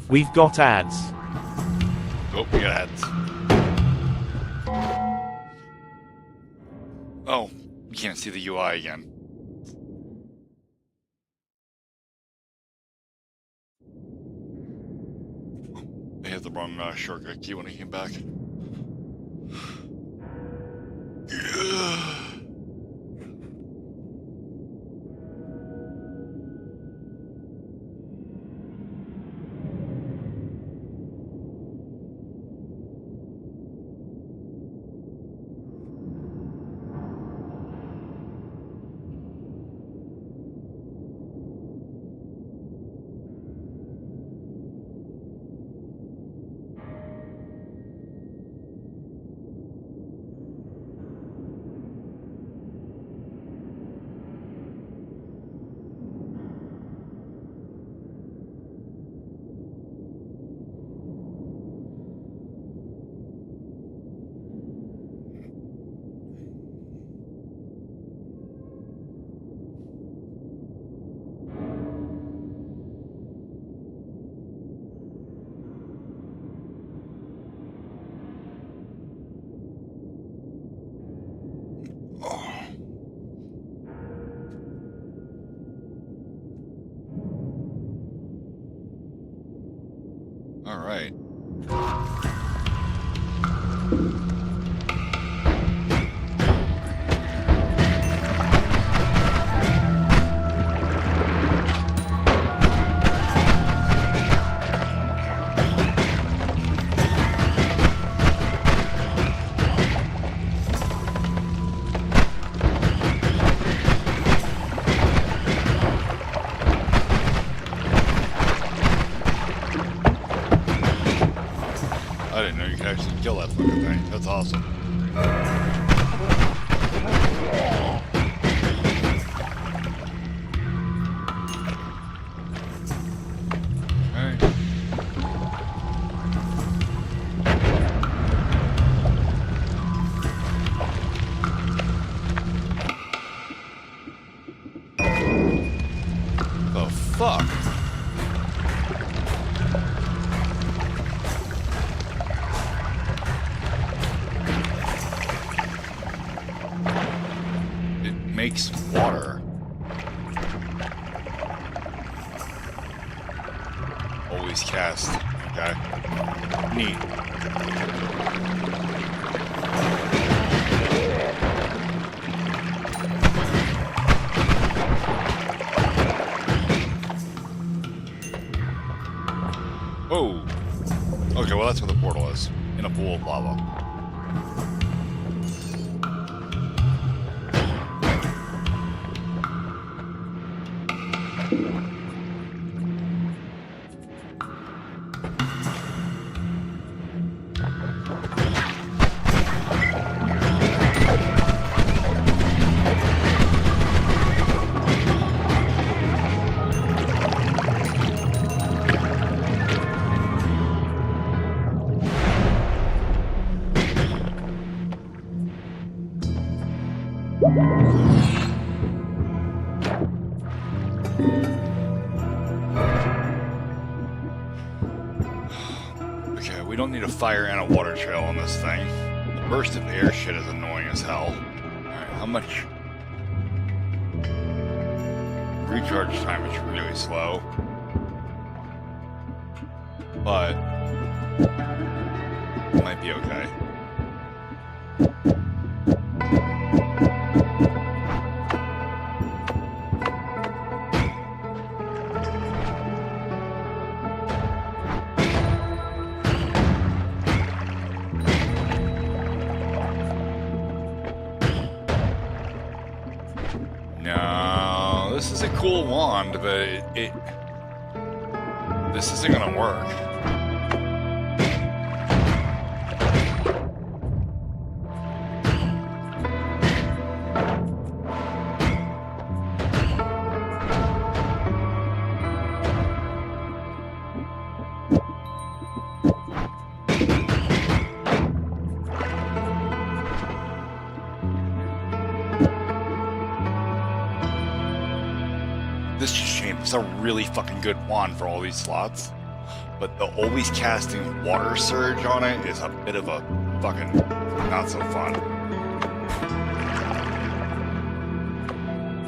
We've got ads. Oh, we got ads. Oh, we can't see the UI again. I hit the wrong shortcut key when I came back. All right. I didn't know you could actually kill that fucking thing. That's awesome. Okay. The fuck? takes water. Always cast. Okay. Neat. Oh. Okay, well that's where the portal is. In a pool of lava. Okay, we don't need a fire and a water trail on this thing. The burst of air shit is annoying as hell. Alright, how much? Recharge time is really slow. But it might be okay. No, this is a cool wand, but this isn't gonna work. This just changed. It's a really fucking good wand for all these slots. But the always casting water surge on it is a bit of a fucking not so fun.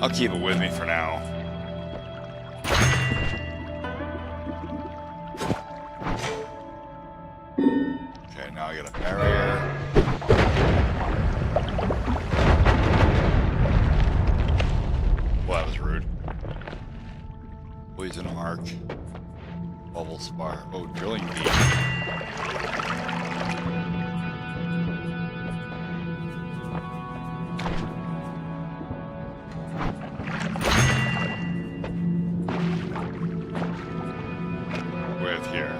I'll keep it with me for now. Okay, now I got a barrier. Well, that was rude. Poison arc. Bubble spar. Oh, drilling beam. With here.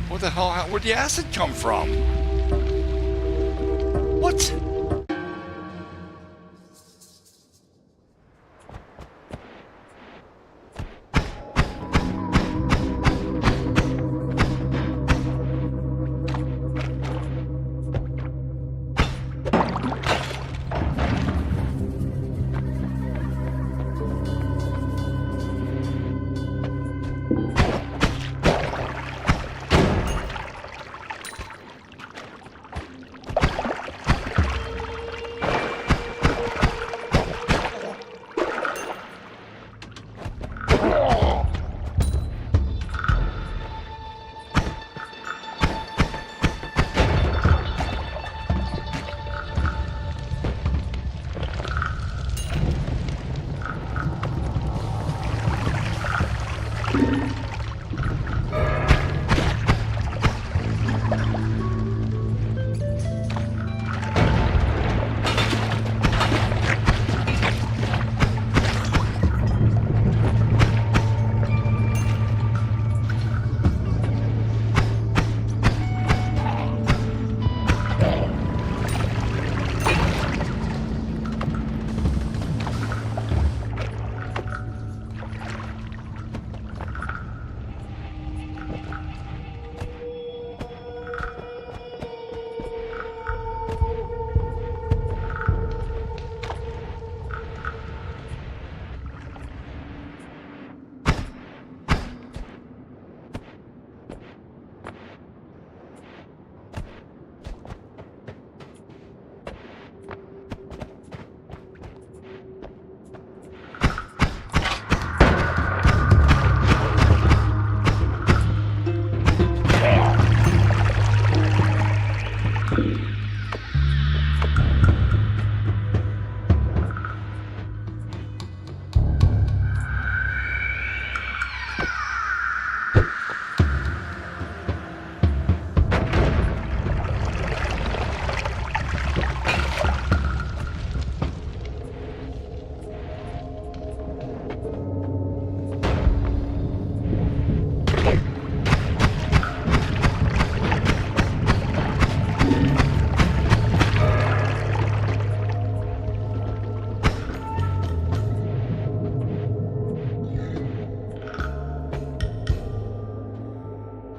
What the hell? Where'd the acid come from? What?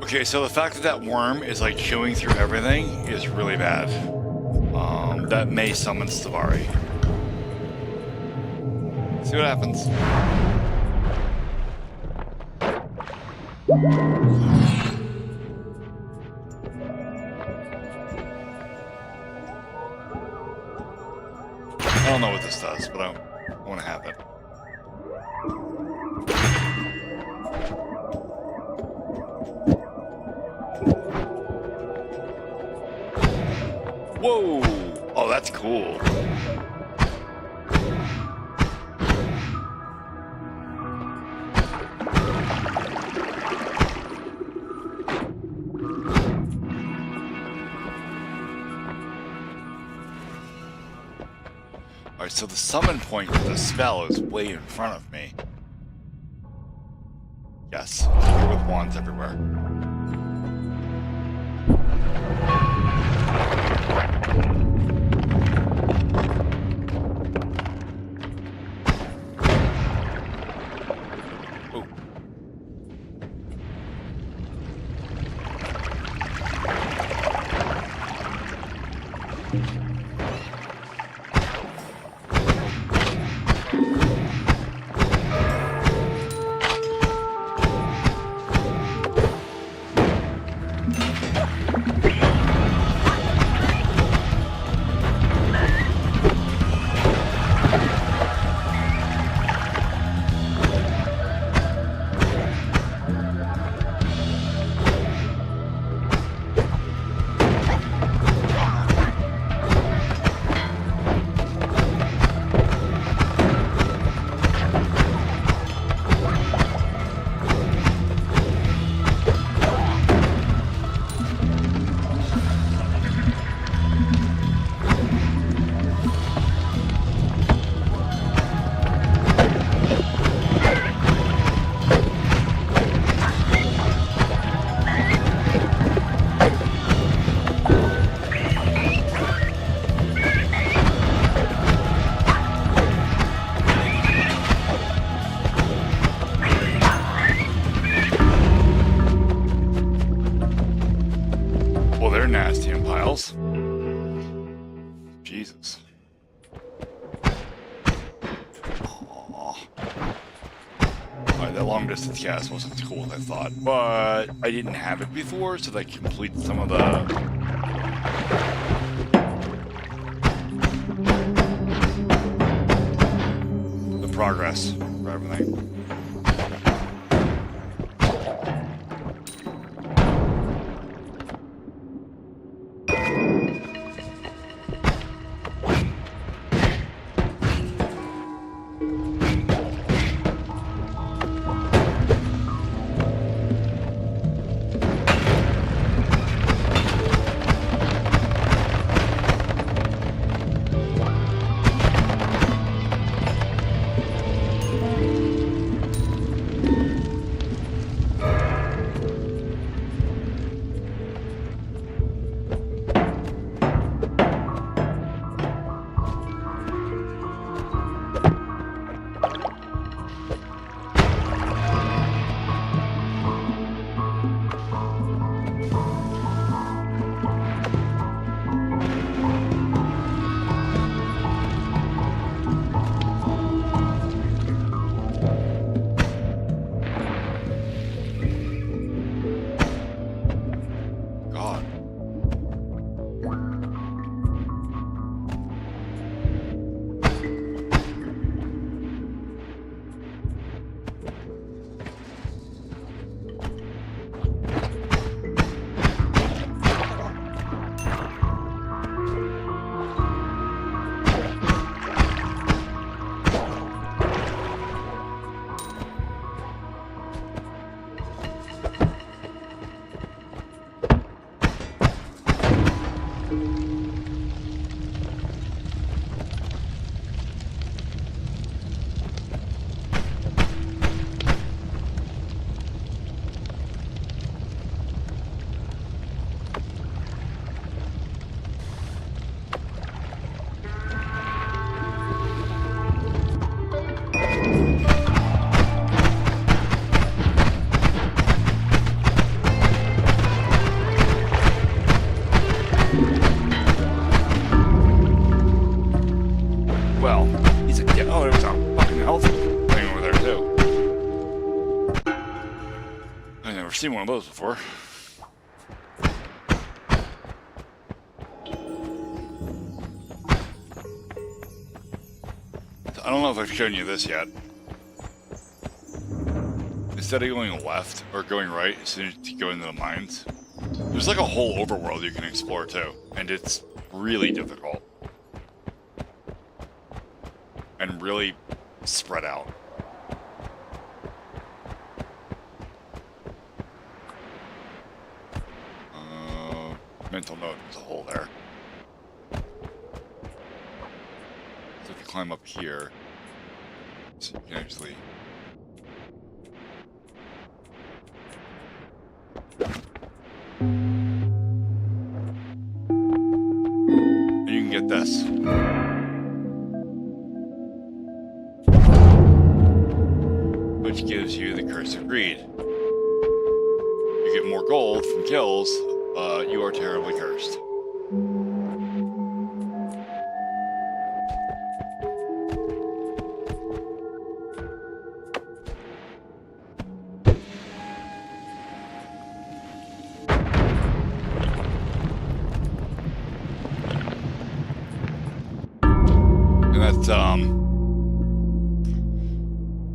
Okay, so the fact that that worm is like chewing through everything is really bad. That may summon Stavari. See what happens. I don't know what this does, but I want to have it. Whoa! Oh, that's cool. Alright, so the summon point for the spell is way in front of me. Yes, here with wands everywhere. They're nasty in piles. Jesus. Alright, that long distance cast wasn't as cool as I thought, but I didn't have it before, so that completes some of the progress for everything. seen one of those before. I don't know if I've shown you this yet. Instead of going left or going right as soon as you go into the mines, there's like a whole overworld you can explore too, and it's really difficult. And really spread out. Mental note, there's a hole there. So if you climb up here, so you can actually... And you can get this. Which gives you the Curse of Greed. You get more gold from kills. You are terribly cursed. And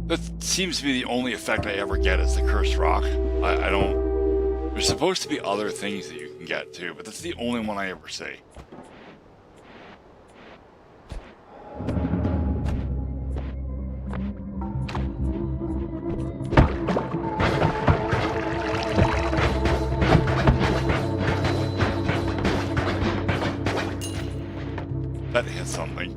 that seems to be the only effect I ever get is the cursed rock. I don't... There's supposed to be other things that you can get too, but that's the only one I ever see. That hits something.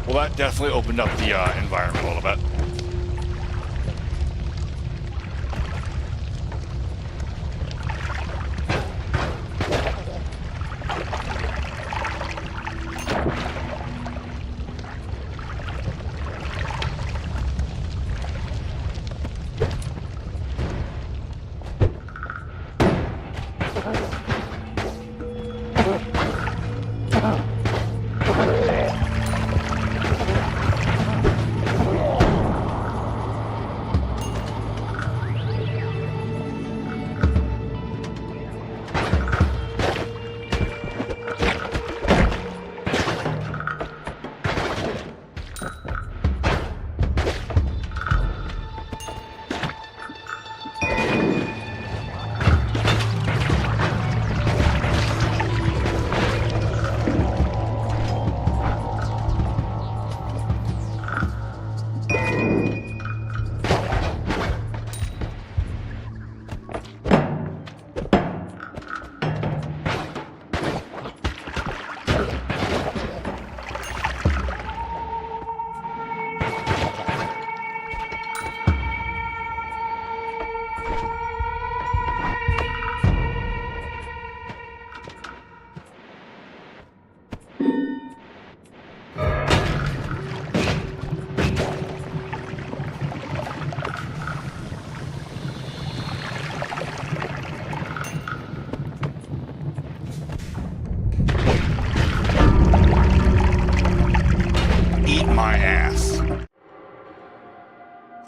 Well, that definitely opened up the environment a little bit.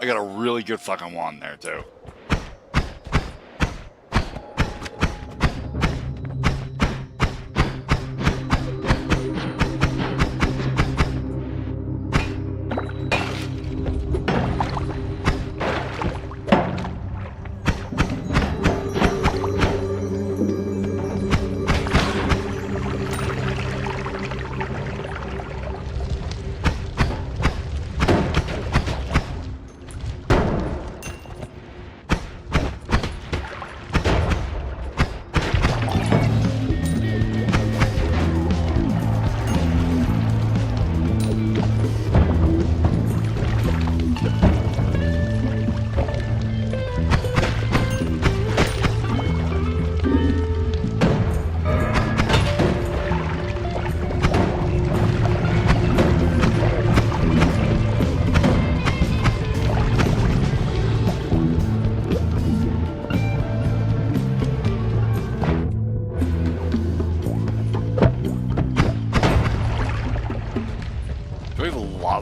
I got a really good fucking wand there, too.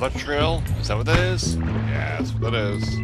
touch trail? Is that what that is? Yeah, that's what that is.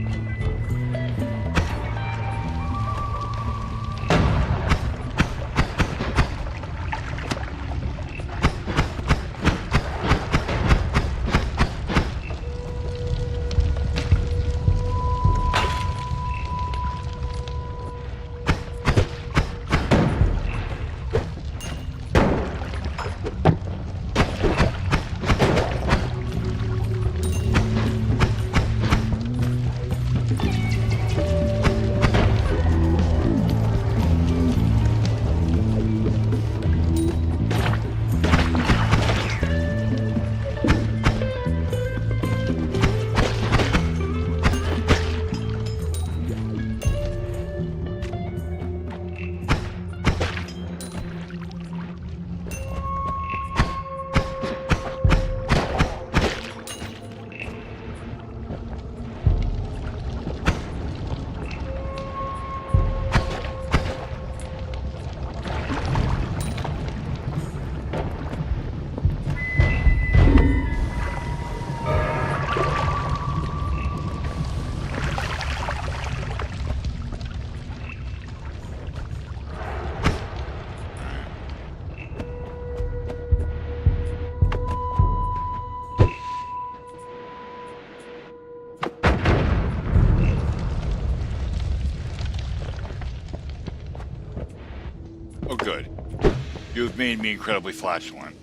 Oh, good. You've made me incredibly flatulent.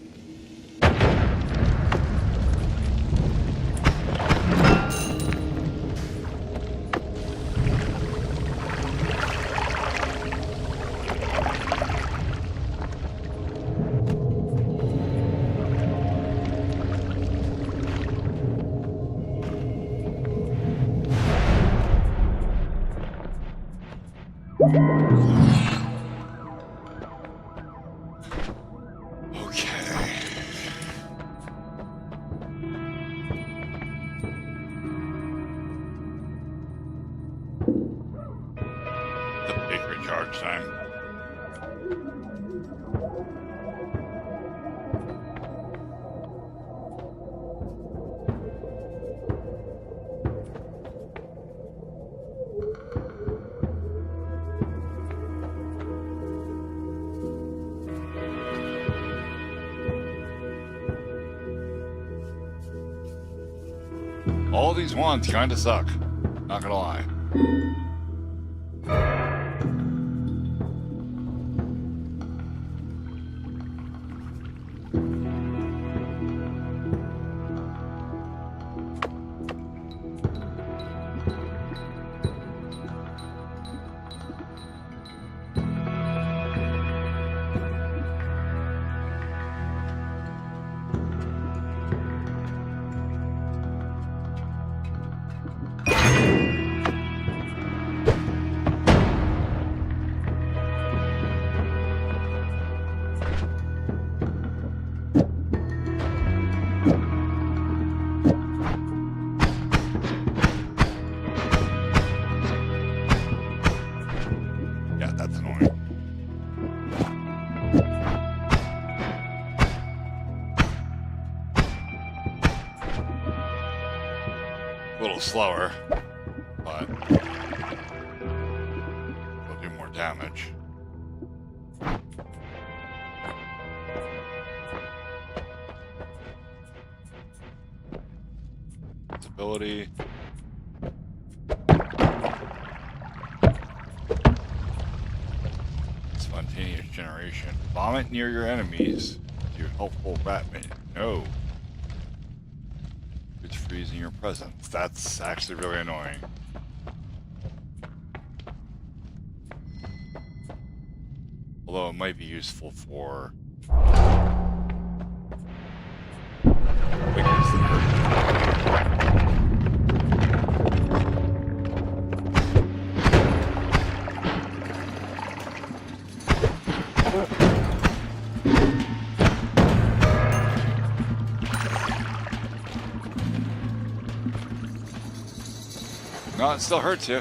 The big recharge time. All these ones kind of suck. Not gonna lie. Yeah, that's annoying. A little slower, but will do more damage. Ability. Spontaneous generation. Vomit near your enemies. Your helpful Batman. No. It's freezing your presence. That's actually really annoying. Although it might be useful for weakness that hurt. No, it still hurts you.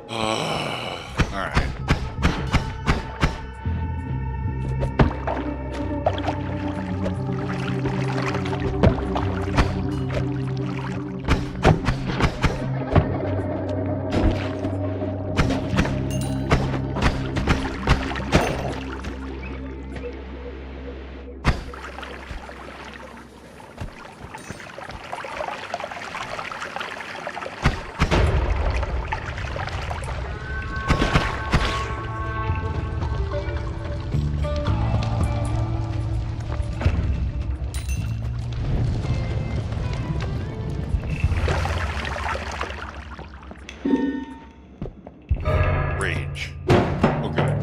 All right. Rage. Okay.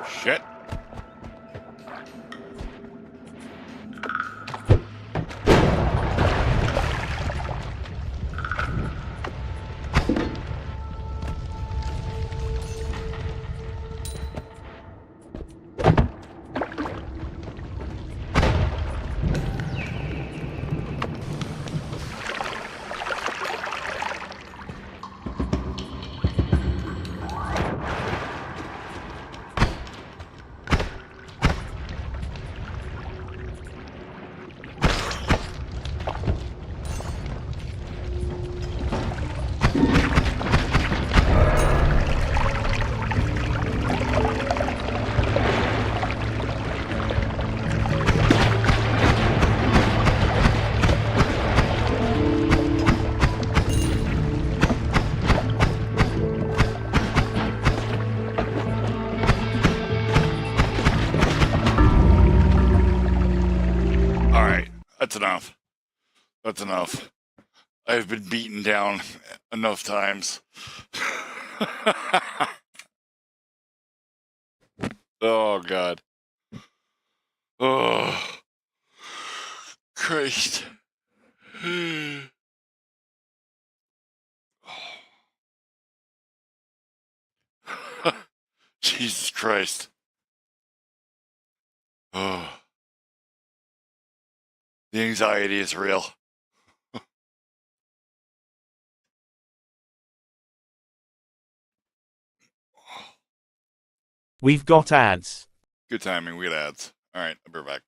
Shit. All right. That's enough. That's enough. I've been beaten down enough times. Oh, God. Oh, Christ. Jesus Christ. Oh, the anxiety is real. We've got ads. Good timing. We got ads. All right. I'll be right back.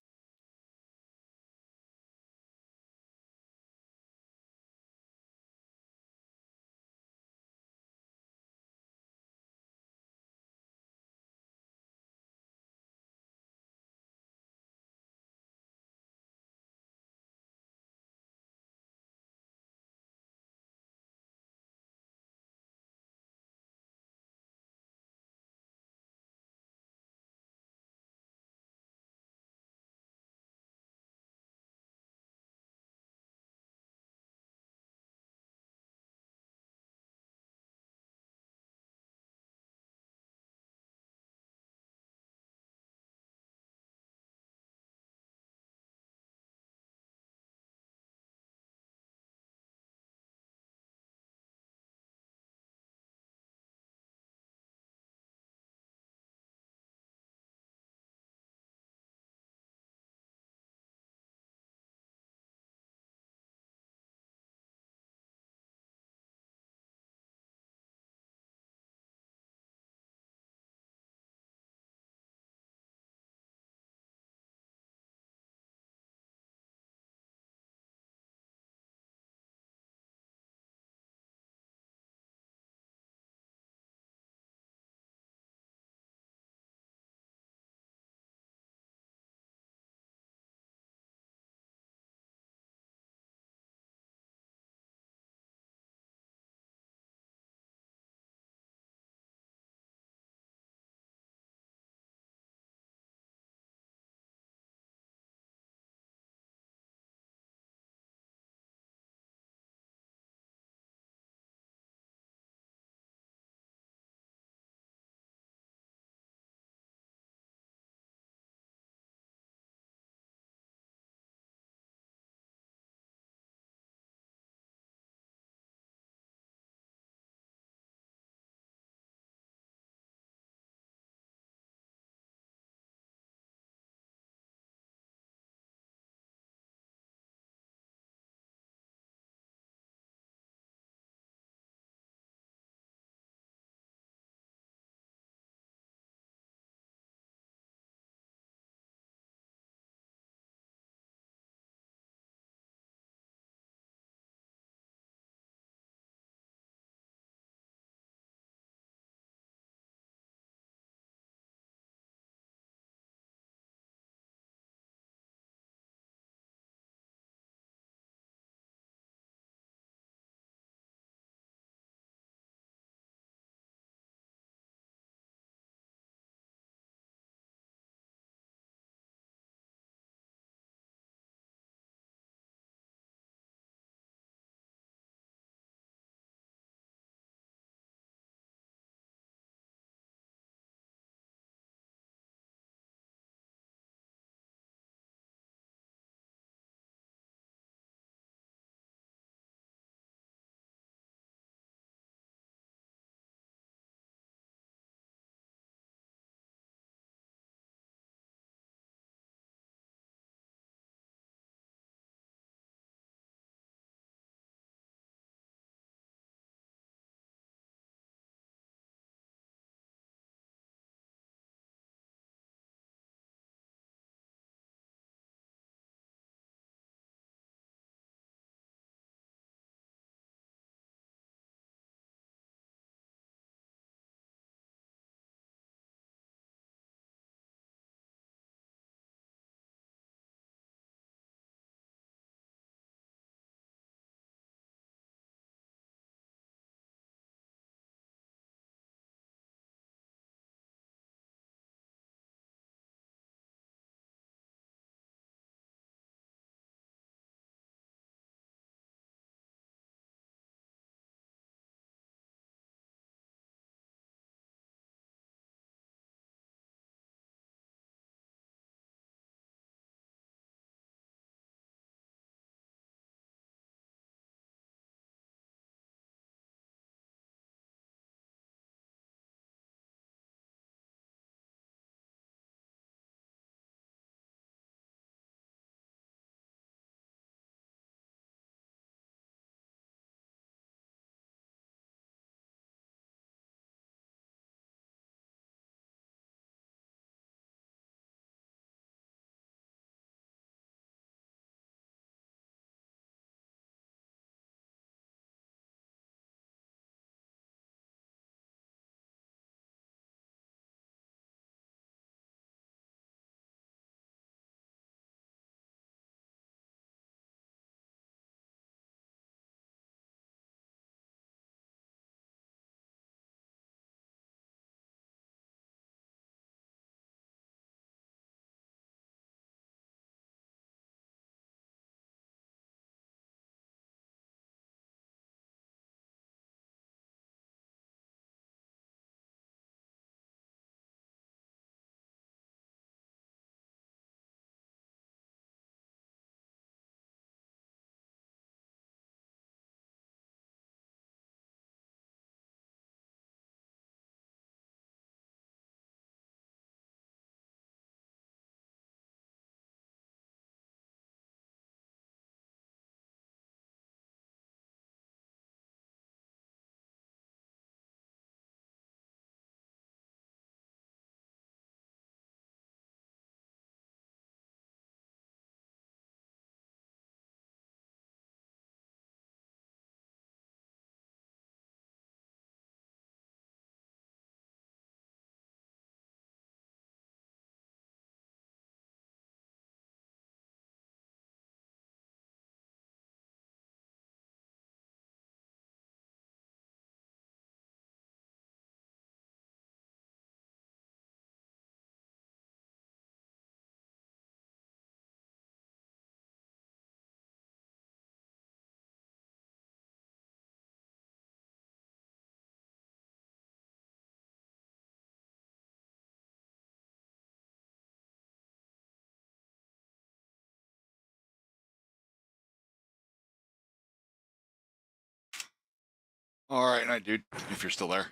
All right, night, dude. If you're still there.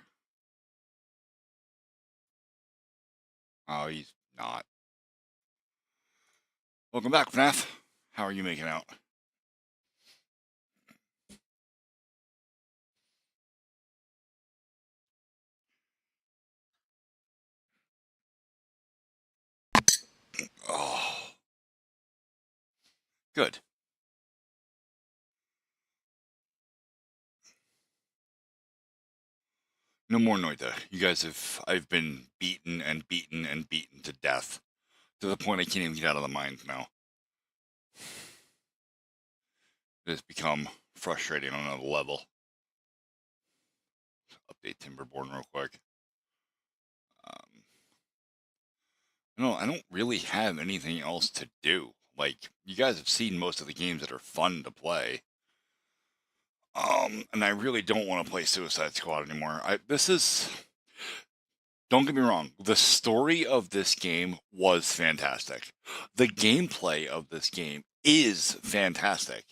Oh, he's not. Welcome back, FNAF. How are you making out? Oh, good. No more Noita. You guys have. I've been beaten and beaten and beaten to death to the point I can't even get out of the mines now. It has become frustrating on another level. Update Timberborn real quick. No, I don't really have anything else to do. Like, you guys have seen most of the games that are fun to play. And I really don't want to play Suicide Squad anymore. Don't get me wrong, the story of this game was fantastic. The gameplay of this game is fantastic.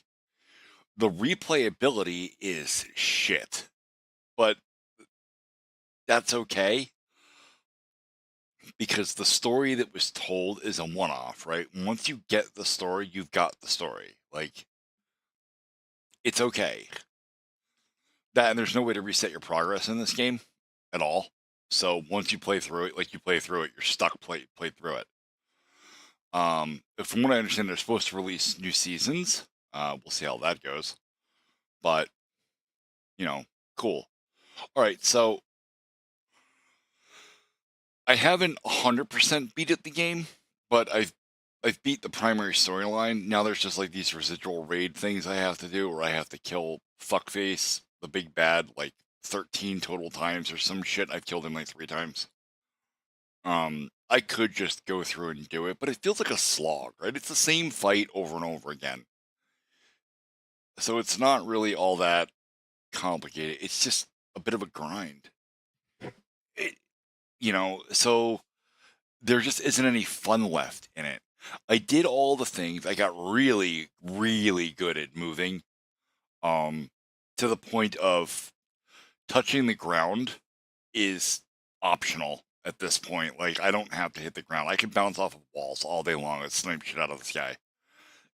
The replayability is shit. But that's okay because the story that was told is a one-off, right? Once you get the story, you've got the story. Like, it's okay. That and there's no way to reset your progress in this game at all. So once you play through it, like you play through it, you're stuck play through it. From what I understand, they're supposed to release new seasons. We'll see how that goes. But cool. All right, so I haven't 100% beat at the game, but I've beat the primary storyline. Now there's just like these residual raid things I have to do, where I have to kill Fuckface, the big bad, like 13 total times or some shit. I've killed him like 3 times. I could just go through and do it, but it feels like a slog, right? It's the same fight over and over again. So it's not really all that complicated. It's just a bit of a grind. It, so there just isn't any fun left in it. I did all the things. I got really, really good at moving, to the point of touching the ground is optional at this point. Like, I don't have to hit the ground. I can bounce off of walls all day long and snipe shit out of the sky.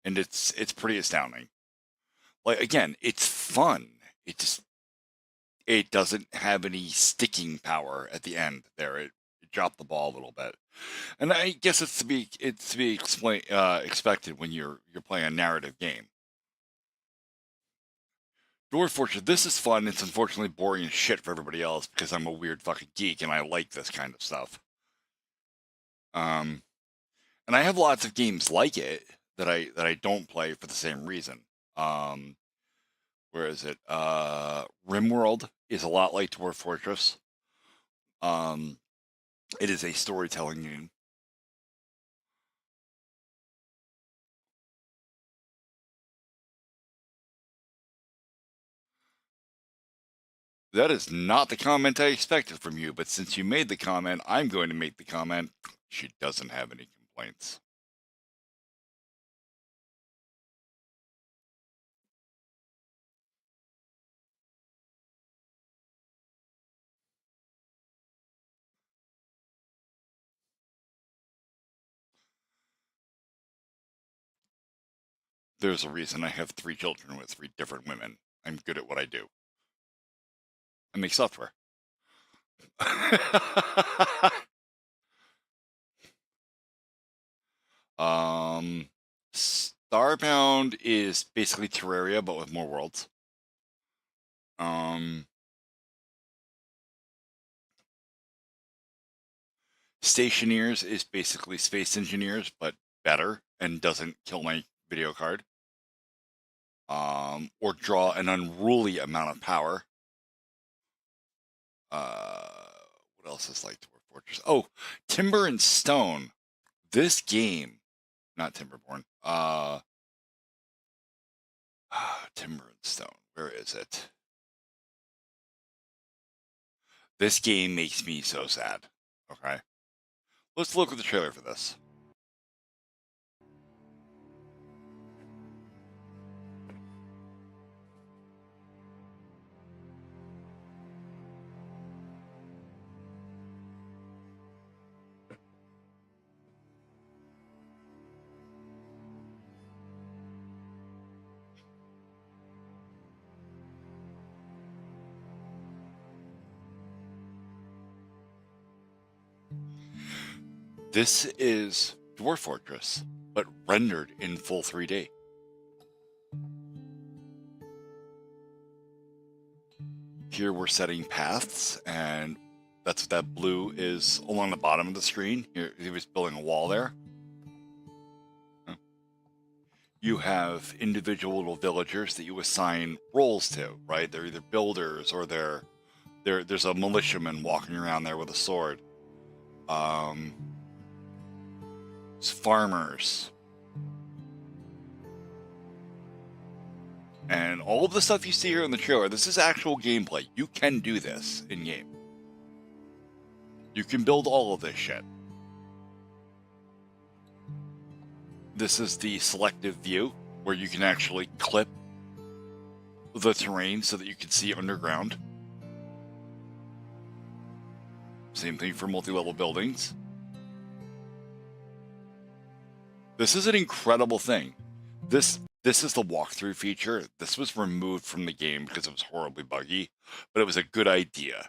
And it's pretty astounding. Like, again, it's fun. It doesn't have any sticking power at the end there. It dropped the ball a little bit. And I guess it's to be expected when you're playing a narrative game. Dwarf Fortress, this is fun. It's unfortunately boring as shit for everybody else because I'm a weird fucking geek and I like this kind of stuff. And I have lots of games like it that I don't play for the same reason. Where is it? RimWorld is a lot like Dwarf Fortress. It is a storytelling game. That is not the comment I expected from you, but since you made the comment, I'm going to make the comment. She doesn't have any complaints. There's a reason I have 3 children with 3 different women. I'm good at what I do. I make software. Starbound is basically Terraria, but with more worlds. Stationeers is basically Space Engineers, but better and doesn't kill my video card. Or draw an unruly amount of power. What else is like Dwarf Fortress? Oh, Timber and Stone. This game, not Timberborn. Timber and Stone. Where is it? This game makes me so sad. Okay. Let's look at the trailer for this. This is Dwarf Fortress, but rendered in full 3D. Here we're setting paths, and that's what that blue is along the bottom of the screen. Here, he was building a wall there. You have individual little villagers that you assign roles to, right? They're either builders or there's a militiaman walking around there with a sword. Farmers. And all of the stuff you see here in the trailer, this is actual gameplay. You can do this in game. You can build all of this shit. This is the selective view, where you can actually clip the terrain so that you can see underground. Same thing for multi-level buildings. This is an incredible thing. This is the walkthrough feature. This was removed from the game because it was horribly buggy, but it was a good idea.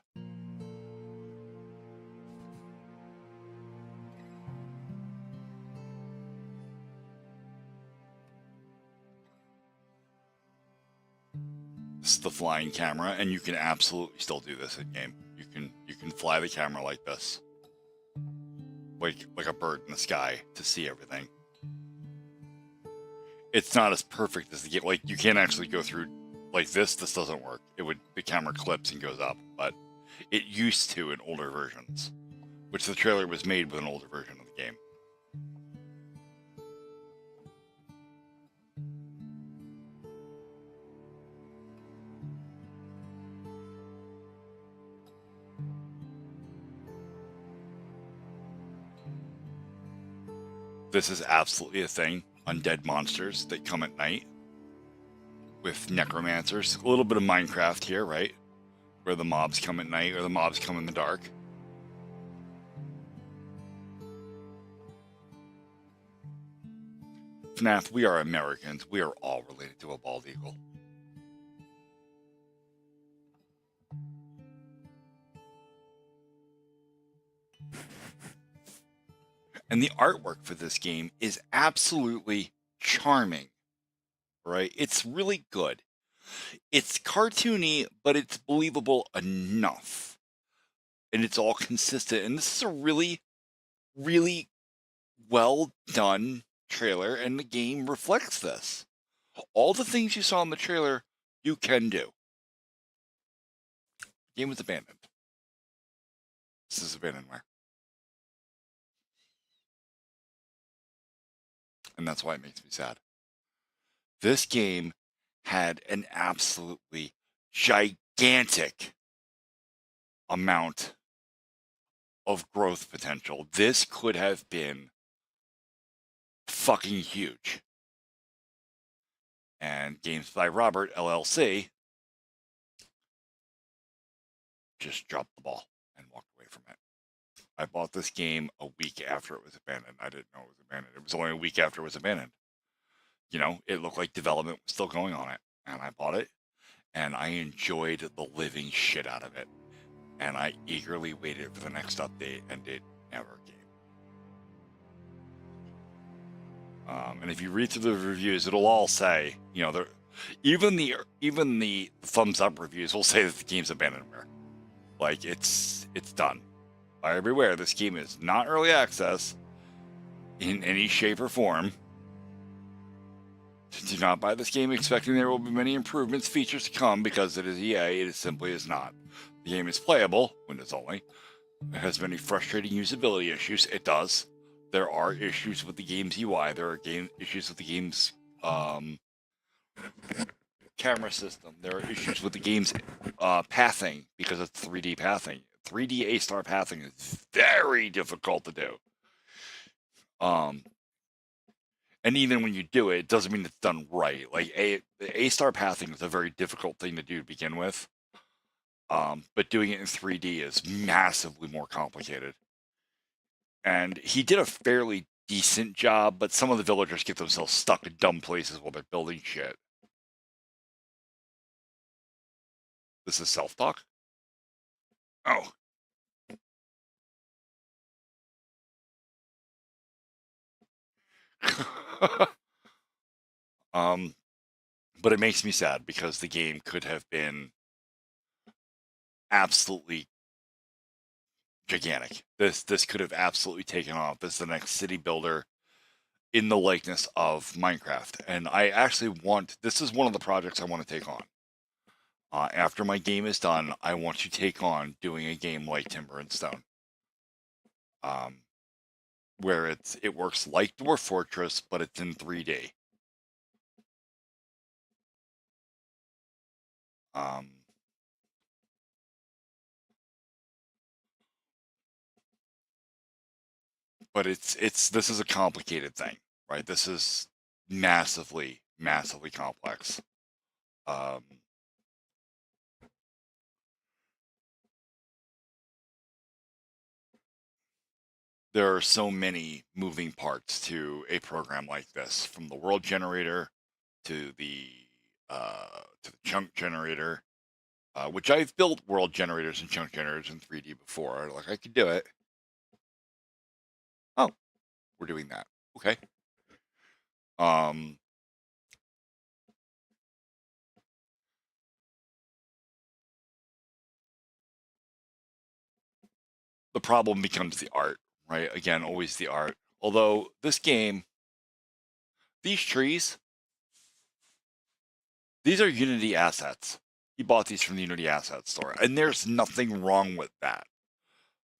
This is the flying camera, and you can absolutely still do this in game. You can fly the camera like this, like a bird in the sky, to see everything. It's not as perfect as the game. Like, you can't actually go through like this. This doesn't work. The camera clips and goes up, but it used to in older versions, which the trailer was made with an older version of the game. This is absolutely a thing. Undead monsters that come at night with necromancers. A little bit of Minecraft here, right? Where the mobs come at night or the mobs come in the dark. FNAF, we are Americans. We are all related to a bald eagle. And the artwork for this game is absolutely charming, right? It's really good. It's cartoony, but it's believable enough. And it's all consistent. And this is a really, really well done trailer, and the game reflects this. All the things you saw in the trailer, you can do. The game was abandoned. This is abandonware. And that's why it makes me sad. This game had an absolutely gigantic amount of growth potential. This could have been fucking huge. And Games by Robert, LLC, just dropped the ball and walked away from it. I bought this game a week after it was abandoned. I didn't know it was abandoned. It was only a week after it was abandoned. You know, it looked like development was still going on it. And I bought it, and I enjoyed the living shit out of it. And I eagerly waited for the next update, and it never came. And if you read through the reviews, it'll all say, you know, even the thumbs up reviews will say that the game's abandonware. Like, it's done. Buyer beware, this game is not early access in any shape or form. Do not buy this game expecting there will be many improvements, features to come, because it is EA. It simply is not. The game is playable, Windows only. It has many frustrating usability issues. It does. There are issues with the game's UI. There are issues with the game's camera system. There are issues with the game's pathing, because it's 3D pathing. 3D A-star pathing is very difficult to do. And even when you do it, it doesn't mean it's done right. Like, A-star pathing is a very difficult thing to do to begin with. But doing it in 3D is massively more complicated. And he did a fairly decent job, but some of the villagers get themselves stuck in dumb places while they're building shit. This is self-talk? Oh. um, but it makes me sad because the game could have been absolutely gigantic. This could have absolutely taken off. This is the next city builder in the likeness of Minecraft, and I actually want. This is one of the projects I want to take on. After my game is done, I want to take on doing a game like Timber and Stone, um, where it works like Dwarf Fortress, but it's in 3D. Um, but it's this is a complicated thing, right? This is massively complex. Um, there are so many moving parts to a program like this, from the world generator to the chunk generator, which I've built world generators and chunk generators in 3D before. Like, I could do it. Oh, we're doing that. Okay. Um, the problem becomes the art, right? Again, always the art. Although this game, these trees, these are Unity assets. He bought these from the Unity Asset Store, and there's nothing wrong with that.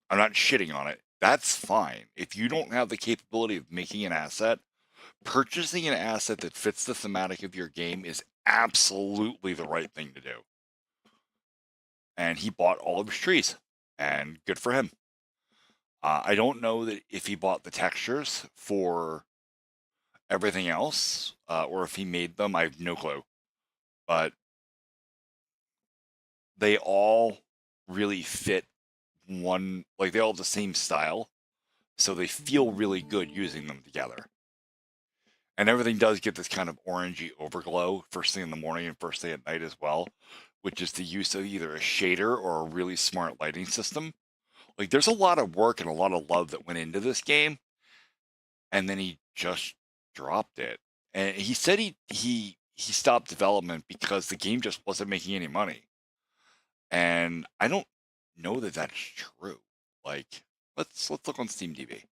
I'm not shitting on it. That's fine. If you don't have the capability of making an asset, purchasing an asset that fits the thematic of your game is absolutely the right thing to do. And he bought all of his trees, and good for him. I don't know that if he bought the textures for everything else, or if he made them. I have no clue. But they all really fit one, like they all have the same style, so they feel really good using them together. And everything does get this kind of orangey overglow first thing in the morning and first thing at night as well, which is the use of either a shader or a really smart lighting system. Like, there's a lot of work and a lot of love that went into this game, and then he just dropped it. And he said he stopped development because the game just wasn't making any money. And I don't know that that's true. Like, let's look on SteamDB.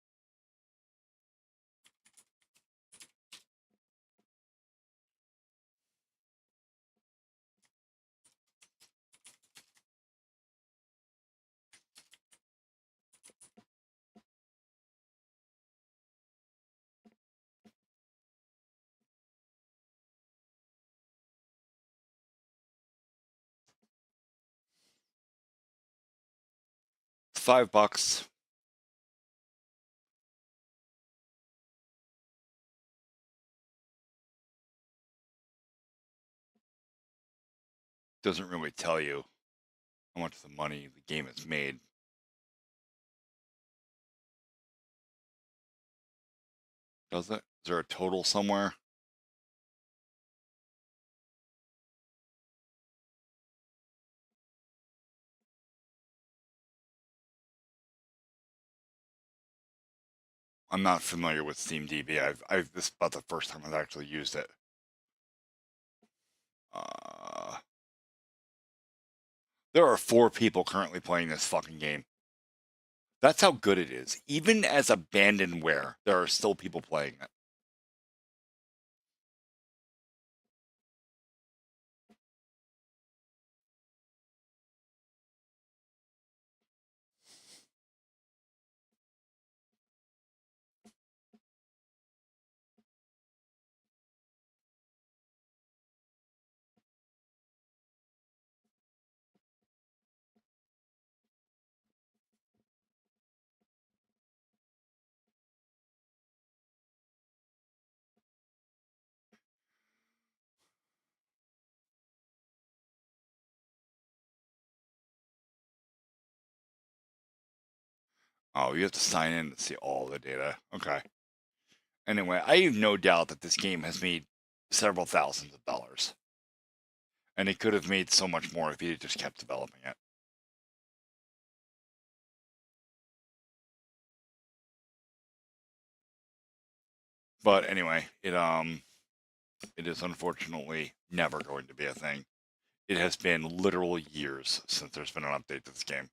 It's $5. Doesn't really tell you how much of the money the game has made. Does it? Is there a total somewhere? I'm not familiar with SteamDB. This is about the first time I've actually used it. There are 4 people currently playing this fucking game. That's how good it is. Even as abandonware, there are still people playing it. Oh, you have to sign in to see all the data. Okay. Anyway, I have no doubt that this game has made several thousands of dollars. And it could have made so much more if he had just kept developing it. But anyway, it is unfortunately never going to be a thing. It has been literal years since there's been an update to this game.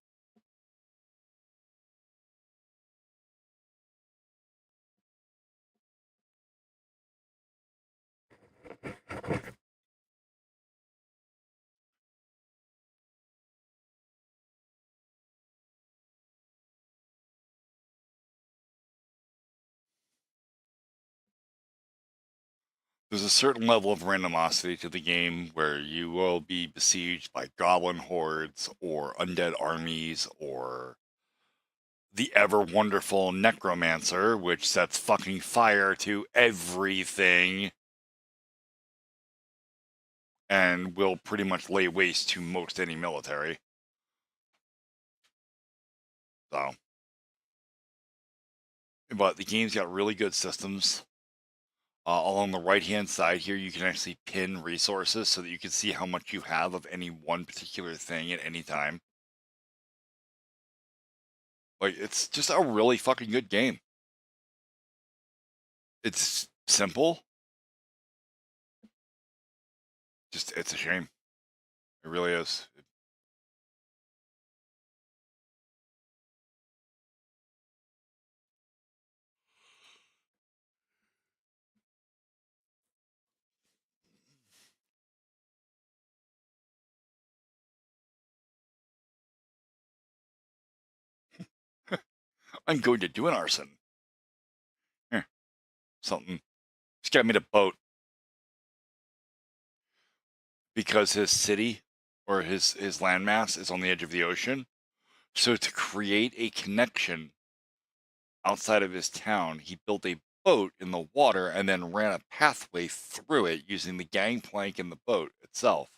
There's a certain level of randomosity to the game where you will be besieged by goblin hordes or undead armies or the ever wonderful necromancer, which sets fucking fire to everything and will pretty much lay waste to most any military. So, but the game's got really good systems. Along the right-hand side here, you can actually pin resources so that you can see how much you have of any one particular thing at any time. Like, it's just a really fucking good game. It's simple. Just, it's a shame. It really is. I'm going to do an arson. Here, something. Just got me a boat. Because his city or his landmass is on the edge of the ocean. So to create a connection outside of his town, he built a boat in the water and then ran a pathway through it using the gangplank in the boat itself.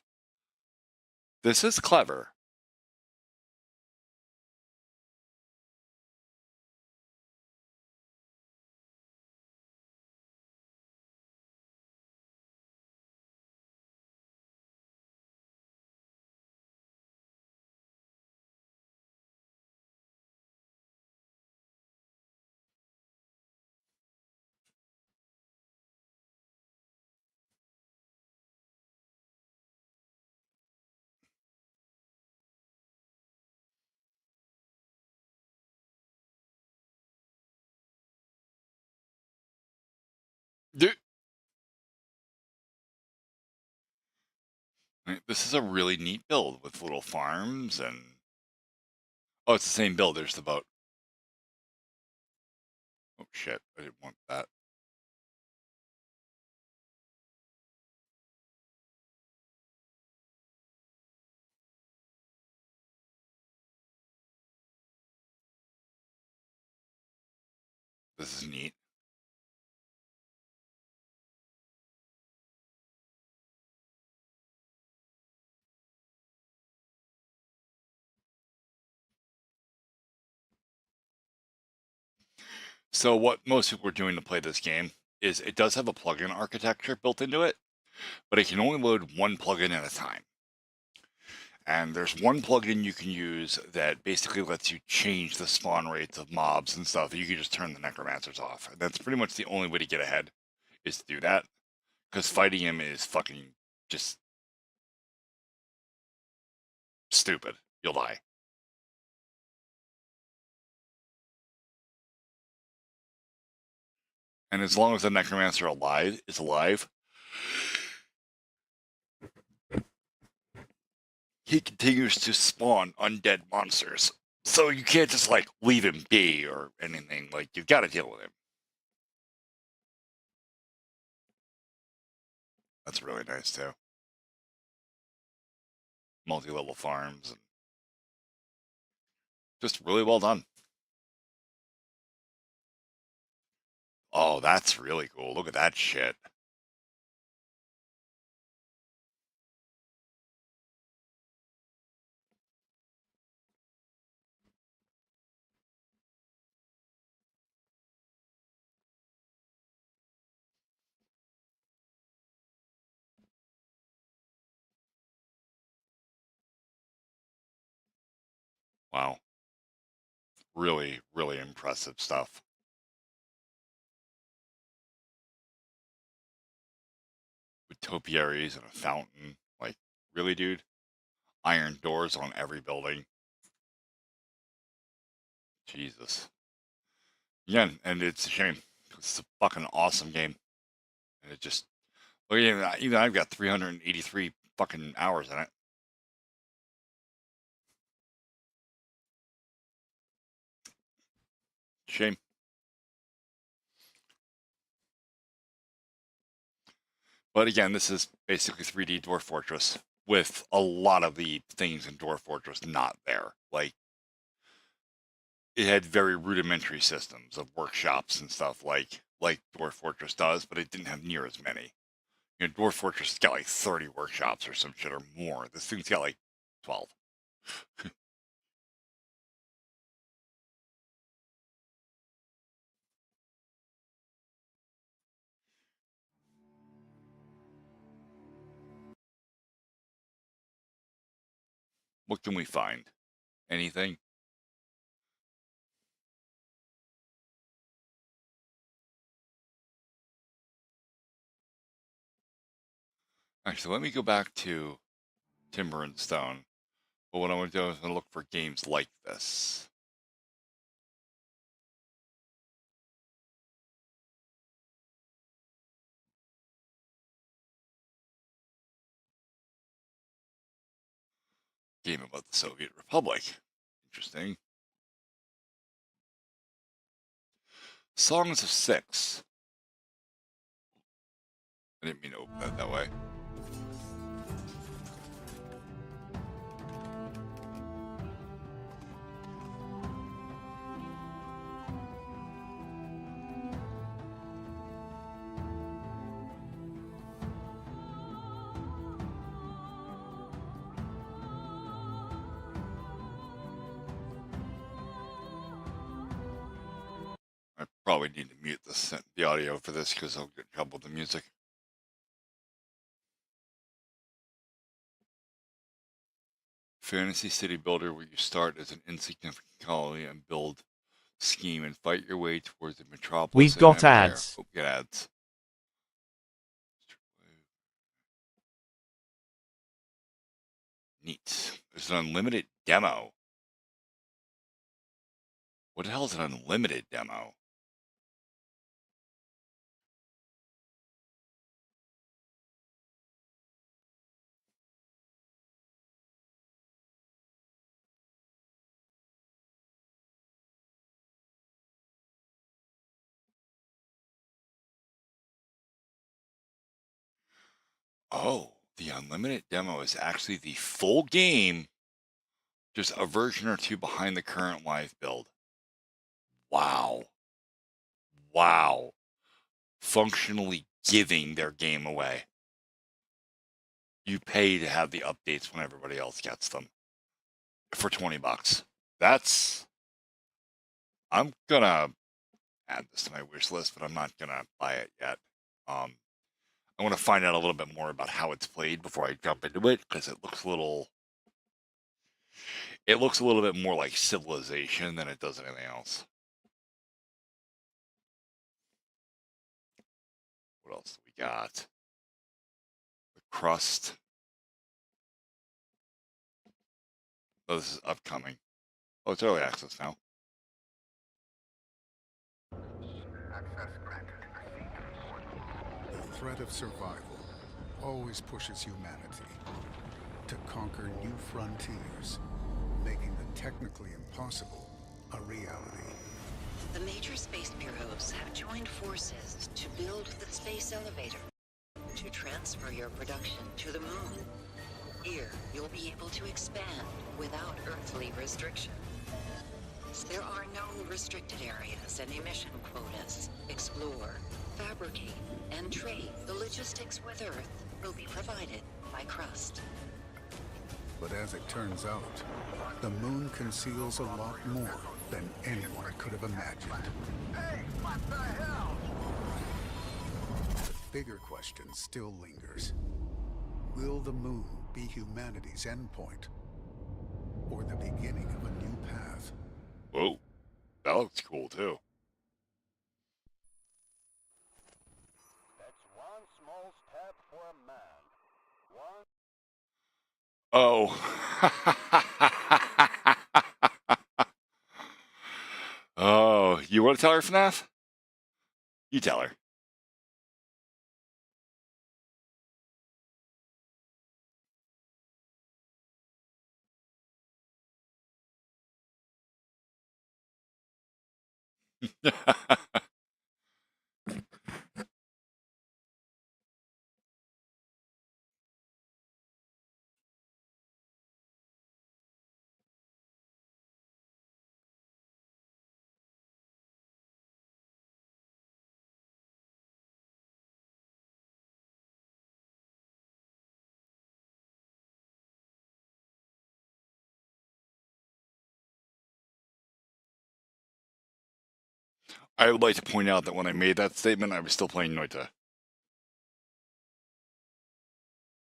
This is clever. This is a really neat build with little farms and... Oh, it's the same build. There's the boat. Oh, shit. I didn't want that. This is neat. So what most people are doing to play this game is it does have a plugin architecture built into it, but it can only load one plugin at a time. And there's one plugin you can use that basically lets you change the spawn rates of mobs and stuff. You can just turn the necromancers off. And that's pretty much the only way to get ahead, is to do that. Because fighting him is fucking just stupid. You'll die. And as long as the necromancer is alive, he continues to spawn undead monsters. So you can't just like leave him be or anything. Like, you've got to deal with him. That's really nice too. Multi-level farms and just really well done. Oh, that's really cool. Look at that shit. Wow. Really, really impressive stuff. topiaries and a fountain. Like, really, dude? Iron doors on every building. Jesus. Yeah, and it's a shame. It's a fucking awesome game. And it just, well, even I've got 383 fucking hours in it. Shame. But again, this is basically 3D Dwarf Fortress with a lot of the things in Dwarf Fortress not there. Like, it had very rudimentary systems of workshops and stuff like Dwarf Fortress does, but it didn't have near as many. You know, Dwarf Fortress has got like 30 workshops or some shit or more. This thing's got like 12. What can we find? Anything? Actually, let me go back to Timber and Stone. But what I want to do is I'm going to look for games like this. Game about the Soviet Republic. Interesting. Songs of Six. I didn't mean to open that way. I probably need to mute the audio for this because I'll get in trouble with the music. Fantasy city builder where you start as an insignificant colony and build, scheme, and fight your way towards the metropolis. We've got ads. Oh, get ads. Neat. There's an unlimited demo. What the hell is an unlimited demo? Oh, the unlimited demo is actually the full game, just a version or two behind the current live build. Wow. Wow. Functionally giving their game away. You pay to have the updates when everybody else gets them for $20. I'm gonna add this to my wish list, but I'm not gonna buy it yet. I want to find out a little bit more about how it's played before I jump into it, because it looks a little bit more like Civilization than it does anything else. What else do we got? The Crust. Oh, this is upcoming. Oh, it's early access now. Access granted. The threat of survival always pushes humanity to conquer new frontiers, making the technically impossible a reality. The major space bureaus have joined forces to build the space elevator to transfer your production to the moon. Here, you'll be able to expand without earthly restriction. There are no restricted areas and emission quotas. Explore, fabricate, and trade. The logistics with Earth will be provided by Crust. But as it turns out, the moon conceals a lot more than anyone could have imagined. Hey, what the hell? The bigger question still lingers. Will the moon be humanity's endpoint, or the beginning of a new path? Whoa, that looks cool too. That's one small step for man. Oh. Oh, you want to tell her, FNAF? You tell her. I would like to point out that when I made that statement, I was still playing Noita.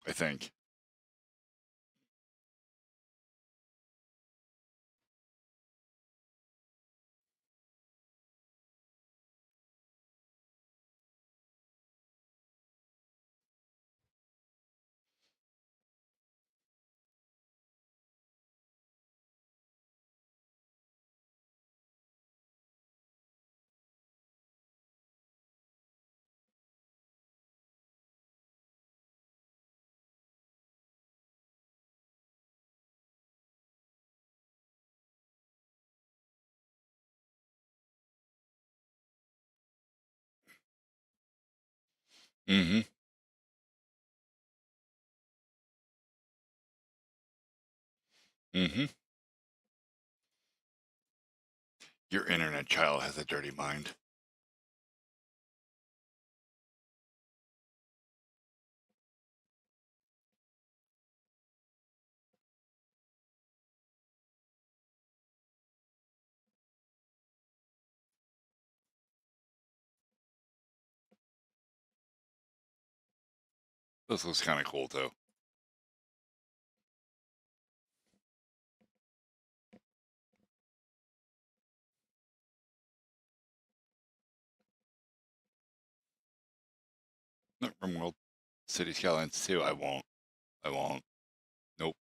I think. Mm-hmm. Mm-hmm. Your internet child has a dirty mind. This looks kind of cool, too. No, RimWorld City Skylines 2. I won't. I won't. Nope.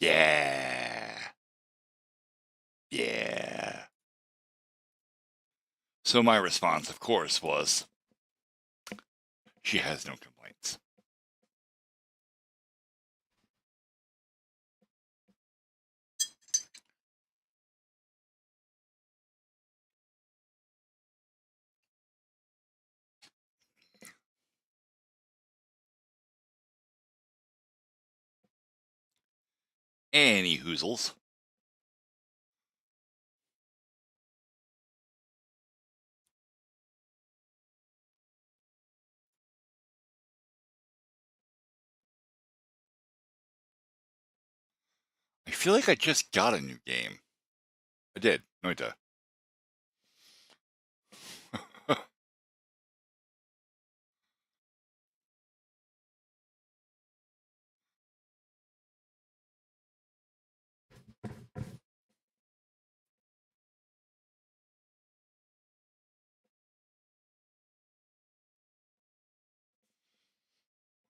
Yeah. Yeah. So my response, of course, was she has no complaints. Any hoozles. I feel like I just got a new game. I did. Noita.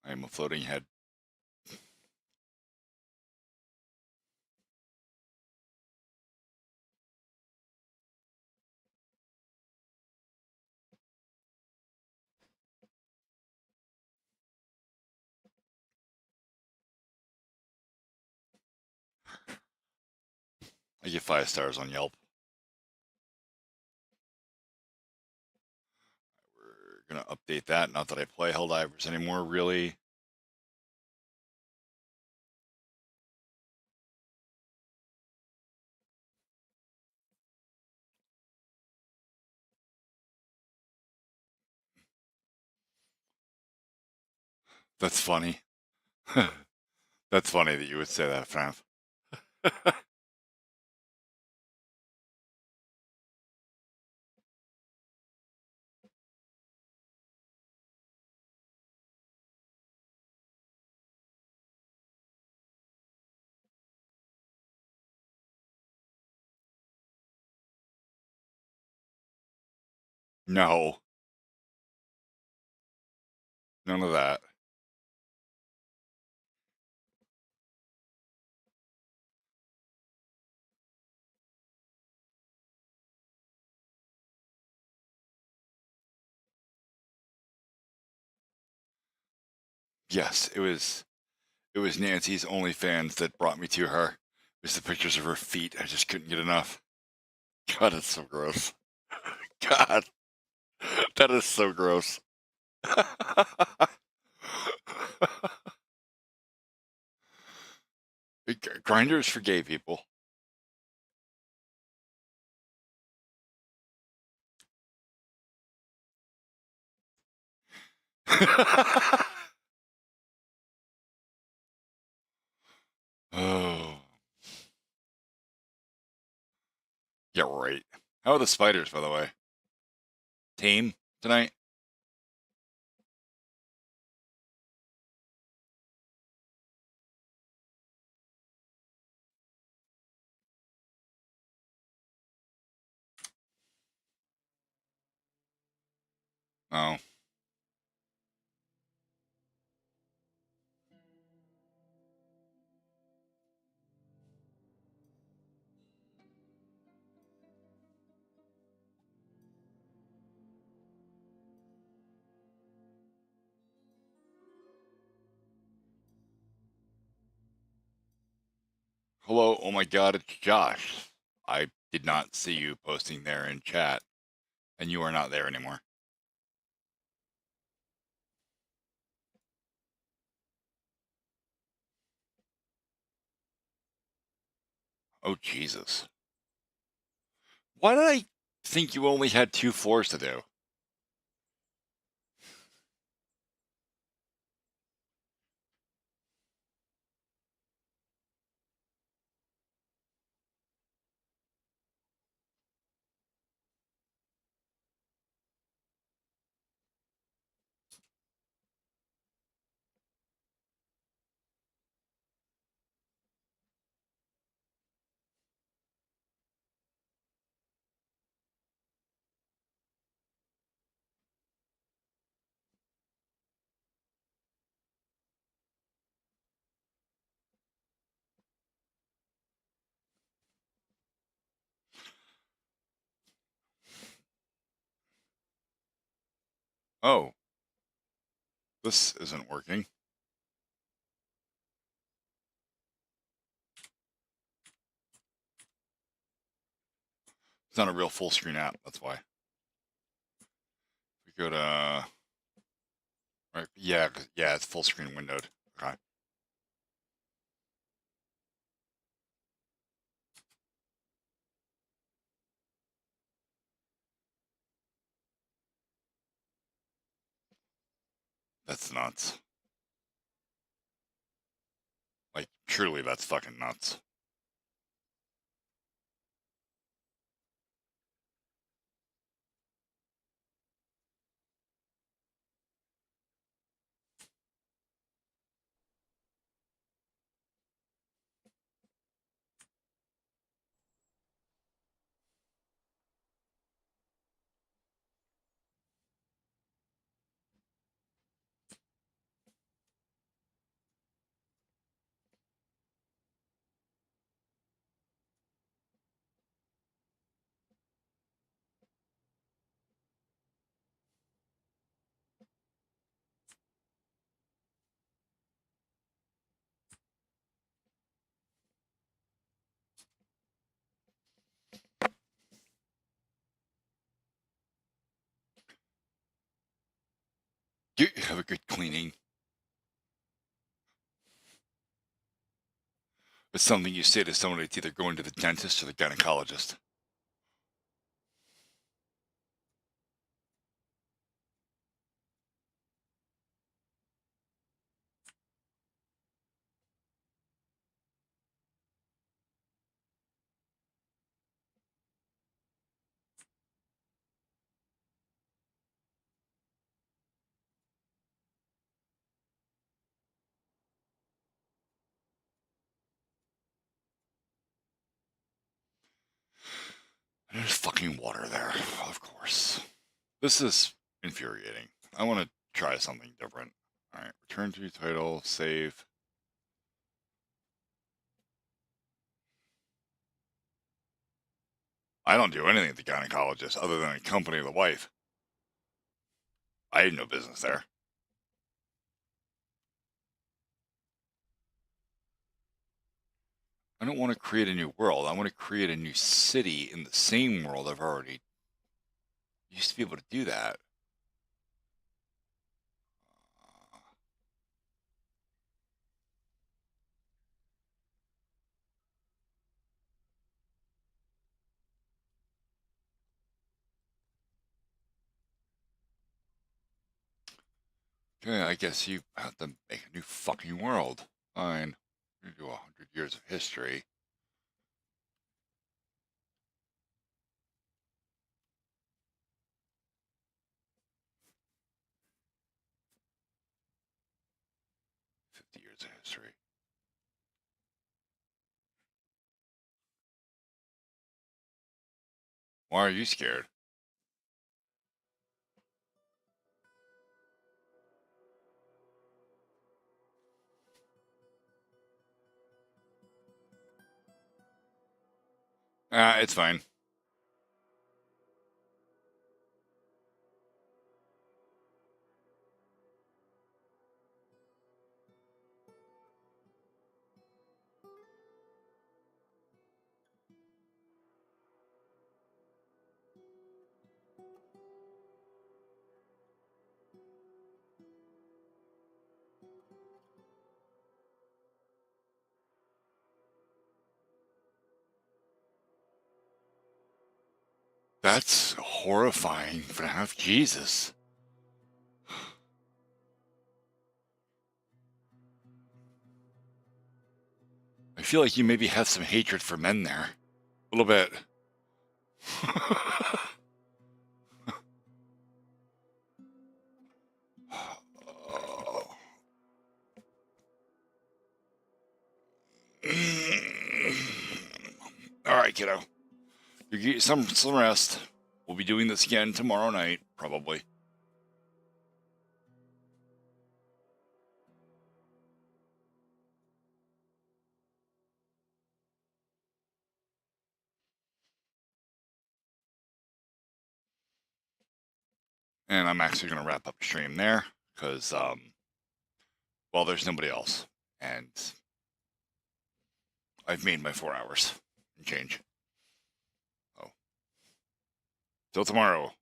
I am a floating head. I get 5 stars on Yelp. We're going to update that. Not that I play Helldivers anymore, really. That's funny. That's funny that you would say that, Franf. No. None of that. Yes, it was Nancy's OnlyFans that brought me to her. It was the pictures of her feet. I just couldn't get enough. God, it's so gross. God, that is so gross. Grinders for gay people. Oh. Yeah, right. How are the spiders, by the way? Tame tonight? Oh. Hello, oh my god, it's Josh. I did not see you posting there in chat, and you are not there anymore. Oh, Jesus. Why did I think you only had 2 floors to do? Oh, this isn't working. It's not a real full screen app, that's why. We go to... Right, yeah, yeah, it's full screen windowed. Okay. That's nuts. Like, truly, that's fucking nuts. You have a good cleaning. It's something you say to someone that's either going to the dentist or the gynecologist. There's fucking water there, of course. This is infuriating. I want to try something different. All right, return to title, save. I don't do anything at the gynecologist other than accompany the wife. I had no business there. I don't want to create a new world. I want to create a new city in the same world I've already used to be able to do that. Okay, I guess you have to make a new fucking world. Fine. You do 100 years of history. Years of history. Why are you scared? It's fine. That's horrifying for half Jesus. I feel like you maybe have some hatred for men there. A little bit. All right, kiddo. You get some rest. We'll be doing this again tomorrow night, probably. And I'm actually going to wrap up the stream there because, well, there's nobody else. And I've made my 4 hours and change. Oh. Till tomorrow.